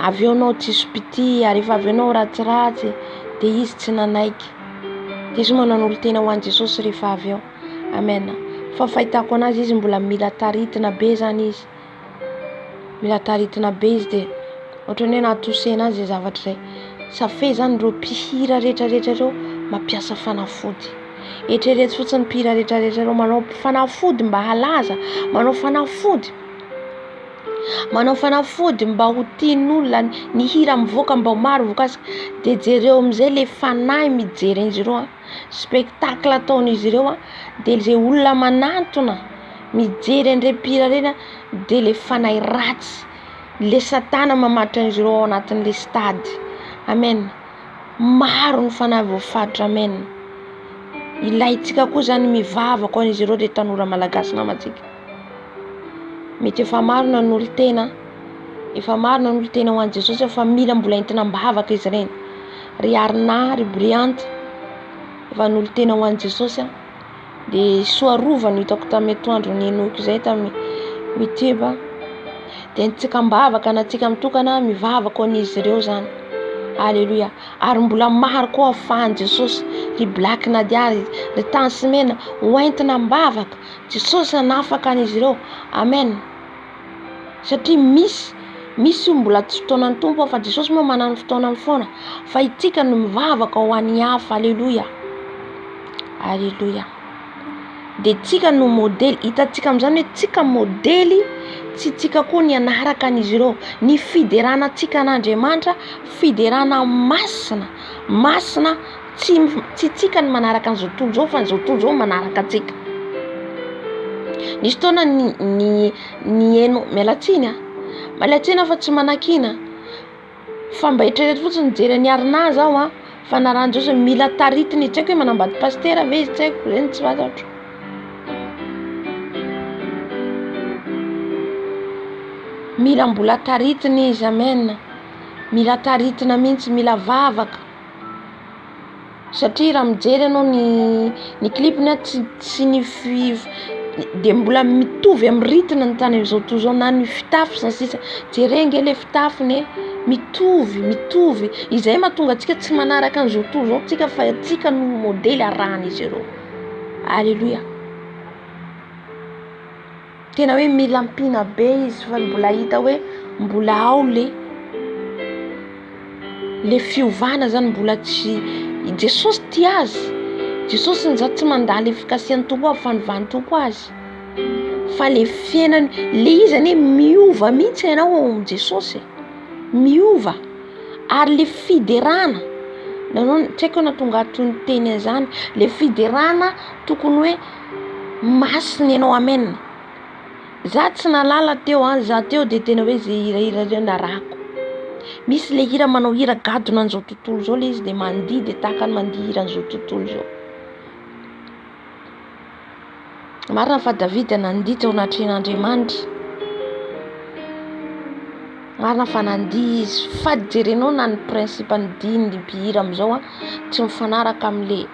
avy eo anao tsisy pity ary efa avy eo anao ratsiratsy dia izy tsy nanaiky. Dia izy manan'olo tena ho an'i Jesosy rehefa avy eo. Amen. Fa fahitako anazy izy mbola mila taritina be zany izy. Mila taritina be izy dia ohatrany hoe nahatosena azy zavatra zay. Safe zany ireo mpihira rehetra reo mampiasa fanafody. Eritrereto fotsiny mpihira rehetrarehetra reo manao fanafody mba halaza, manao fanafody mba ho tian'olona ny hira mivoaka mba ho maro vokasika. De jereo amizay le fanahy mijery izy ireo spectacle ataon'izy ireo de le olona manantona mijery an'ireny mpihira reny de le fanahy ratsy, le satana mamatotra izy ireo ao anatin'le stady. Amen. Maro ny fanahy voafatotra. Amen. Ilaitsika koa zany mivavaka hoan'izy ireo re tanora malagasy namatsika. Mety efa maro na n'olo-tena, ho an'i Jesosy fa mila mbola entina mbavaka izy ireny. Ry Arna, ry Briante, efa n'olo-tena ho an'i Jesosy de soarova no hitako tamin'ny atoandro ny Enoky zay tamin'ny YouTube. De antsika mbavaka natsika mitokana mivavaka hoan'izy ireo zany. Alléluia. Ary mbola maro koa afahan'i Jesosy, ry Black Nadia, ry Tansimena hoentina mbavaka. Jesosy anafaka an'izy ireo. Amen. Satria misy mbola tsy fotoanan'ny tompo fa Jesosy moa manana fotoanany foana, fa itsika no mivavaka ho an'ny hafa. Alléluia. Alléluia. De tsika no modely, hitatsika amin'izany hoe tsika modely, tsy tsika koa ny anaraka an'izy ireo. Ny fiderana tsika an'Andriamanitra, fiderana masina, tsy tsika ny manaraka an'izao tontolo zao fa n'izao tontolo zao manaraka tsika. Nisy fotoana ny eno mialatsiny fa tsy manakina, fa mba eritrereto fotsiny nijery ny Arina zao fa narany Jesosy mila taritiny, tsy haiko hoe manambady pasteur ve izy, tsy haiko, reny tsy fantatro. Mila mbola taritiny izy. Amen. Mila taritina mihitsy, mila vavaka. Satria raha mijery ianao ny clipiny tsy ny de mbola mitovy amin'ny ritina ny tany amin'izao tontolo zao na ny fitafy sy ny sisa. Jerenge le fitafiny mitovy. Izay mahatonga antsika tsy manaraka an'izao tontolo zao tsika fa tsika no modely arahan'izy ireo. Alléluia. Tena hoe mila mpina be izy fa mbola hita hoe mbola ao le fiovana zany mbola tsy. Jesosy tia azy. Jesosy ny tsy mandala efikasian'ny tompo fa nivan'ny tompo azy. Fa le fiainany le izy ane miova mihitsy ianao ao Jesosy. Miova. Ary le fiderana nanao tsy haiko na tonga atony teny an'izany, le fiderana tokony hoe masina ianao. Amen. Za tsy nalala teo za teo de tena hoe zay hira reo narako. Misy le hira manao hira gadona an'izao tontolo zao le izy de mandihy de tahaka ny mandihy hira an'izao tontolo zao. Marina fa Davida nandihy tao anatren'Andriamanitra. Marina fa nandihy izy, fa jerenao na ny principe ny diny ny mpihira am'izao tsy mifanaraka am'le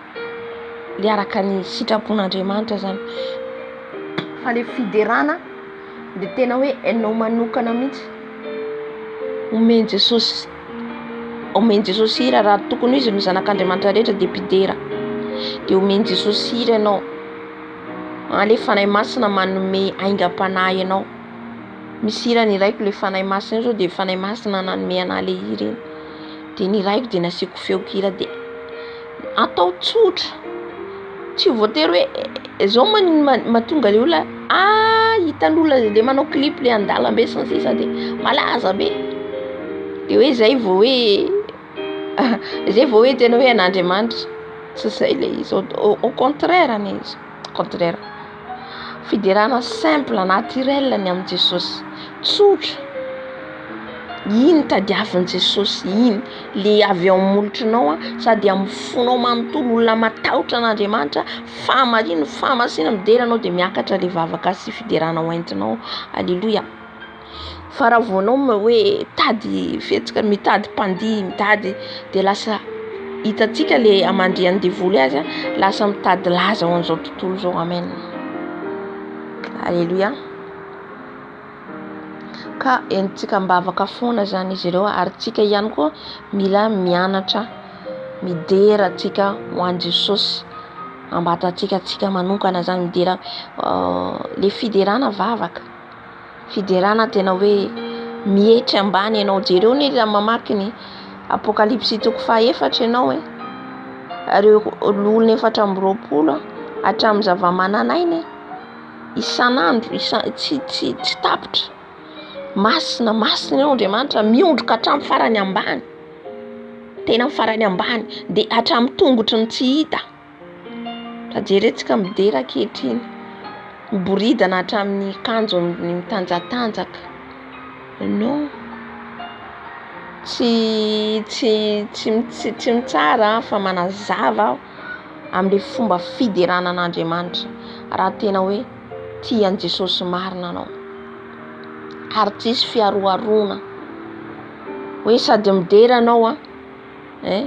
araka ny sitrapon'Andriamanitra zany. Fa le fiderana de tena hoe enao manokana mihitsy omeny Jesosy hira raha tokony izy mizanak'Andriamanitra rehetra de mpidera. De omeny Jesosy hira ianao. Le fanahy masina manome aingam-panahy ianao. Misy hira ny raiko le fanahy masina zao de fanahy masina nanome anahy le hira iny. De ny raiko de nasiako feon-kira de atao tsotra. Tsy voatery hoe zao mahatonga le olona hitan'olona le manao clip le andalambe sy ny sisa de malaza be. De hoe zay vao hoe tena hoe an'Andriamanitra. Tsy zay le izy. Au contraire ny izy. Contraire. Fiderana simple, naturel ny amin'ny Jesosy. Tsotra. Iny tadiavin'i Jesosy, iny le avy ao molotrinao sady amin'ny fonao manontolo olona matahotra an'Andriamanitra, famasina midera anao de miakatra le vavaka sy fiderana hoentinao. Alléluia. Fa raha voanao hoe tady fetsika, mitady mpandihy, mitady de lasa hitatsika le amandrian'ny devoly azy lasa mitady laza ho an'izao tontolo zao. Amen. Alléluia. Ka entsika mbavaka foana zany izy ireo ary tsika ihany koa mila mianatra midera tsika ho an'i Jesosy ambatatsika tsika manokana zany midera le fiderana vavaka. Fiderana tena hoe mietry ambany ianao. Jereo ny mamaky ny Apokalipsy toko 4 ianao ary olona 420 hatramin'ny zava-mananainy isan'andro tsy tapitra masina ianao Andriamanitra miondroka hatramin'ny farany ambany, tena farany ambany dia hatramin'ny tongotry ny tsy hita. Jeretsika midera ankehitriny miboridana hatramin'ny kanjo mitanjatanjaka. No tsy mitsara fa manazava amin'ilay fomba fideranan'Andriamanitra raha tena hoe tian Jesosy marina anao, ary tsisy fiaroarona hoe sady midera anao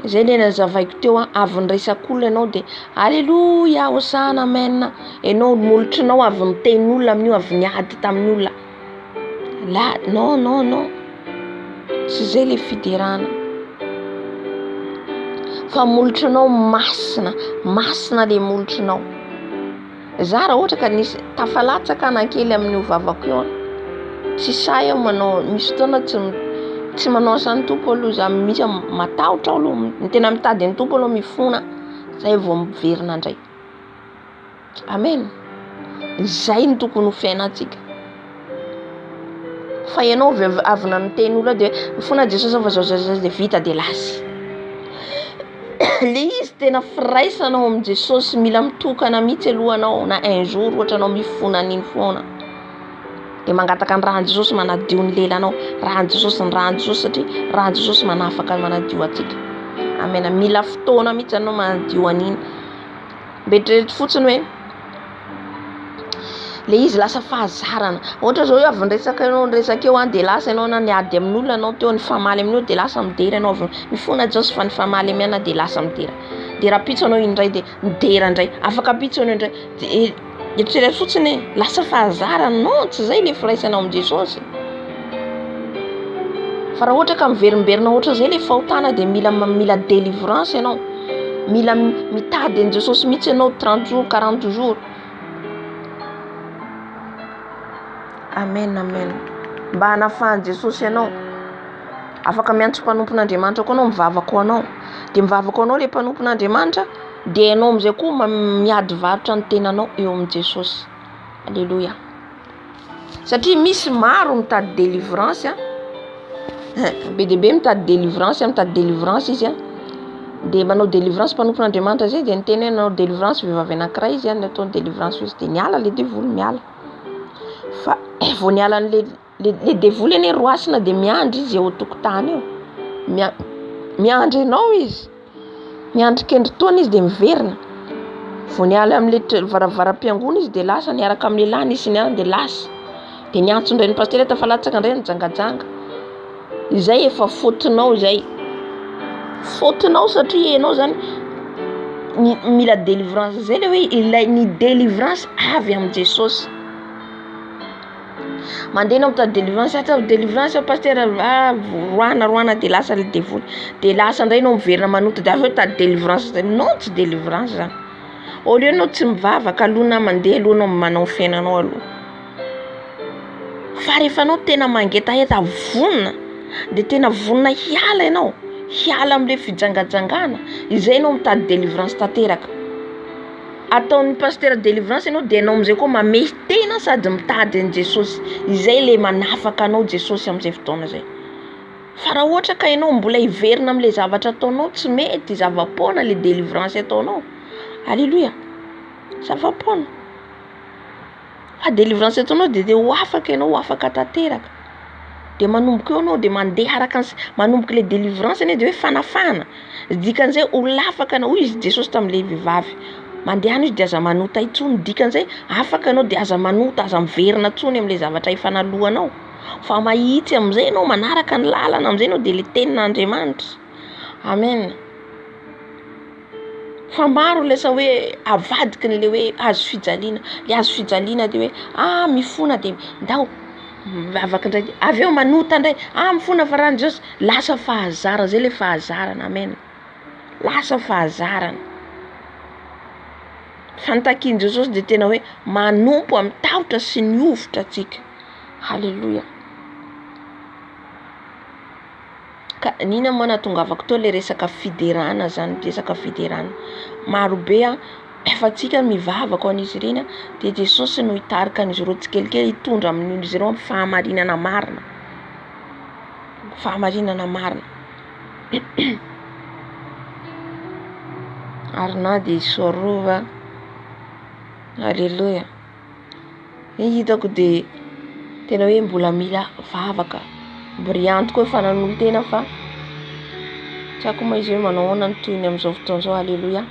zay le nazavaiko teo avy nyresak'olona ianao dia alleluia hosana amen, ianao molotrinao avy nitenin'olona amin'io, avy niady tamin'ny olona la non tsy zay le fiderana, fa molotrinao masina le molotrinao. Za raha ohatra ka nisy tafalatsaka anankely amin'ny vavako io tsy say aho manao, misy fotoana tsy manao san'ny tompo aloha za, misy matahotra aho aloha, tena mitady ny tompo aloha mifona zay vao miverina indray. Amen. Zay ny tokony ho fiainantsika. Fa ianao avy nanoteny olona dia mifona Jesosy fa zao dia vita dia lasy. Le izy tena firaisanao amin'ny Jesosy, mila mitokana mihitsy alohanao na un jour ohatra anao mifona an'iny foana dia mangataka ny rahan'i Jesosy manadio ny lelanao, rahan'i Jesosy satria rahan'i Jesosy manafaka manadio atsika. Amen. Mila fotoana mihitsy anao manadio an'iny. Betreretry fotsiny hoe le izy lasa fahazarana. Ohatra zao avy nresaka eo dia lasa ianao na niady amin'olona anao teo nifamaly amin'io dia lasa midera ianao avy mifona Jesosy fa nifamaly amin'ana dia lasa midera. Dia raha pitso anao indray dia midera indray, afaka pitso anao indray. Eritrerety fotsiny lasa fahazarana. Non, tsy zay le firaisanao amin'ny Jesosy. Fa raha ohatra ka miverimberina ohatra zay le fahotana dia mila délivrance ianao. Mila mitady ny Jesosy mihitsy ianao 30 jours 40 jours. Amen. Mba hanafahan'i Jesosy ianao. Afaka miantso mpanompon'Andriamanitra koa anao, mivavaka anao. Dia mivavaka anao le mpanompon'Andriamanitra dia ianao amin'izay koa miady varotra ny tenanao eo amin'ny Jesosy. Alléluia. Satria misy maro mitady délivrance be dia be mitady délivrance izy dia manao délivrance mpanompon'Andriamanitra zay dia niteny hoe nanao délivrance vehivavy anankiray izy nataony délivrance izy dia niala le devoly miala. Fa vao niala le devoly eny roasina dia miandry izy eo tokotany eo. Miandry ianao izy, miandry kendron-taona izy dia miverina. Vao niala amin'ilay varavaram-piangona izy dia lasa niaraka amin'ny lehilahy nisy niala dia lasa. Dia niantso indray ny pasteur tafalatsaka indray nijangajanga. Izay efa fautinao izay. Fautinao satria ianao zany mila délivrance. Zay le hoe ilay ny délivrance avy amin'ny Jesosy. Mandeha anao mitady délivrance pasteur roana dia lasa le devoly. Dia lasa indray anao miverina manoto dia avy eo mitady délivrance. Non, tsy délivrance zany. Au lieu anao tsy mivavaka aloha mandeha aloha anao manao fiainanao aloha. Fa rehefa anao tena mangetaheta vonona dia tena vonona hiala ianao, hiala amin'ilay fijangajangana, izay anao mitady délivrance tanteraka. Ataon'ny pasteur délivrance ianao dia ianao amin'izay koa mametena sady mitady an'i Jesosy. Izay le manafaka anao Jesosy amin'izay fotoana izay. Fa raha ohatra ka ianao mbola hiverina amin'ilay zavatra ataonao tsy mety, zava-poana le délivrance ataonao. Alléluia. Zava-poana. Fa délivrance ataonao dia ho afaka ianao, ho afaka tanteraka. Dia manomboka eo anao dia mandeha araka manomboka le délivrance ane dia hoe fanafana. Dikan'izay ho lafaka anao izy Jesosy tamin'ilay vehivavy. Mandehana izy dia aza manota intsony. Dikan'izay afaka anao dia aza manota, aza miverina intsony amin'ilay zavatra ifanalohana. Fa mahitsy amin'izay ianao manaraka ny lalana amin'izay ianao dia le tenin'Andriamanitra. Amen. Fa maro lesa hoe avadiky ny le hoe azo fijaliana. Le azo fijaliana dia hoe mifona dia ndao mivavaka indray. Avy eo manota indray mifona fa rahan'i Jesosy. Lasa fahazara zay le fahazarana. Amen. Lasa fahazarana. Fantakian'i Jesosy dia tena hoe manompo amin'ny tahotra sy ny ovotra atsika. Halleluia. Ka nina moa natongavako to le resaka fiderana zany, resaka fiderana marobe efa tsika mivavaka an'izy ireny de Jesosy no hitarika an'izy ireo tsikelikely hitondra amin'izy ireo fahamarinana marina. Fahamarinana marina. Arina de sorova. Alléluia. Hitako de tena hoe mbola mila vavaka. Briante koa efa nanolo tena fa tsy ako ma izy hoe manao ahoana ny toyiny amin'izao fotoana izao. Alléluia.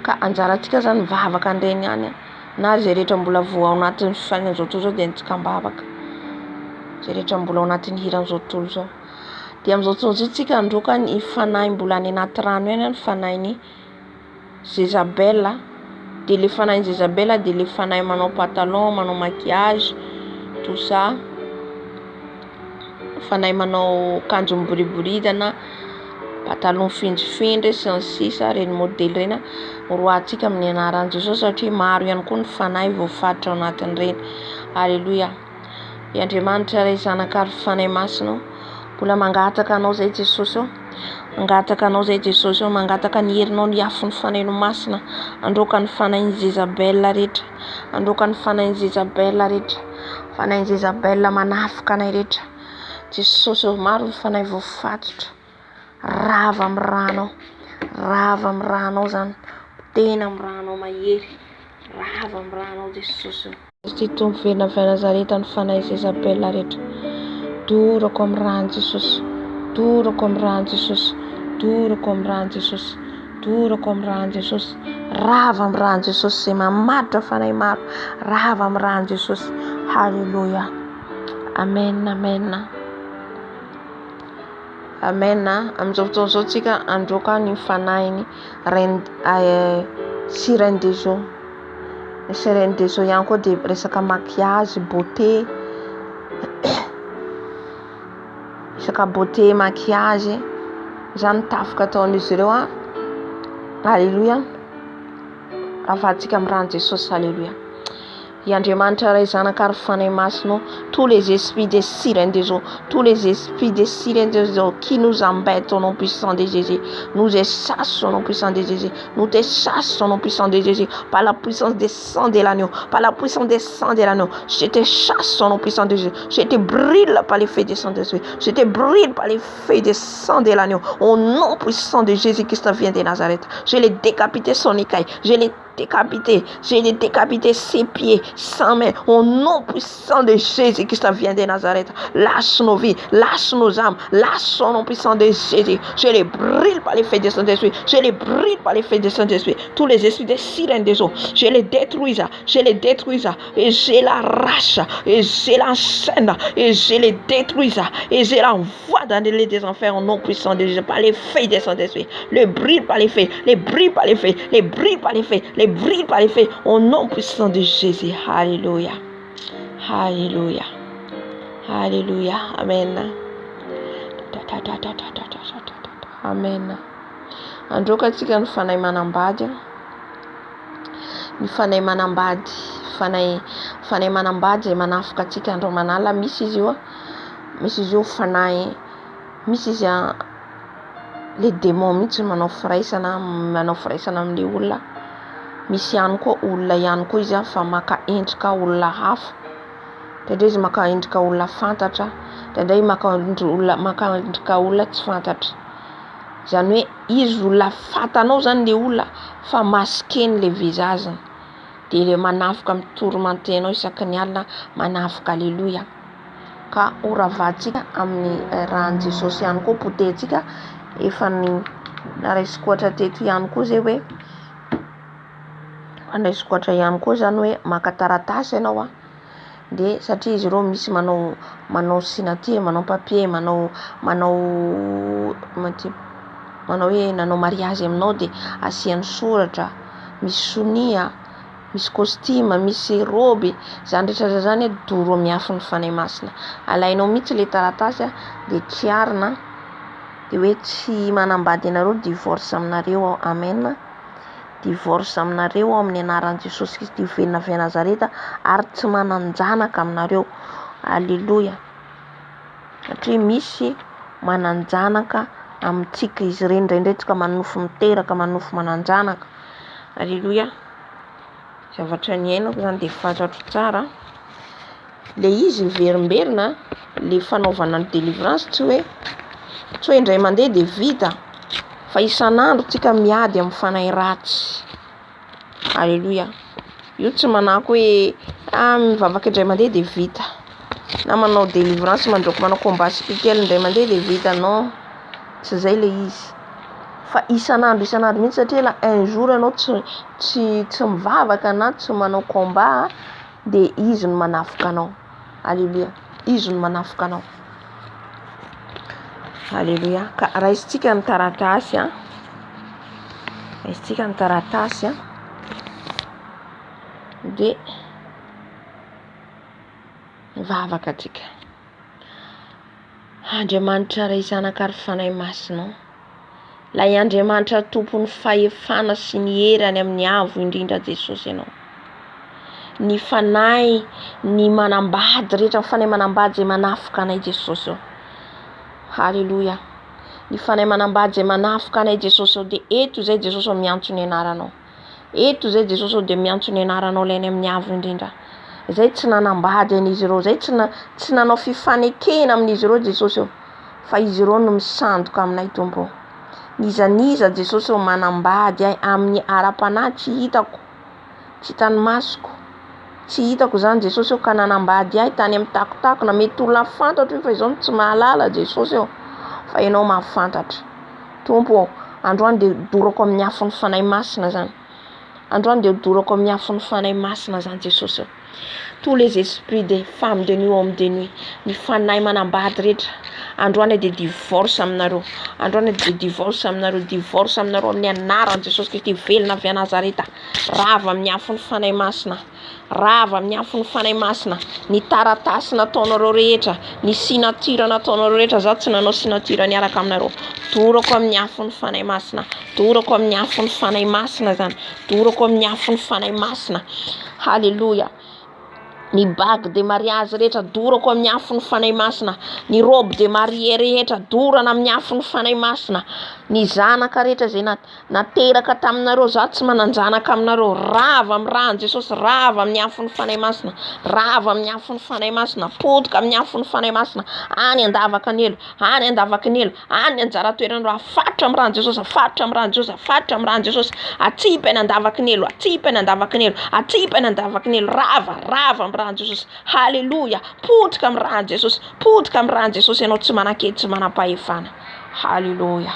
Ka anjarantsika zany mivavaka andreny ihany na zay rehetra mbola voa ao anatin'ny fiainana izao tontolo izao de antsika mivavaka. Zay rehetra mbola ao anatin'ny hiran'izao tontolo izao. De amin'izao tontolo izao tsika androka ny fanahy mbola any anaty rano ihany ny fanahin'ny Jezabel. De le fanahin'ny Jezabel de le fanahy manao pantalon, manao maquillage, tout ça. Fanahy manao kanjo miboriboridana, pantalon findrifindry sy ny sisa reny modely reny roatsika amin'ny anaran'i Jesosy satria maro ihany koa ny fanahy voafaritra ao anatin'ireny. Alléluia. I Andriamanitra ray zanaka ary fanahy masina mbola mangataka anao zay Jesosy ao. Mangataka anao zay Jesosy ao, mangataka ny herinao ny afo ny fanahinao masina. Androka ny fanahin'ny Jezabel rehetra. Androka ny fanahin'ny Jezabel rehetra. Fanahin'ny Jezabel manafika anay rehetra. Jesosy maro ny fanahy voafatotra. Rava amin'ny ranao. Rava amin'ny ranao zany. Tena amin'ny ranao mahery. Rava amin'ny ranao Jesosy. Ty tompo verina avy Nazareta ny fanahy Jezabel rehetra. Dorako amin'ny rano Jesosy. Dorako amin'ny rano Jesosy. Dorako amin'ny rano Jesosy. Dorako amin'ny rano Jesosy. Rava amin'ny rano Jesosy zay mamatotra fanahy maro. Rava amin'ny rano Jesosy. Halleluja. Amen, amen. Amen. Amin'izao fotoana izao tsika androka ny fanahiny sirène des eaux. Sirène des eaux ihany koa de resaka maquillage, beauté. Resaka beauté, maquillage zany tafika ataon'izy ireo Alléluia. Afatsika amin'ny rano Jesosy. Alléluia. I Andriamanitra ray zanaka ary fanahy masina, tous les esprits des sirènes des eaux, tous les esprits des sirènes des eaux qui nous embêtent au nom puissant de Jésus, nous chassent au nom puissant de Jésus, nous te chassons au nom puissant de Jésus, par la puissance des sangs de l'agneau, par la puissance des sangs de l'agneau, je te chasse au nom puissant de Jésus, je te brûle par les feux des sangs de Jésus, je te brûle par les feux des sangs de l'agneau, au nom puissant de Jésus Christ vient de Nazareth, je l'ai décapité son écaille, je l'ai décapité ses pieds, sa main, au nom puissant de Jésus Christ vient de Nazareth. Lâche nos vies, lâche nos âmes, lâche son nom puissant de Jésus. Je les brûle par les feux de Saint-Esprit, je les brûle par les feux de Saint-Esprit. Tous les esprits des sirènes des eaux, je les détruis, et je l'arrache, et je l'enchaîne, et je les détruis, et je l'envoie dans les des enfers au nom puissant de Jésus, par les feux de Saint-Esprit. Les brûle par les feux, les brûle par les feux, les brûle par les feux, les brûle par les feux, au nom puissant de Jésus. Alléluia. Alléluia. Alléluia. Amen. Amen. Androka tsika ny fanahy manambady. Ny fanahy manambady, fanahy manambady manafika tsika andro manala misy izy io fanahy, misy izy le démon mihitsy manao firaisana amin'ny olona. Misy ihany koa olona ihany koa izy fa maka endrika olona hafa. Tendreo izy maka endrika olona fantatra, tendreo maka endrika olona tsy fantatra. Zany hoe izy olona fatanao zany le olona fa maskeny le visage. De le manafika mitormantenao isaky ny alina, manafika. Alléluia. Ka oravatsika amin'ny rano Jesosy ihany koa potentsika efa ny naresiko ohatra teto ihany koa zay hoe andaisiko ohatra ihany koa zany hoe maka taratasy ianao de satria izy ireo misy manao signature, manao papier, manao hoe nanao mariage aminao de asiany soratra, misy sonia, misy costume, misy robe, zany rehetra zany doro amiafo ny fanahy masina. Alainao mihitsy le taratasy de triarina de hoe tsy manambady anareo, divorce aminareo. Amen. Divorce aminareo amin'ny anaran'i Jesosy Kristy venina avy Nazareta ary tsy mananjanaka aminareo. Alléluia. Satria misy mananjanaka amintsika izy ireny indraindray tsika manofo miteraka manofo mananjanaka. Alleluia. Zavatra ny ainako zany de fantatro tsara le izy verimberina le fanaovana ny délivrance tsy hoe indray mandeha de vita fa isan'andro tsika miady amin'ny fanahy ratsy. Alleluia. Io tsy manako hoe mivavaka indray mandeha de vita na manao délivrance mandroko manao combat spirituel indray mandeha de vita, non, tsy zay le izy fa isan'andro mihitsy satria la un jour anao tsy mivavaka na tsy manao combat de izy no manafika anao. Alleluia. Izy no manafika anao. Alleluia. Ka raisitsika ny taratasy de mivavaka atsika. Andriamanitra ray zanaka ary fanahy masinao, lay Andriamanitra tompon'ny fahefana sy ny herany amin'ny avo indrindra Jesosy ianao. Ny fanahy ny manambady rehetra, fanahy manambady zay manafika anay Jesosy eo. Halleluja. Ny fanahy manambady zay manafika anay Jesosy eo de eto zay Jesosy miantso ny anaranao. Eto zay Jesosy de miantso ny anaranao lainy amin'ny avo indrindra. Zay tsy nanambady an'izy ireo, zay tsy nanao fifanekena amin'izy ireo Jesosy eo, fa izy ireo no misandoka aminay Tompo. Nizaniza Jesosy eo manambady ay amin'ny ara-panahy tsy hitako, tsy hitan'ny masoko, tsy hitako zany Jesosy eo ka nanambady ay tany amin'ny takotako. Mety olona fantatra io fa izao tsy mahalala Jesosy eo, fa ianao mahafantatra. Tompo, androany de dorako amin'ny afon'ny fanahy masina zany. Androany de dorako amin'ny afon'ny fanahy masina zany Jesosy eo. Tous les esprits des femmes de nuit, hommes de nuit, ny fanahy manambady rehetra, androany de divorce aminareo. Androany de divorce aminareo, divorce aminareo amin'ny anaran'i Jesosy Kristy velona avy a Nazareta. Rava amin'ny afon'ny fanahy masina. Rava amin'ny afon'ny fanahy masina. Ny taratasy nataonareo rehetra, ny signature nataonareo rehetra, za tsy nanao signature niaraka aminareo. Dorako amin'ny afon'ny fanahy masina. Dorako amin'ny afon'ny fanahy masina zany. Dorako amin'ny afon'ny fanahy masina. Halleluja. Ny bague de mariage rehetra dorako amin'ny afon'ny fanahy masina. Ny robe de mariée rehetra dorana amin'ny afon'ny fanahy masina. Ny zanaka rehetra zay nateraka taminareo, za tsy mananjanaka aminareo. Rava amin'ny rahan'i Jesosy, rava amin'ny afon'ny fanahy masina. Rava amin'ny afon'ny fanahy masina. Potika amin'ny afon'ny fanahy masina. Any andavaka ny elo, any andavaka ny elo, any anjara toerana afatra amin'ny rahan'i Jesosy, afatra amin'ny rahan'i Jesosy, afatra amin'ny rahan'i Jesosy. Atsipany andavaka ny elo, atsipany andavaka ny elo, atsipany andavaka ny elo. Rava amin'ny rahan'i Jesosy. Halleluja. Potika amin'ny rahan'i Jesosy, potika amin'ny rahan'i Jesosy ianao tsy manakety, tsy manam-pahefana. Halleluja.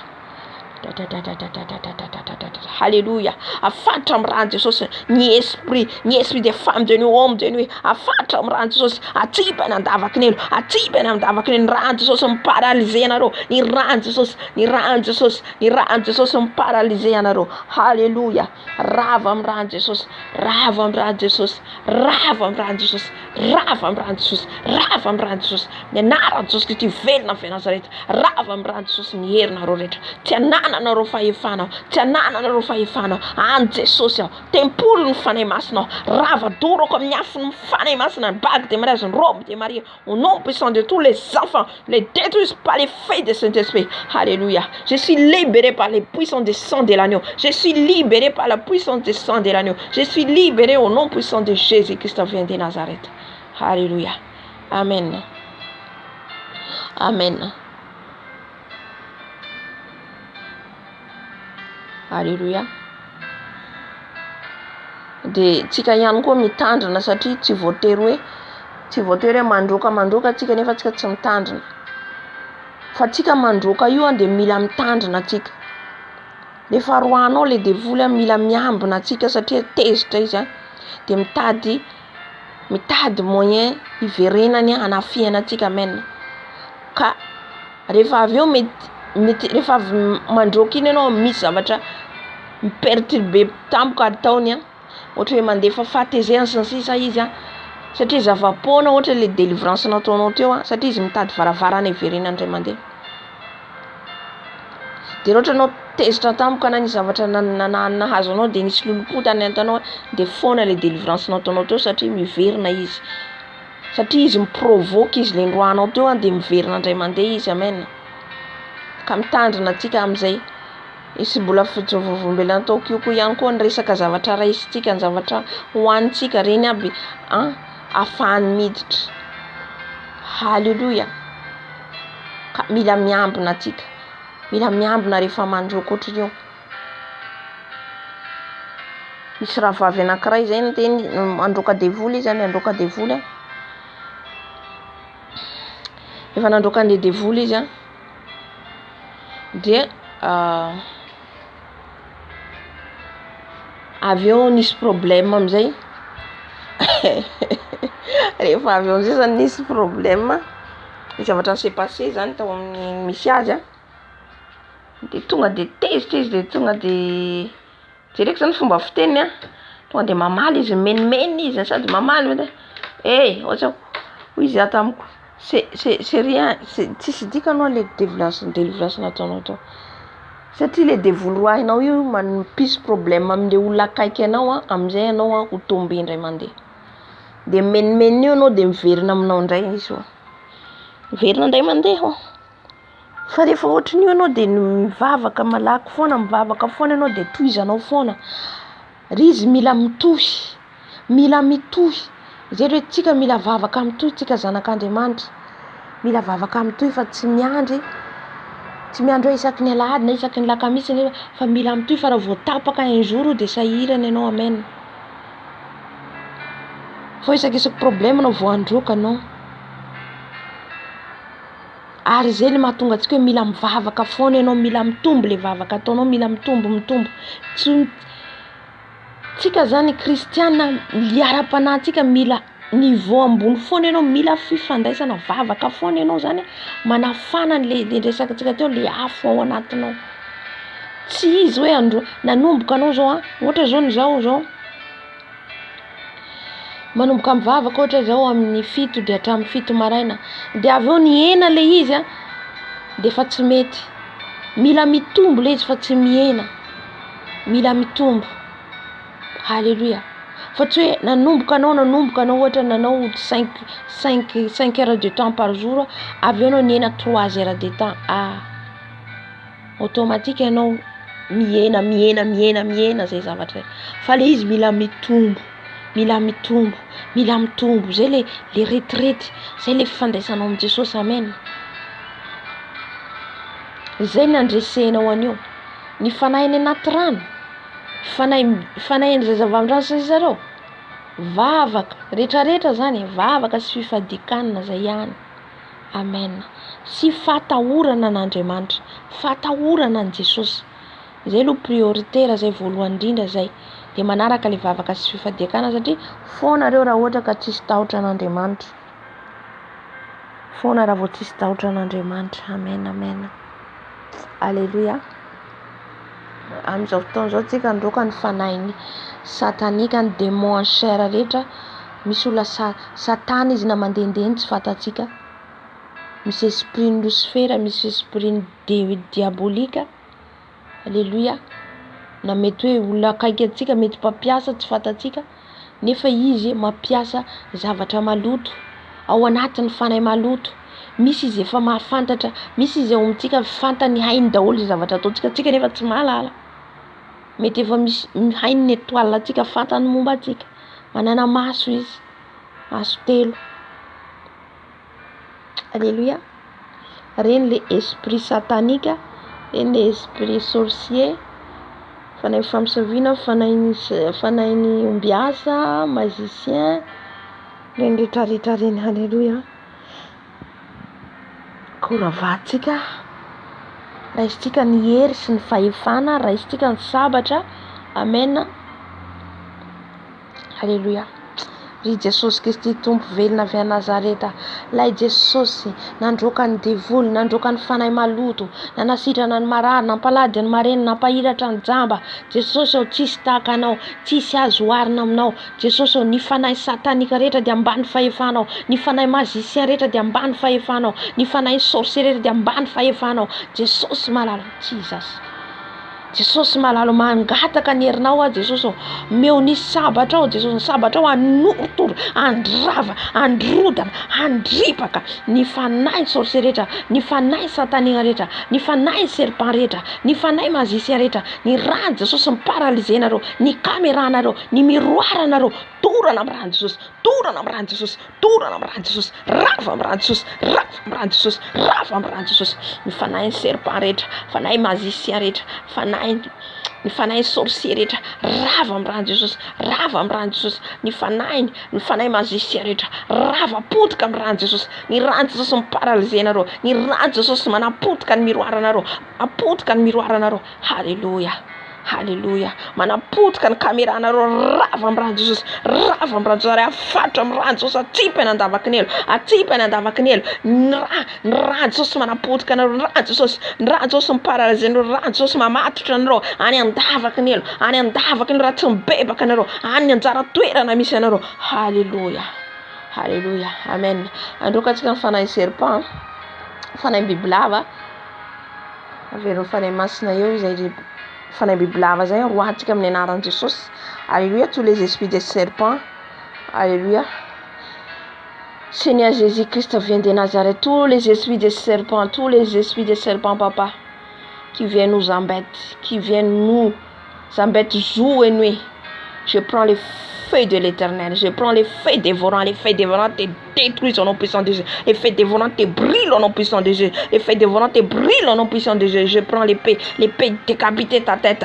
Halleluja. Afatra amin'ny rahan'i Jesosy ny esprit des femmes de nuit, hommes de nuit, afatra amin'ny rahan'i Jesosy. Atsipany andavaka ny elo, atsipany andavaka ny elo. Ny rahan'i Jesosy miparalysé anareo. Ny rahan'i Jesosy, ny rahan'i Jesosy, ny rahan'i Jesosy miparalysé anareo. Halleluja. Rava amin'ny rahan'i Jesosy, rava amin'ny rahan'i Jesosy, rava amin'ny rahan'i Jesosy, rava amin'ny rahan'i Jesosy, rava amin'ny rahan'i Jesosy. Ny anaran'i Jesosy Kristy velona avy a Nazareta. Rava amin'ny rahan'i Jesosy ny herinareo rehetra. Tsy ananareo fahefana, tsy ananareo fahefana. Any Jesosy aho, tempolo ny fanahy masina. Rava dorako amin'ny afon'ny fanahy masina. Bague de mariage, robe de mariée, au nom puissant de tous les enfants, les détruisent par les feux de Saint-Esprit. Alléluia. Je suis libéré par les puissances des sang de l'agneau. Je suis libéré par la puissance des sang de l'agneau. Je suis libéré au nom puissant de Jésus-Christ vient de Nazareth. Alléluia. Amen. Amen. Alléluia. De tsika ihany koa mitandrina satria tsy voatery hoe mandroka tsika nefa tsika tsy mitandrina. Fa tsika mandroka io de mila mitandrina tsika. Nefa roanao le devoly mila miambina tsika satria tezitra izy de mitady moyen iverenany anafiana tsika. Amen. Ka rehefa avy eo mety rehefa mandroka iny ianao misy zavatra miperturbe tampoka ataony ohatra hoe mandefa fahatezerana sy ny sisa izy satria zava-poana ohatra le délivrance nataonao teo satria izy mitady varavarana iverenany ray mandeha. De ohatra anao tezitra tampoka na ny zavatra nahazo anao de nisy lolopotany antanao de foana le délivrance nataonao teo satria miverina izy. Satria izy miprovoke izy le ndroanao teo de miverina ndray mandeha izy. Amen. ka mitandrina atsika amin'izay isy mbola fijovovom-belana taokio ihany koa ny resaka zavatra raisitsika, ny zavatra hoanitsika reny aby ahafahany miditra. Halleluja. Ka mila miambina atsika, mila miambina rehefa mandroaka ohatrin'io. Misy rahavavy anankiray zay ny teny androaka devoly izy zany, androaka devoly efa nandroaka ny devoly izy dia avy eo nisy problème amin'izay rehefa avy eo amin'izay zany nisy problème, ny zavatra s'est passé zany tao amin'ny misy azy de tonga de tezitra izy, de tonga de jereko zany fomba fiteny tonga de mamaly izy, menimeny izy sady mamaly ohatra hoy izy tamiko c'est rien, tsisy dikany le délivrance nataonao tao, satria le dévoloahinao io mampisy problème amile olona akaiky anao amizay anao ho tombe indray mandeha. De menimeny io anao de miverina aminao indray izy miverina indray mandeha fa rehefa ohatrin'io anao de mivavaka malaky foana, mivavaka foana anao de tohizanao foana. Rizy mila mitohy, mila mitohy. Zay hoe tsika mila vavaka mitohy, tsika zanak'Andriamanitra mila vavaka mitohy fa tsy miandry hoe isaky ny alahady na isaky ny lakamisy fa mila mitohy fa raha vao tapaka un jour de sahirana ianao. Amen. Fa isaky problème anao vao androaka anao. Ary zay le mahatonga antsika hoe mila mivavaka foana ianao, mila mitombo le vavaka ataonao, mila mitombo. Tsika zany kristiana liara-panahintsika mila niveau ambony foana ianao, mila fifandraisana vavaka foana ianao zany manafana le resakantsika teo le afo ao anatinao. Tsy izy hoe nanomboka anao zao ohatra zao manomboka mivavaka ohatra zao amin'ny 7 de hatramin'ny 7 maraina de avy eo niena le izy de fa tsy mety. Mila mitombo le izy fa tsy miena, mila mitombo. Halleluja. Fa tsy hoe nanomboka anao ohatra nanao 5 heures de temps par jour, avy eo anao niena 3 heures de temps. Automatique anao miena zay zavatra. Fa le izy mila mitombo. Zay le retraite, zay le fifandraisanao amin'ny Jesosy. Amen. Zay ny andresenao anio. Ny fanahiny anaty rano, fanahiny zazavavan-drano sy zareo, vavaka rehetrarehetra zany, vavaka sy fifadikanana zay ihany. Amen. Sy fatahorana an'Andriamanitra, fatahorana an' Jesosy. Zay lo prioritaire, zay voalohany indrindra zay. De manaraka le vavaka sy fifadikanana satria foanareo raha ohatra ka tsisy tahotra an'Andriamanitra. Foana raha vao tsisy tahotra an'Andriamanitra. Amen. Alléluia. Amin'izao fotoana zao tsika androaka ny fanahiny satanika, ny démon en chair rehetra. Misy olona satana izy na mandendeny tsy fatatsika. Misy esprit ny Lucifer, misy esprit ny diabolika. Alléluia. Na mety hoe olona akaiky atsika mety mpampiasa tsy fatatsika, nefa izy mampiasa zavatra maloto ao anatin'ny fanahy maloto. Misy izy efa mahafantatra, misy izy ao amintsika fantany hainy daholo izy zavatra ataontsika, tsika nefa tsy mahalala. Mety efa misy hainy ny étoile atsika fantany momba atsika, manana maso izy, maso 3. Alléluia. Reny le esprit satanika, reny le esprit sorcier, fanahy famosavina, fanahiny ombiasa, magicien, reny rehetrarehetra reny. Halleluja. Koravatsika, raisitsika ny hery sy ny fahefana, raisitsika ny sabatra. Amen. Halleluja. Ry Jesosy Kristy tompo velona avy a Nazareta, lay Jesosy nandroaka ny devoly, nandroaka ny fanahy maloto, nanasitrana ny marary, nampalady ny mareny, nampahiratra ny jamba. Jesosy ao tsisy tahaka anao, tsisy azo oharina aminao. Jesosy ao ny fanahy satanika rehetra dia ambany fahefanao, ny fanahy magicien rehetra dia ambany fahefanao, ny fanahy sorcier rehetra dia ambany fahefanao. Jesosy malala, Jesus. Jesosy malalo mangataka ny herinao Jesosy meo ny sabatra ao Jesosy, ny sabatra ao anorotoro, andrava, androdana, andripaka ny fanahy sorcier rehetra, ny fanahy satanina rehetra, ny fanahy serpent rehetra, ny fanahy magicien rehetra, ny rano Jesosy miparalysé nareo, ny caméra nareo, ny miroir nareo, torana amin'ny rano Jesosy, torana amin'ny rano Jesosy, torana amin'ny rano Jesosy, rava amin'ny rano Jesosy, rava amin'ny rano Jesosy, rava amin'ny rano Jesosy, ny fanahy serpent rehetra, fanahy magicien rehetra, ny fanahy sorcier rehetra, rava amin'ny rano Jesosy, rava amin'ny rano Jesosy, ny fanahy magicien rehetra, rava potika amin'ny rano Jesosy, ny rano Jesosy miparalysé nareo, ny rano Jesosy manapotika ny miroir nareo, apotika ny miroir nareo. Halleluja. Halleluja. Manapotika ny caméra nareo, rava amin'ny rano Jesosy, rava amin'ny rano Jesosy, afatra amin'ny rano Jesosy, atsipany andavakinelo, atsipany andavakinelo, ny rano Jesosy manapotika nareo, ny rano Jesosy, ny rano Jesosy miparalysé nareo, ny rano Jesosy mamatotra nareo, any andavakinelo, any andavakinelo raha tsy mibebaka nareo, any anjara toerana misy anareo. Halleluja. Halleluja. Amen. Androkatsika ny fanahy serpent, fanahy bibilava, averiny fanahy masina eo izay fanahy bibilava zay roatsika amin'ny anaran'i Jesosy. Alléluia. Tous les esprits des serpents, alléluia, Seigneur Jésus-Christ vient de Nazareth, tous les esprits des serpents, tous les esprits des serpents, papa, qui viennent nous embêter, qui viennent nous embêter jour et nuit, je prends les feux de l'éternel, je prends les feux dévorants, les feux dévorants te détruisent au nom puissant de Jésus, les feux dévorants te brûlent au nom puissant de Jésus, les feux dévorants te brûlent au nom puissant de Jésus. Je prends l'épée décapiter ta tête,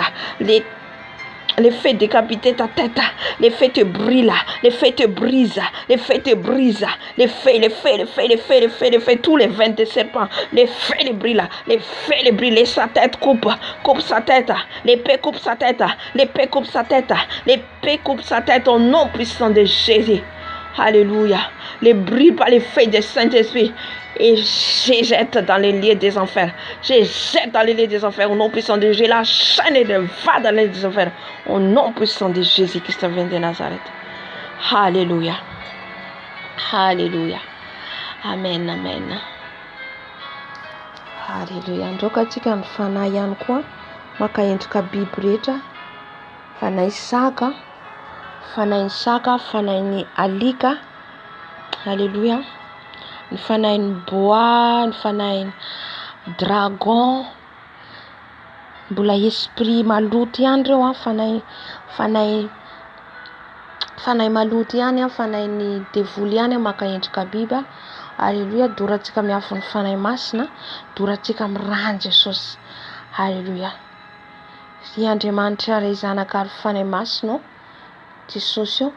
les feux décapiter ta tête, les feux te brûlent, les feux te brisent, les feux te brisent, les feux, tous les veines de serpents, les feux les brûlent, les feux les brûlent, sa tête coupe sa tête, l'épée coupe sa tête, l'épée coupe sa tête, l'épée coupe sa tête au nom puissant de Jésus. Alléluia. Les brûle par les feux des Saint-Esprit. Et je jette dans les lieux des enfers. Je jette dans les lieux des enfers. Au nom puissant de Jésus. La chaîne va dans les lieux des enfers. Au nom puissant de Jésus Christ vient de Nazareth. Alléluia. Alléluia. Amen. Amen. Alléluia. Androkatsika ny fanahy ihany koa maka endrika biby rehetra. Fanahy saka, fanahy saka, fanahy alika. Alléluia. Ny fanahy bois, ny fanahy dragon, mbola esprit maloto ihany reo fanahy maloto ihany fanahy ny devoly ihany maka endrika biby. Alléluia. Doratsika miafy ny fanahy masina, doratsika amin'ny rano Jesosy. Alléluia. Ry Andriamanitra ray zanaka ary fanahy masina Jesosy,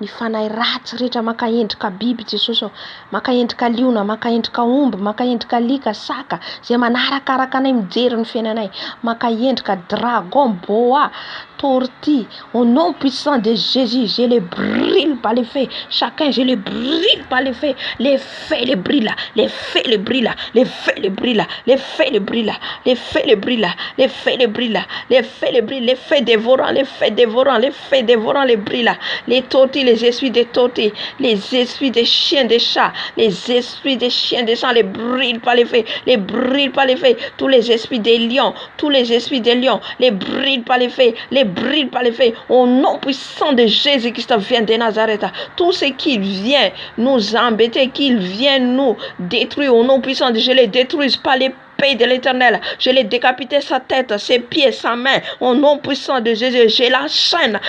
ny fanahy ratsy rehetra maka endrika biby Jesosy, maka endrika liona, maka endrika omby, maka endrika alika, saka, zay manarakaraka anay mijery ny fiainanay, maka endrika dragon, boa, tortue, au nom puissant de Jésus, je les brûle par les feux, chacun je les brûle par les feux les brûlent, les feux les brûlent, les feux les brûlent, les feux les brûlent, les feux les brûlent, les feux les brûlent, les feux les brûlent, les feux dévorants, les feux dévorants, les feux dévorants les brûlent, les tortues, les esprits des tortues, les esprits des chiens, des chats, les esprits des chiens, des chats, les brûlent par les feux, les brûlent par les feux, tous les esprits des lions, tous les esprits des lions, les brûlent par les feux, les brûle par les feux, au nom puissant de Jésus-Christ vient de Nazareth. Tout ce qui vient nous embêter, qui vient nous détruire, au nom puissant de Jésus, les détruisent par les de l'Éternel. Je l'ai décapité sa tête, ses pieds, sa main, au nom puissant de Jésus. J'ai la chaîne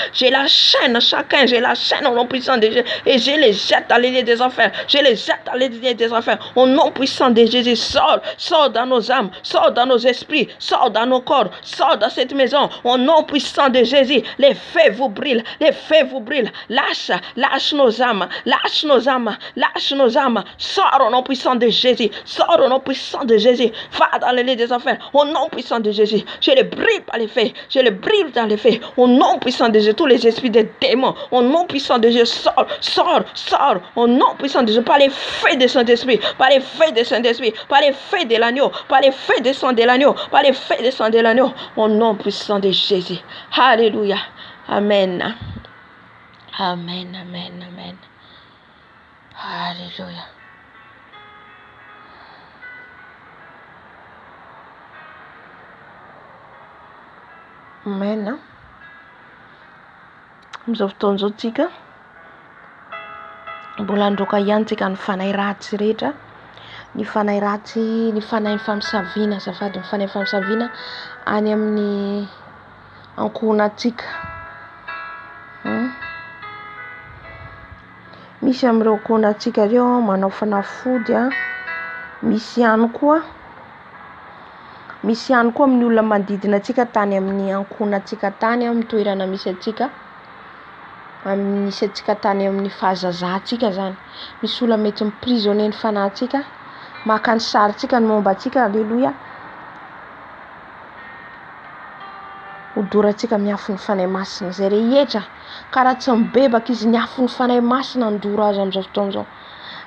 chacun, j'ai la chaîne au nom puissant de Jésus, et je les jette dans les lieux des enfers, je les jette dans les lieux des enfers, au nom puissant de Jésus. Sors dans nos âmes, sors dans nos esprits, sors dans nos corps, sors dans cette maison, au nom puissant de Jésus. Les feux vous brûlent, les feux vous brûlent, lâche nos âmes, lâche nos âmes, lâche nos âmes, sors au nom puissant de Jésus, sors au nom puissant de Jésus. Va dans les lieux des enfers, au nom puissant de Jésus. Je les brûle par les feux, je les brûle dans les feux, au nom puissant de Jésus. Tous les esprits des démons, au nom puissant de Jésus, sors, au nom puissant de Jésus, par les feux de Saint-Esprit, par les feux de Saint-Esprit, par les feux de l'agneau, par les feux de sang de l'agneau, par les feux de sang de l'agneau, au nom puissant de Jésus. Alléluia. Amen. Amen, amen, amen. Alléluia. Amen. Amin'izao fotoana zao tsika mbola androka ihany tsika ny fanahy ratsy rehetra, ny fanahy ratsy, ny fanahy famisaviana, azafady, ny fanahy famisaviana any amin'ny ankohonantsika. Misy amin'ireo ankohonantsika ireo manao fanafody misy ihany koa amin'ny olona manodidina antsika tany amin'ny ankohonantsika tany amin'ny toerana misy antsika, misy antsika tany amin'ny fahazazantsika zany. Misy olona mety miprisonner ny fanahintsika, maka ny sarintsika ny momba antsika. Alleluia. Hodorantsika miafy ny fanahy masina zay rehetra, ka raha tsy mibebaka izy niafy ny fanahy masina ndoro azy amin'izao fotoana izao.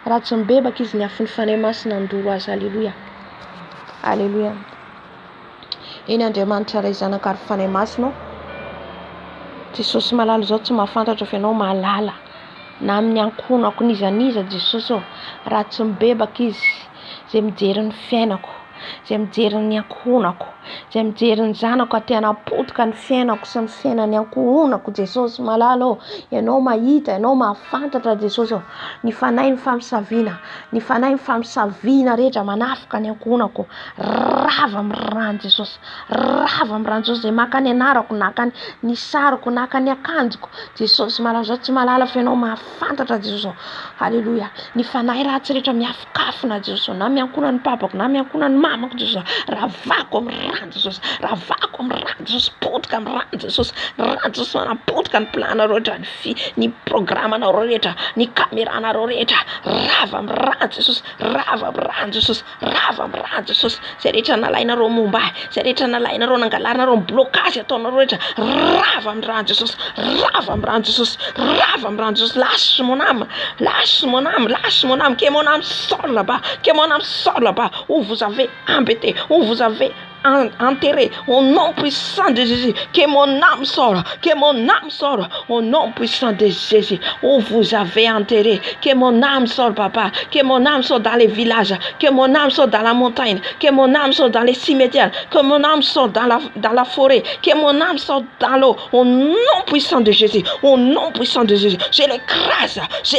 Raha tsy mibebaka izy niafy ny fanahy masina ndoro azy. Alleluia. Alleluia. Eny Andriamanitra ray zanaka ary fanahy masina. Jesosy malala zao tsy mahafantatra fa ianao mahalala na amin'ny ankohonako nizaniza Jesosy raha tsy mibebaka izy zay mijery ny fiainako, zay mijery ny ankohonako, zay mijery ny zanako aty anapotika ny fiainako sy ny fiainany ankohonako. Jesosy malala ianao mahita, ianao mahafantatra Jesosy ny fanahy ny famisaviana, ny fanahy ny famisaviana rehetra manafika ny ankohonako. Rava amin'ny rano Jesosy, rava amin'ny rano Jesosy, zay maka ny anarako, naka ny sariko, naka ny akanjoko. Jesosy malala zao tsy malala fa ianao mahafantatra Jesosy. Halleluja. Ny fanahy ratsy rehetra miafokafona Jesosy, na miankohona ny papako na miankohona ny mamako Jesosy, ravako amin'ny rano Jesosy, ravako amin'ny rano Jesosy, potika amin'ny rano Jesosy, rano Jesosy manapotika ny planareo rehetra, ny programanareo rehetra, ny kameranareo rehetra, rava amin'ny rano Jesosy, rava amin'ny rano Jesosy, rava amin'ny rano Jesosy. Zay rehetra nalainareo momba ahy, zay rehetra nalainareo nangalarnareo ny blocage ataonareo rehetra, rava amin'ny rano Jesosy, rava amin'ny rano Jesosy, rava amin'ny rano Jesosy. Lâche mon âme, lâche mon âme, lâche mon âme, que mon âme sort là-bas, que mon âme sort là-bas où vous avez embêté, où vous avez enterré, au nom puissant de Jésus, que mon âme sort, que mon âme sort, au nom puissant de Jésus, où vous avez enterré, que mon âme sort, papa, que mon âme sort dans les villages, que mon âme sort dans la montagne, que mon âme sort dans les cimetières, que mon âme sort dans la forêt, que mon âme sort dans l'eau, au nom puissant de Jésus, au nom puissant de Jésus. Je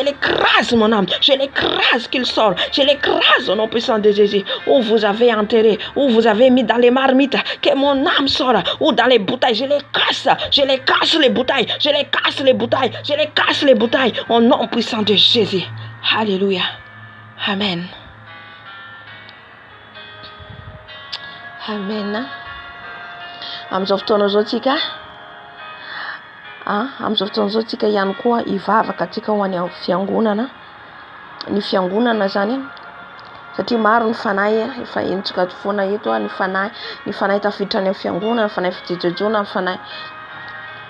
l'écrase mon âme, je l'écrase qu'il sort, je l'écrase au nom puissant de Jésus, où vous avez enterré, où vous avez mis dans les marmites, que mon âme sort, ou dans les bouteilles, je les casse les bouteilles, je les casse les bouteilles, je les casse les bouteilles, au nom puissant de Jésus. Alléluia. Amen. Amen. Amin'izao fotoana zao tsika amin'izao fotoana zao tsika ihany koa hivavaka tsika ho any amin'ny fiangonana, ny fiangonana zany satria maro ny fanahy efa entsika foana eto ny fanahy tafiditra any amin'ny fiangonana, ny fanahy fijejojoana, ny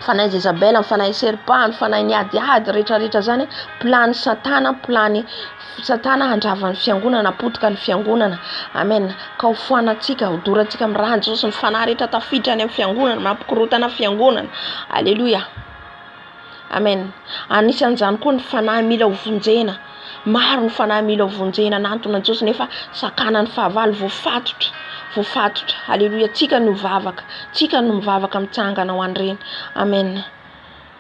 fanahy Jezabela, ny fanahy serpent, ny fanahy ny adiady rehetrarehetra zany, plany satana handrava ny fiangonana, napotika ny fiangonana. Amen. Ka ho foanantsika, hodorantsika amin'ny rano Jesosy ny fanahy rehetra tafiditra any amin'ny fiangonana, mampikorotana fiangonana. Alleluia. Amen. Anisan'izany koa ny fanahy mila hovonjena. Maro ny fanahy mila hovonjena n'antona Jesosy nefa sakana ny fahavalo voafatotra. Alleluia. Tsika no mivavaka mitsangana ho an'ireny. Amen.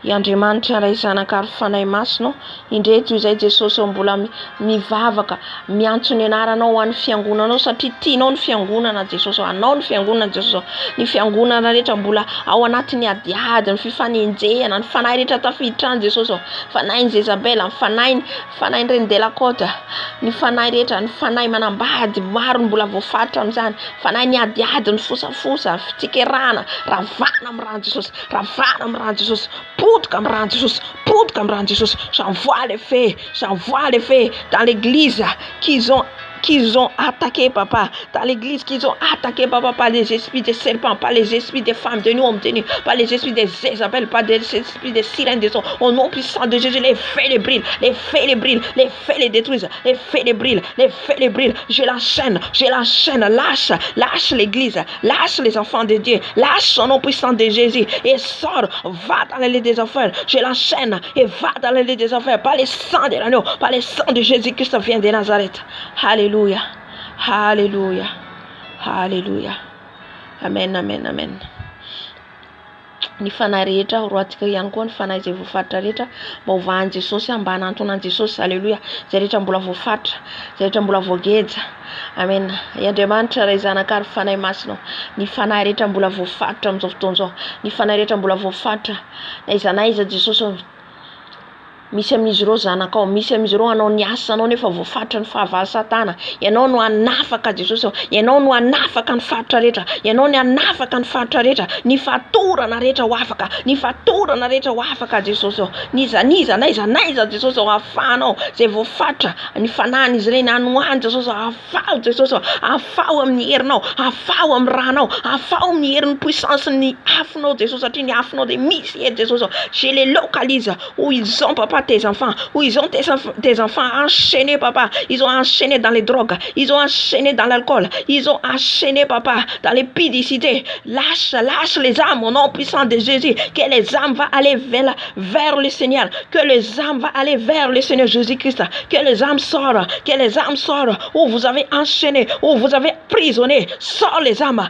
I Andriamanitra ray zanaka ary fanahy masina, indreto izay Jesosy mbola mivavaka miantso ny anaranao ho an'ny fiangonanao satria tianao ny fiangonana Jesosy, anao ny fiangonana Jesosy. Ny fiangonana rehetra mbola ao anatin'ny adiady, ny fifanenjehana, ny fanahy rehetra tafiditra any Jesosy, fanahy Jezabela, fanahy reny Delakota, ny fanahy rehetra, ny fanahy manambady maro mbola voafatotra amin'izany, fanahy ny adiady, ny fosafosa, fitikerana, ravana amin'ny rano Jesosy, ravana amin'ny rano Jesosy. Poudre comme rang Jésus, j'envoie les faits dans l'église qu'ils ont attaqué, papa, dans l'église qu'ils ont attaqué, papa, par les esprits des serpents, par les esprits des femmes de nous obtenus, par les esprits des Jézabel, par les esprits des sirènes des eaux. Au nom puissant de Jésus, les feux les brillent, les feux les détruisent, les feux les brillent. Je l'enchaîne, lâche l'église, lâche les enfants de Dieu, lâche son nom puissant de Jésus et sort, va dans les lits des enfers. Je l'enchaîne et va dans les lits des enfers, par les sang de l'agneau, par les sang de Jésus-Christ vient de Nazareth. Alléluia. Alléluia. Amen. ny fanahy rehetra roatsika ihany koa ny fanahy izay voafaritra rehetra mba hovahan Jesosy mba hanantona Jesosy. Alleluia. Zay rehetra mbola voafaritra, zay rehetra mbola voageja. Amen. I Andriamanitra ray zanaka ary fanahy masina, ny fanahy rehetra mbola voafaritra amin'izao fotoana izao, ny fanahy rehetra mbola voafaritra na iza na iza Jesosy. Misy amin'izy ireo zanakao, misy amin'izy ireo anao ny asanao nefa voafaritra ny fahavalo-satana. Ianao no hanafaka Jesosy, ianao no hanafaka ny faritra rehetra, ianao no hanafaka ny faritra rehetra, ny fatorana rehetra ho afaka, ny fatorana rehetra ho afaka Jesosy. Niza na iza Jesosy ahafahanao zay voafaritra ny fanahiny izy ireny anoany Jesosy, ahafao Jesosy, ahafao amin'ny herinao, ahafao amin'ny rahanao, ahafao amin'ny herin'ny puissance-ny afinao Jesosy, satria ny afinao dia misy eto Jesosy. Je les localise où ils ont papa tes enfants, où ils ont tes enfants enchaînés papa, ils ont enchaîné dans les drogues, ils ont enchaîné dans l'alcool, ils ont enchaîné papa dans les pudicités. Lâche les âmes au nom puissant de Jésus, que les âmes vont aller vers le Seigneur, que les âmes vont aller vers le Seigneur Jésus-Christ, que les âmes sortent, où vous avez enchaîné, où vous avez prisonné, sort les âmes,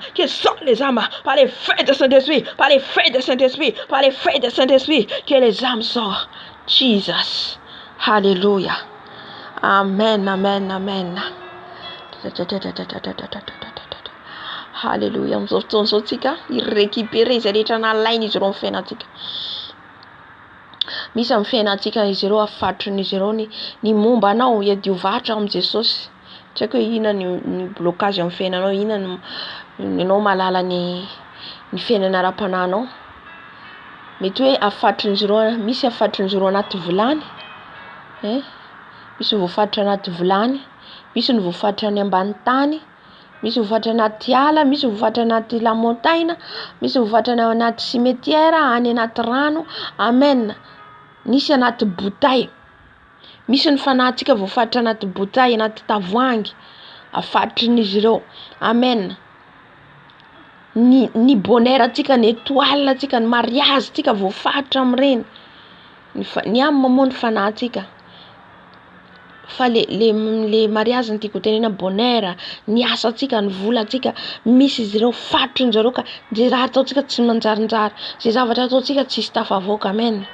par les feux de Saint-Esprit, par les feux de Saint-Esprit, par les feux de Saint-Esprit, que les âmes sortent. Jesus. Hallelujah. Amen. Hallelujah. Amin'izao fotoana izao tsika irécupérer izay rehetra nalainy izy ireo amin'ny fiainantsika. Misy amin'ny fiainantsika izy ireo afaritrin'izy ireo ny momba anao iadiovatra amin'ny Jesosy. Tsy haiko hoe inona ny blocage amin'ny fiainanao, inona ianao malala ny fiainana ara-panahinao. Mety hoe afaritrin'izy ireo, misy afaritrin'izy ireo anaty vilany, misy voafaritra anaty vilany, misy ny voafaritra any ambany tany, misy voafaritra anaty ala, misy voafaritra anaty la montagne, misy voafaritra anaty cimetière, any anaty rano. Amen. Misy anaty bouteille, misy ny fanahintsika voafaritra anaty bouteille, anaty tavoahangy, afaritrin'izy ireo. Amen. Ny bonheur atsika, ny étoile atsika, ny mariage atsika voafaritra amin'ireny. Ny amy moa ny fanahintsika. Fa le mariage ny tiako tenena bonheur, ny asa atsika, ny vola atsika, misy izy ireo faritrin'izy ireo ka zay raha ataontsika tsy manjarinjary, zay zavatra ataontsika tsy hisy tafavoaka. Amen.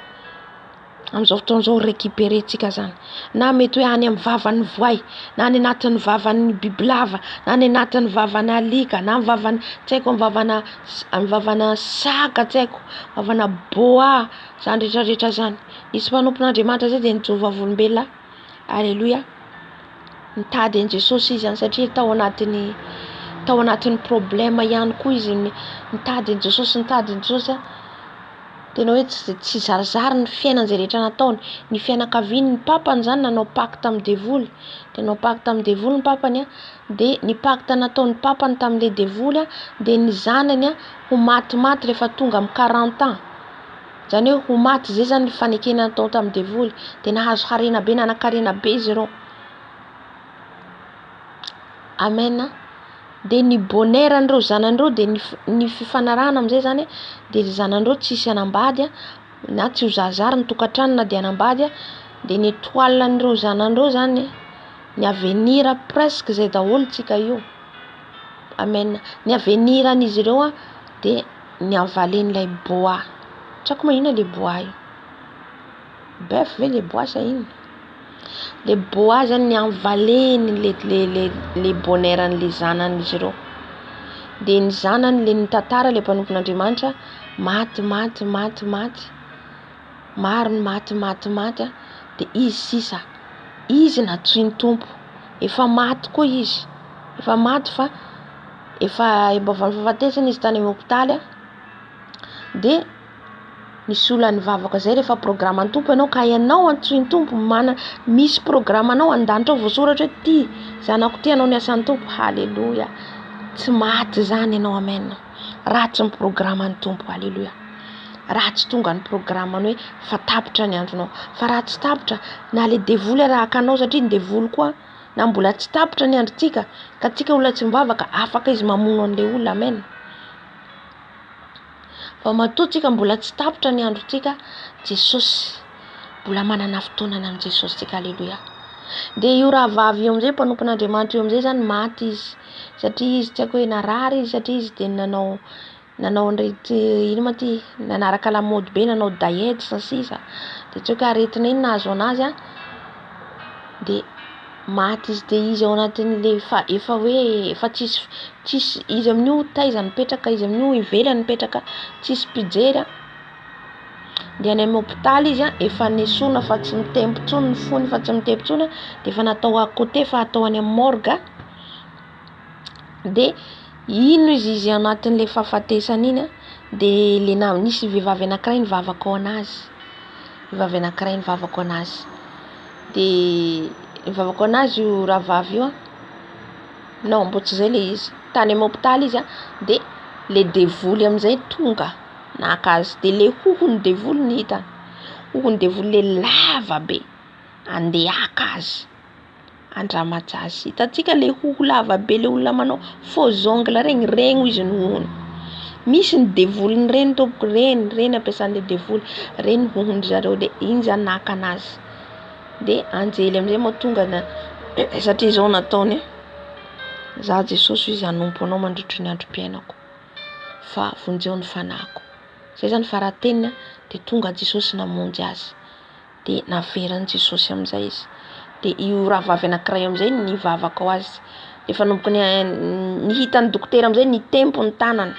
Amin'izao fotoana izao récupérer tsika zany. Na mety hoe any amin'ny vavan'ny voay, na any anatin'ny vavan'ny bibilava, na any anatin'ny vavan'ny alika, na vavana tsy haiko, amin'ny vavana saka, tsy haiko, vavana boa, zany rehetrarehetra zany. Nisy mpanompon'Andriamanitra zay dia ny Jehova-volombelona. Alléluia. Mitady an Jesosy izy satria tao anatin'ny problème ihany koa izy mitady an Jesosy, tena hoe tsy zarizary ny fiainana izay rehetra nataony. Ny fianakaviany, ny papany zany nanao pacte amin'ny devoly. Nanao pacte amin'ny devoly ny papany, dia ny pacte nataony papany tamin'ilay devoly, dia ny zanany ho matimaty rehefa tonga amin'ny 40 ans. Zany hoe ho maty zay zany ny fanekena natao tamin'ny devoly, dia nahazo harena be, nanan-karena be izy ireo. Amen. Dia ny bonheur an'ireo zanan'ireo, dia ny fifanarahana amin'izay zany, dia zanan'ireo tsy hisy hanambady na tsy ho zazary ny tokantrano na dia hanambady. Dia ny étoile an'ireo zanan'ireo zany, ny avenir presque zay daholo tsika io. Amen. Ny avenir an'izy ireo dia ny avalen'ilay bois. Tsy haiko inona le bois io, bœuf ve le bois sa inona? Le bois zany ny avaleny le bonheur an'le zanan'izy ireo. Dia ny zanany le nitantara le mpanompon'Andriamanitra maty, maro ny maty, dia izy sisa, izy natsoiny tompo, efa maty koa izy, efa maty fa efa avy fahafatesana izy tany amin'ny hôpitaly. Dia nisy olona nivavaka zay rehefa programme ny tompo ianao, ka ianao antsoiny tompo, misy programme anao an-danitra ao voasoratra hoe ty zanako ty anao ny asan'ny tompo. Halleluja. Tsy maty zany ianao. Amen. Ratsy ny programme ny tompo. Halleluja. Ratsy tonga ny programme ny hoe fa tapitra ny andronao, fa ratsy tapitra na le devoly arahaka anao, satria ny devoly koa na mbola tsy tapitra ny androntsika, ka tsika olona tsy mivavaka afaka izy mamono an'le olona. Amen. Fa matoa tsika mbola tsy tapitra ny androntsika, Jesosy mbola manana fotoanana amin'ny Jesosy tsika. Halleluja. Dia io raha vavy eo amin'izay mpanompon'Andriamanitra eo amin'izay zany maty izy, satria izy tsy haiko hoe narary izy, satria izy dia nanao nanao ino ma ty nanaraka lamody be nanao diet sy sisa de tsy ka aretina iny nahazo anazy de maty izy de izy ao anatin'le efa hoe efa tsisy izy amin'io taiza nipetraka izy amin'io ivelany nipetraka tsisy pijery de any amin'ny hôpitaly izy efa nesona fa tsy mitempo tsony ny fony fa tsy mitempo tsony de efa natao à côté fa atao any amin'ny morgue de ino izy anatin'le fahafatesany iny de le nisy vehivavy anankiray nivavaka ao anazy de nivavaka ao anazy io rahavavy io non mbo tsy zay le izy tany amin'ny hôpitaly izy de le devoly am'izay tonga naka azy de le hohony devoly ny hita hohony devoly le lava be andeha aka azy andramatsa azy hitantsika le hoho lava be le olona manao faux ongle regny izy ny hohony misy ny devoliny reny tompoko reny ampiasan'le devoly reny hohony zareo de iny zany naka anazy de anjely am'izay moa tonga na satria zao nataony za Jesosy izy anompo anao mandritry ny androm-piainako fa vonjeo ny fanako zay zany faratenina de tonga Jesosy namonjy azy de naverany Jesosy am'izay izy de io rahavavy anankiray am'izay nivavaka ao azy efa nomboka ny hitan'ny dokotera am'izay ny tempo ny tanany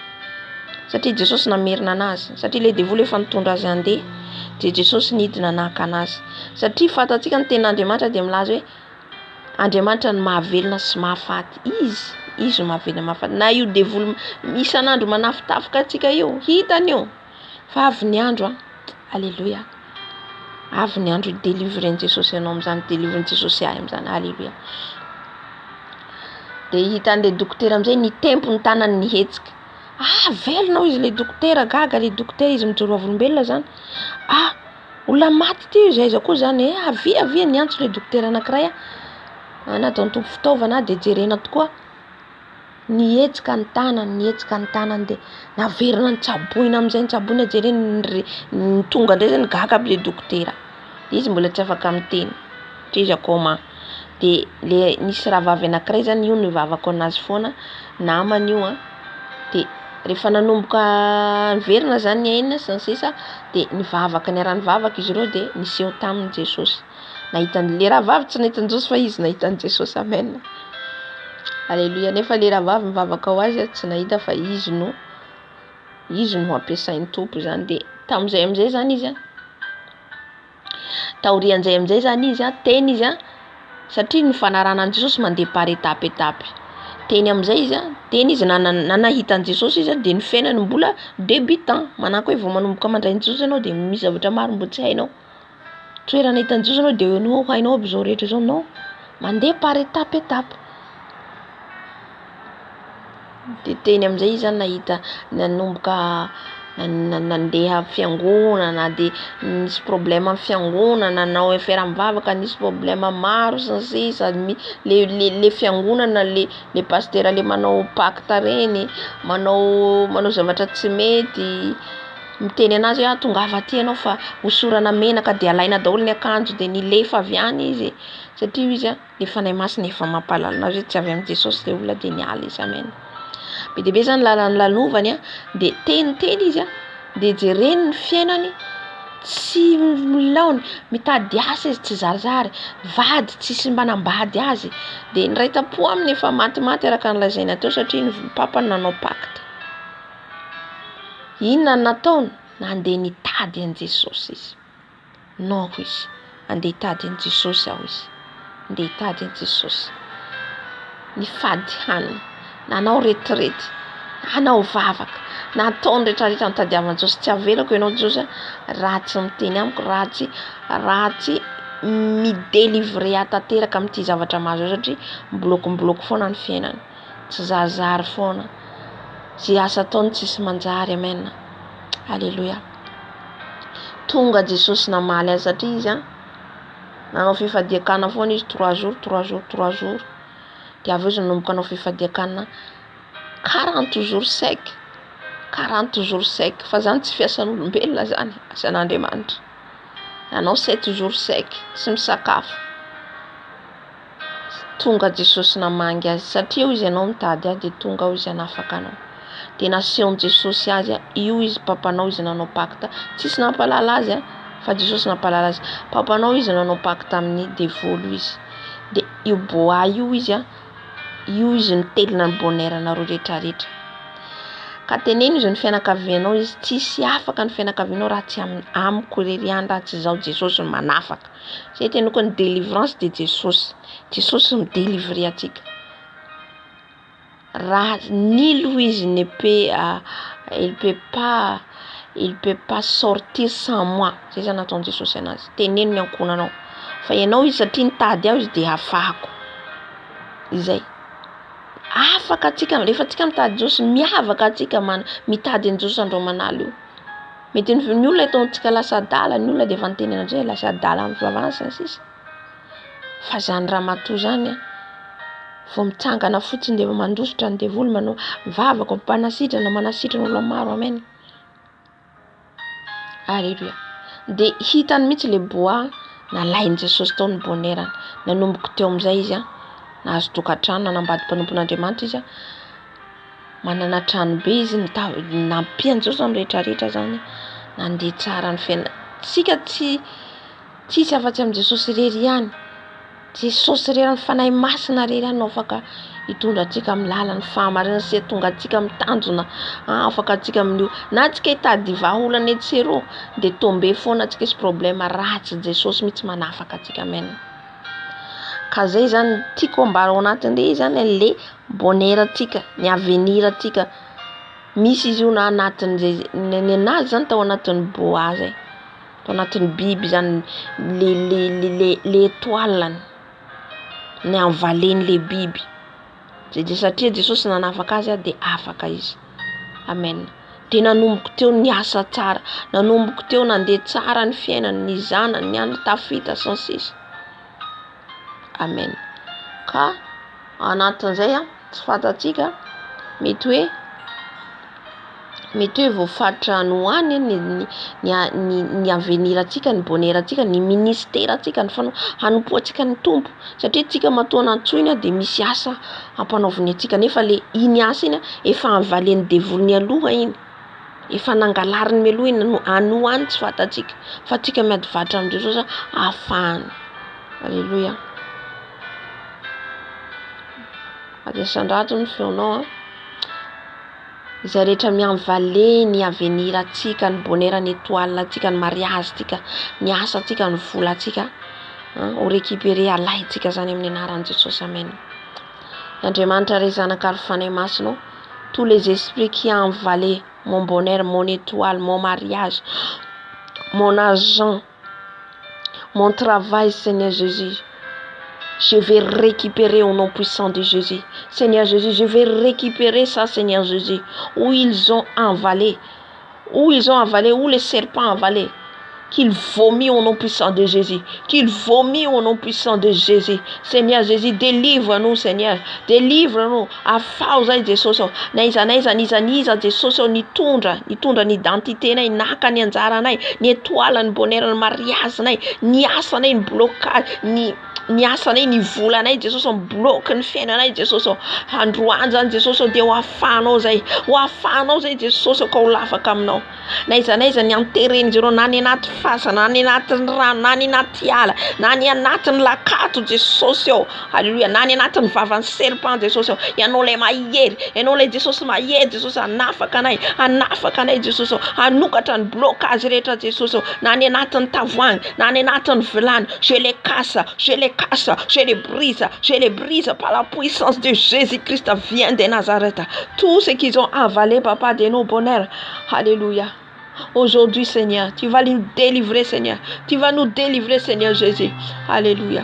satria Jesosy namerina anazy satria le devoly efa nitondra azy andeha de Jesosy nidina naka anazy satria fatatsika ny ten'Andriamanitra de milaza hoe Andriamanitra ny mahavelona sy mahafaty izy mahavelona mahafaty na io devoly isan'andro manafitafiky atsika io hitany io fa avy ny andro alleluia avy ny andro délivrer Jesosy anao am'zany délivrer Jesosy ahy am'zany alleluia de hitan'le dokotera am'izay ny tempo ny tanany ny hetsika velona izy le dokotera gaga le dokotera izy mijoro avolombelona zany olona maty ty izy aiza koa zany avia niantso le dokotera anankiray natao ny tompo fitaovana de jerena tokoa nihetsika ny tanany de naverina ny tsaboina am'izay ny tsaboina jerena ny tonga ndray zany gaga aby le dokotera izy mbola tsy afaka miteny izy akoma de le nisy rahavavy anankiray zany io nivavaka anazy foana namany io de rehefa nanomboka verina zany ainina sy ny sisa de nivavaka ny raha-nivavaka izy ireo de niseho tamin'ny Jesosy nahitan'le rahavavy tsy nahitany Jesosy fa izy nahitany Jesosy amen alleluia nefa le rahavavy mivavaka ao azy tsy nahita fa izy no ampiasain'ny tompo zany de tam'izay am'izay zany izy taorian'izay am'izay zany izy teny izy satria ny fanarana an Jesosy mandeha par étape teny am'izay izy teny izy nanahitan Jesosy izy de ny fiainany mbola débutant manako hoe vao manomboka mandray ny Jesosy anao de misy zavatra maro mbo tsy hainao toerana hitan Jesosy anao de no hainao aby zao rehetra zao no mandeha par étape de teny am'izay izy nahita nanomboka nandeha fiangonana de nisy problème amin'ny fiangonana nanao affaire mivavaka nisy problème maro sy le fiangonana le pasteur le manao pacte reny manao zavatra tsy mety miteny anazy hoe tongava aty anao fa hosorana menaka de alaina daholo ny akanjo de nilefa avy any izy satria izy le fanahy masina efa mampalala anazy hoe tsy avy amin'ny Jesosy le olona de niala izy amen be debe zany lalany lalovany de teny izy de jereny ny fiainany tsy milaony mitady asa izy tsy zarizary vady tsisy mbanambady azy de ny raitapo aminy efa maty araka ny lazaina teo satria ny papany nanao pacte inona nataony nandeha nitady an Jesosy izy no izy andeha hitady an Jesosy aho izy andeha hitady an Jesosy nifady hanina nanao retrety nanao vavaka nataony rehetrarehetra nitadiavan Jesosy tsy avelako ianao Jesosy raha tsy miteny amiko raha tsy midélivrer atateraka amin'ity zavatra mahazo satria mibloky foana ny fiainany tsy zarizary foana zay asa ataony tsisy manjary amen alleluia tonga Jesosy namaly azy satria izy nanao fifadiakana foana izy 3 jours de avy eo izy nanomboka nanao fifadiakana 40 jours sec fa zany tsy fiasan'olombelona zany asan'Andriamanitra nanao 7 jours sec tsy misakafo tonga Jesosy namangy azy satria izy ianao mitady azy de tonga izy anafaka anao de nasehon Jesosy azy io izy papanao izy nanao pacte tsisy nampalala azy fa Jesosy nampalala azy papanao izy nanao pacte amin'ny devolo izy de io bois io izy io izy nitelina ny bonheur anareo rehetrarehetra ka teneno izy ny fianakavianao izy tsisy afaka ny fianakavianao raha tsy amiko rery any raha tsy zao Jesosy ny manafaka zay tenoko ny délivrance de Jesosy mi délivrer atsika raha nul izy ne peut il peut pas sortir sans moi zay zany nataony Jesosy anazy teneno ny ankonanao fa ianao izy satria nitady aho izy de afahako izay afaka atsika rehefa atsika mitady Jesosy miavaka atsika mitady Jesosy andro manalo io mety ny olona ataontsika lasa adala ny olona de efa nitenena andray lasa adala amin'ny fivavahana sy ny sisa fa zany raha matoa zany vao mitsangana fotsiny de mandositra ny devolo manao mivavaka mpanasitrana manasitrana olona maro amen alleluia de hitany mitsy le bois nalainy Jesosy tao ny bonheur nanomboka teo amizay izy nahazo tokatrano nanambady mpanompon'Andriamanitra izy manana trano be izy nampiany Jesosy amin'ny rehetrarehetra zany nandeha tsara ny fiainana tsika tsisy afa-tsy amin'ny Jesosy rery ihany Jesosy rery ny fanahy masina rery ihany no afaka hitondra atsika amin'ny lalany fahamarinana sy tonga atsika mitanjona afaka atsika amin'io na atsika hitady vahaolana etsero de tombe foana atsika sy problème ratsy Jesosy mitsy manafaka atsika amen ka zay zany tiako ambara ao anatin'le zany le bonheur atsika ny avenir atsika misy izy io na anatin'zay ny anazy zany tao anatin'ny bois zay tao anatin'ny biby zany le étoile ny anvaleny le biby de satria Jesosy nanafaka azy de afaka izy amen de nanomboka teo ny asa tsara nanomboka teo nandeha tsara ny fiainany ny zanany ny andro tafita sy ny sisa amen ka anatin'izay tsy fantatsika mety hoe voafatra ny hoany ny avenir atsika ny bonheur atsika ny ministère atsika ny hanompo atsika ny tompo satria tsika matoa nantsoina de misy asa ampanaoviny atsika nefa le iny asa iny efa anvaleny devolony aloha iny efa nangalariny meloha iny anoany tsy fantatsika fa tsika miady vatra amin'ny Jesosy afahany alleluia adesandrato ny feonao izay rehetra mianvaly ny avenir atsika ny bonheur ny étoile atsika ny mariage atsika ny asa atsika ny vola atsika ho récupérer alaitsika zany amin'ny anaran'i Jesosy amen Andriamanitra ray zanaka ary fanahy masina tous les esprits qui envalé mon bonheur mon étoile mon mariage mon argent mon travail Seigneur Jésus je vais récupérer au nom puissant de Jésus. Seigneur Jésus, je vais récupérer ça, Seigneur Jésus. Où ils ont avalé, où les serpents ont avalé. Qu'il vomit au nom puissant de Jésus. Qu'il vomit au nom puissant de Jésus. Seigneur Jésus, délivre-nous, Seigneur. Délivre-nous. Afauza Jesosy. Naiza Jesosy nitondra ny identité nay, naka ny anjara nay, ny étoile ny bonheur ny mariage nay, ny asa nay ny blocage, ny asa nay ny vola nay Jesosy mbloque ny fiainanay Jesosy. Androany zany Jesosy de ho afahanao zay Jesosy ka ho lafaka aminao. Naiza ny antereny zero na ny anaty fasa na ny anatin'ny rano na ny anaty ala na ny anatin'ny lakato Jesosy ao. Alléluia. Na ny anatin'ny vavan'ny serpent Jesosy ao. Ianao lay mahery, ianao lay Jesosy mahery Jesosy anafaka anay Jesosy ao. Anokatra ny blocage rehetra Jesosy ao. Na ny anatin'ny tavoahangy, na ny anatin'ny vilany, je les casse, je les brise par la puissance de Jésus-Christ vient de Nazareth. Tout ce qu'ils ont avalé, papa, de nos bonheurs. Alléluia. Aujourd'hui, Seigneur, tu vas nous délivrer, Seigneur. Tu vas nous délivrer, Seigneur Jésus. Alléluia.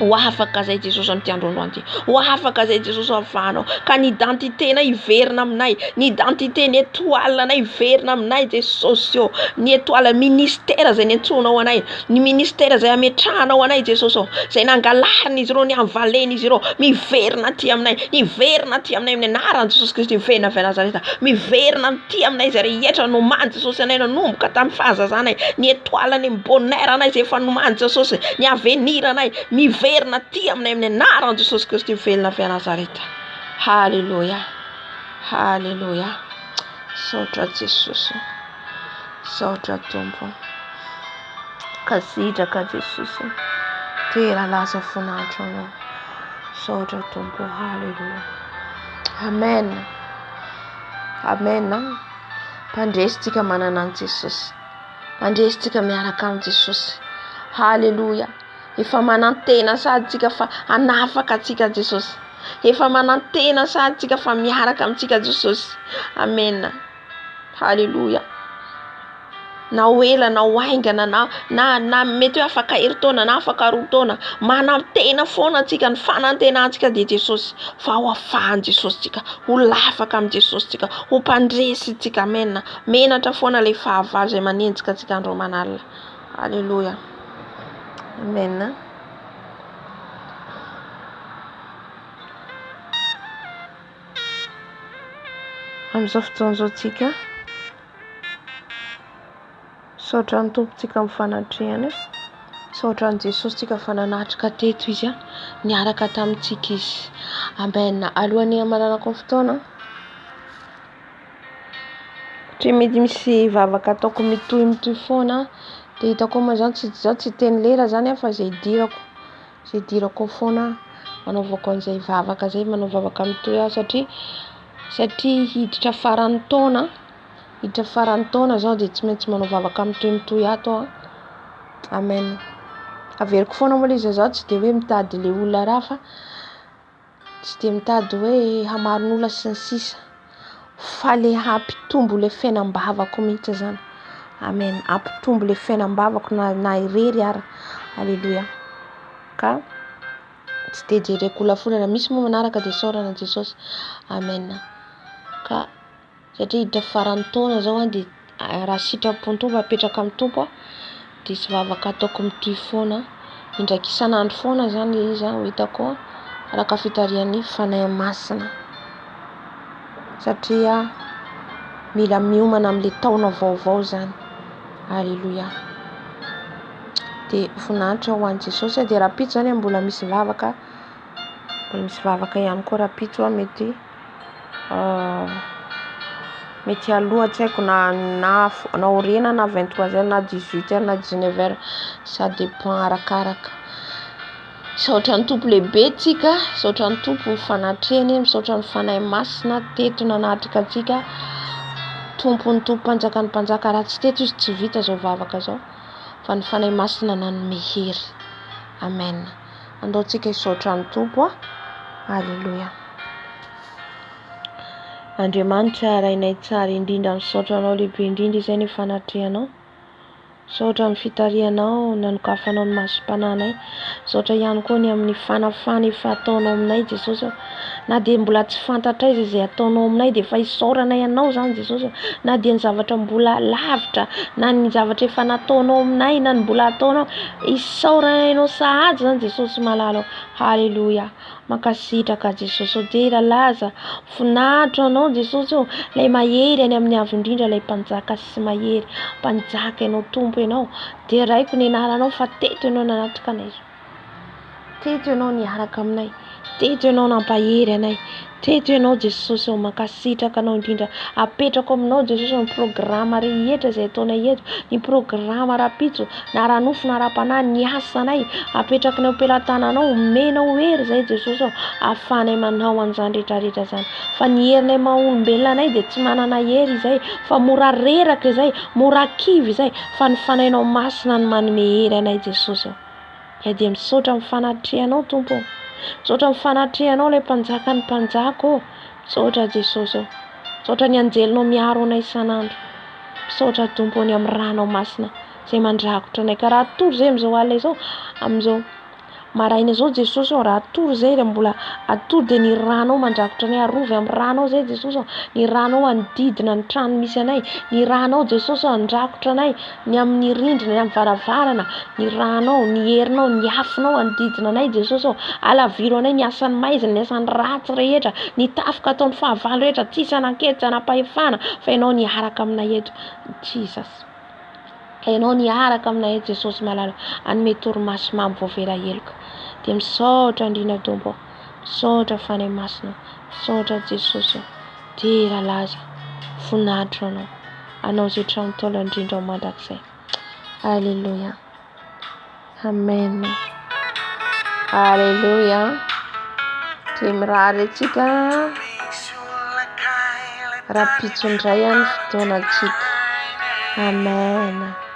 Wafaka zay Jesosy amin'ny androandro anty. Wafaka zay Jesosy afahanao. Ka ny identité na iverina aminay, ny identité ny étoile na iverina aminay Jesosy. Ny étoile ministère zay nentsonao anay, ny ministère zay ametrahanao anay Jesosy. Zay nangalariny izy ireo ny anvaleny izy ireo. Miverina aty aminay, miverina aty aminay amin'ny anaran'i Jesosy Kristy vena avy Nazareta. Miverina aty aminay zay rehetra nomany Jesosy anay nanomboka tamin'ny fahazazanay. Ny étoile ny bonheur anay zay efa nomany Jesosy, ny avenir anay miverina aty aminay amin'ny anaran'i Jesosy Kristy velona avy Nazareta. Alléluia. Haleluya. Misaotra Jesosy. Misaotra Tompo. Kasitraka Jesosy. Toera lasa voninahitra anao. Misaotra Tompo. Haleluya. Amen. Amen. Mpandresitsika manana an Jesosy. Mpandresitsika miaraka amin Jesosy. Haleluya. Efa manantena sady tsika fa anafaka atsika Jesosy. Efa manantena sady tsika fa miaraka amintsika Jesosy. Amen. Haleluya. Na oela na oaingana na mety hoe afaka heritona na afaka roatona, manantena foana tsika ny fanantenantsika de Jesosy. Fa ho afahan Jesosy tsika, ho lafaka amin Jesosy tsika, ho mpandresy tsika. Amen. Menatra foana le fahavalo zay manenjika tsika andro manalina. Haleluya. Amen. Amin'izao fotoan'izao tsika misaotra ny tompontsika amin'ny fanatrehany. Misaotra ny Jesosy tsika fa nanatrika teto izy niaraka tamintsika izy. Amen. Alohan'ny amaranako ny fotoana tsy mety misy vavaka ataoko mitohy foana de hitako moa zany tsy teny lera zany fa zay dirako foana manaovako an'izay vavaka zay, manao vavaka mitohy satria hiditra faran'ny taona zao de tsy maintsy manao vavaka mitohy ato. Amen. Averiko foana moa izy zao tsy de hoe mitady le olona raha fa tsy de mitady hoe hamarin'olona sy ny sisa fa le hampitombo le fiainam-bavako mihitsy zany. Amen. Hampitombo le fiainam-bavako na irery ara. Haleluya. Ka tsy de jereko olona foana misy moa manaraka de saorana Jesosy. Amen. Ka satria hiditra faran'ny taona zao de raha sitrapon'ny tompo apetraka amin'ny tompo de sy vavaka ataoko mitohy foana indraiky isan'andro foana zany izy hitako araka fitarian'ny fanahy masina satria mila miomana amin'le taona vaovao zany. Haleluya. De voninahitra ho an'i Jesosy de rapitso zany mbola misy vavaka ihany koa rapitso mety aloha tsy haiko na orena na 23h na 18h na 19h, ça dépend arakaraka. Misaotra ny tompo lehibe tsika, misaotra ny tompo fanatrehany, misaotra ny fanahy masina teto nanatrika atsika. Tompony tompo mpanjakan'ny mpanjaka, raha tsy teto izy tsy vita zao vavaka zao fa ny fanahy masina nanome hery. Amen. Andaontsika hisaotra ny tompo. Haleluya. Andriamanitra rainay tsara indrindra, misaotra anao lehibe indrindra izay ny fanatrehanao. Misaotra ny fitarihanao nanokafanao ny masom-pananay. Misaotra ihany koa ny amin'ny fanafana efa ataonao aminay Jesosy. Na de mbola tsy fantatra izy izay ataonao aminay de efa isaorana ianao zany Jesosy. Na de ny zavatra mbola lavitra na ny zavatra efa nataonao aminay na ny mbola ataonao, isaorana ianao sahady zany Jesosy malalo. Haleluya. Mankasitraka Jesosy de laza voninahitra anao Jesosy lay mahery any amin'ny avo indrindra lay mpanjaka sy mahery mpanjaka ianao tompo ianao de raiko ny anaranao fa teto ianao nanatrika anay, teto ianao niaraka aminay, teto ianao nampahery anay, teto ianao Jesosy. Mankasitraka anao indrindra, apetrako aminao Jesosy ny programa rehetra izay ataonay eto, ny programa rapitso na ranofo na rapanahy ny asanay apetraka ny ampelantananao, menao hery zay Jesosy ahafahanay manao an'izany rehetrarehetra zany. Fa ny herinay maha-olombelona anay de tsy manana hery izay fa mora reraka izay, mora kivy izay, fa ny fanahinao masina ny manome hery anay Jesosy. Ya de misaotra amin'ny fanatrehanao tompo, misaotra amin'ny fanatrehanao lay mpanjaka ny mpanjaka misaotra Jesosy. Misaotra ny anjelinao miaro anay isan'andro. Misaotra tompo ny amin'ny ranao masina zay mandrakotra anay. Ka raha tory zay am'izao alina izao, am'izao maraina zao Jesosy, raha atory zay de mbola atory de ny ranao mandrakotra anay, arovy amin'ny ranao zay Jesosy. Ny ranao andidina ny trano misy anay, ny ranao Jesosy andrakotra anay, ny amin'ny rindrina, ny amin'ny varavarana, ny ranao, ny herinao, ny afinao andidina anay Jesosy. Alaviro anay ny asan'ny maizina, ny asan'ny ratsy rehetra, ny tafika ataon'ny fahavalo rehetra, tsisy anakety, tsy anapahefana fa ianao niaraka aminay eto Jesus. Ianao niaraka aminay eto Jesosy malala, anome torimaso mamy voavera heloka. De misaotra indrindra tompo, misaotra fanahy masina, misaotra Jesosy. tera laza voninahitro anao zay trano taolo indrindra ao mandrakizay. Alleluia. Amen. Alleluia. Dia mirary antsika raha pitsondray any fotoanantsika. Amen.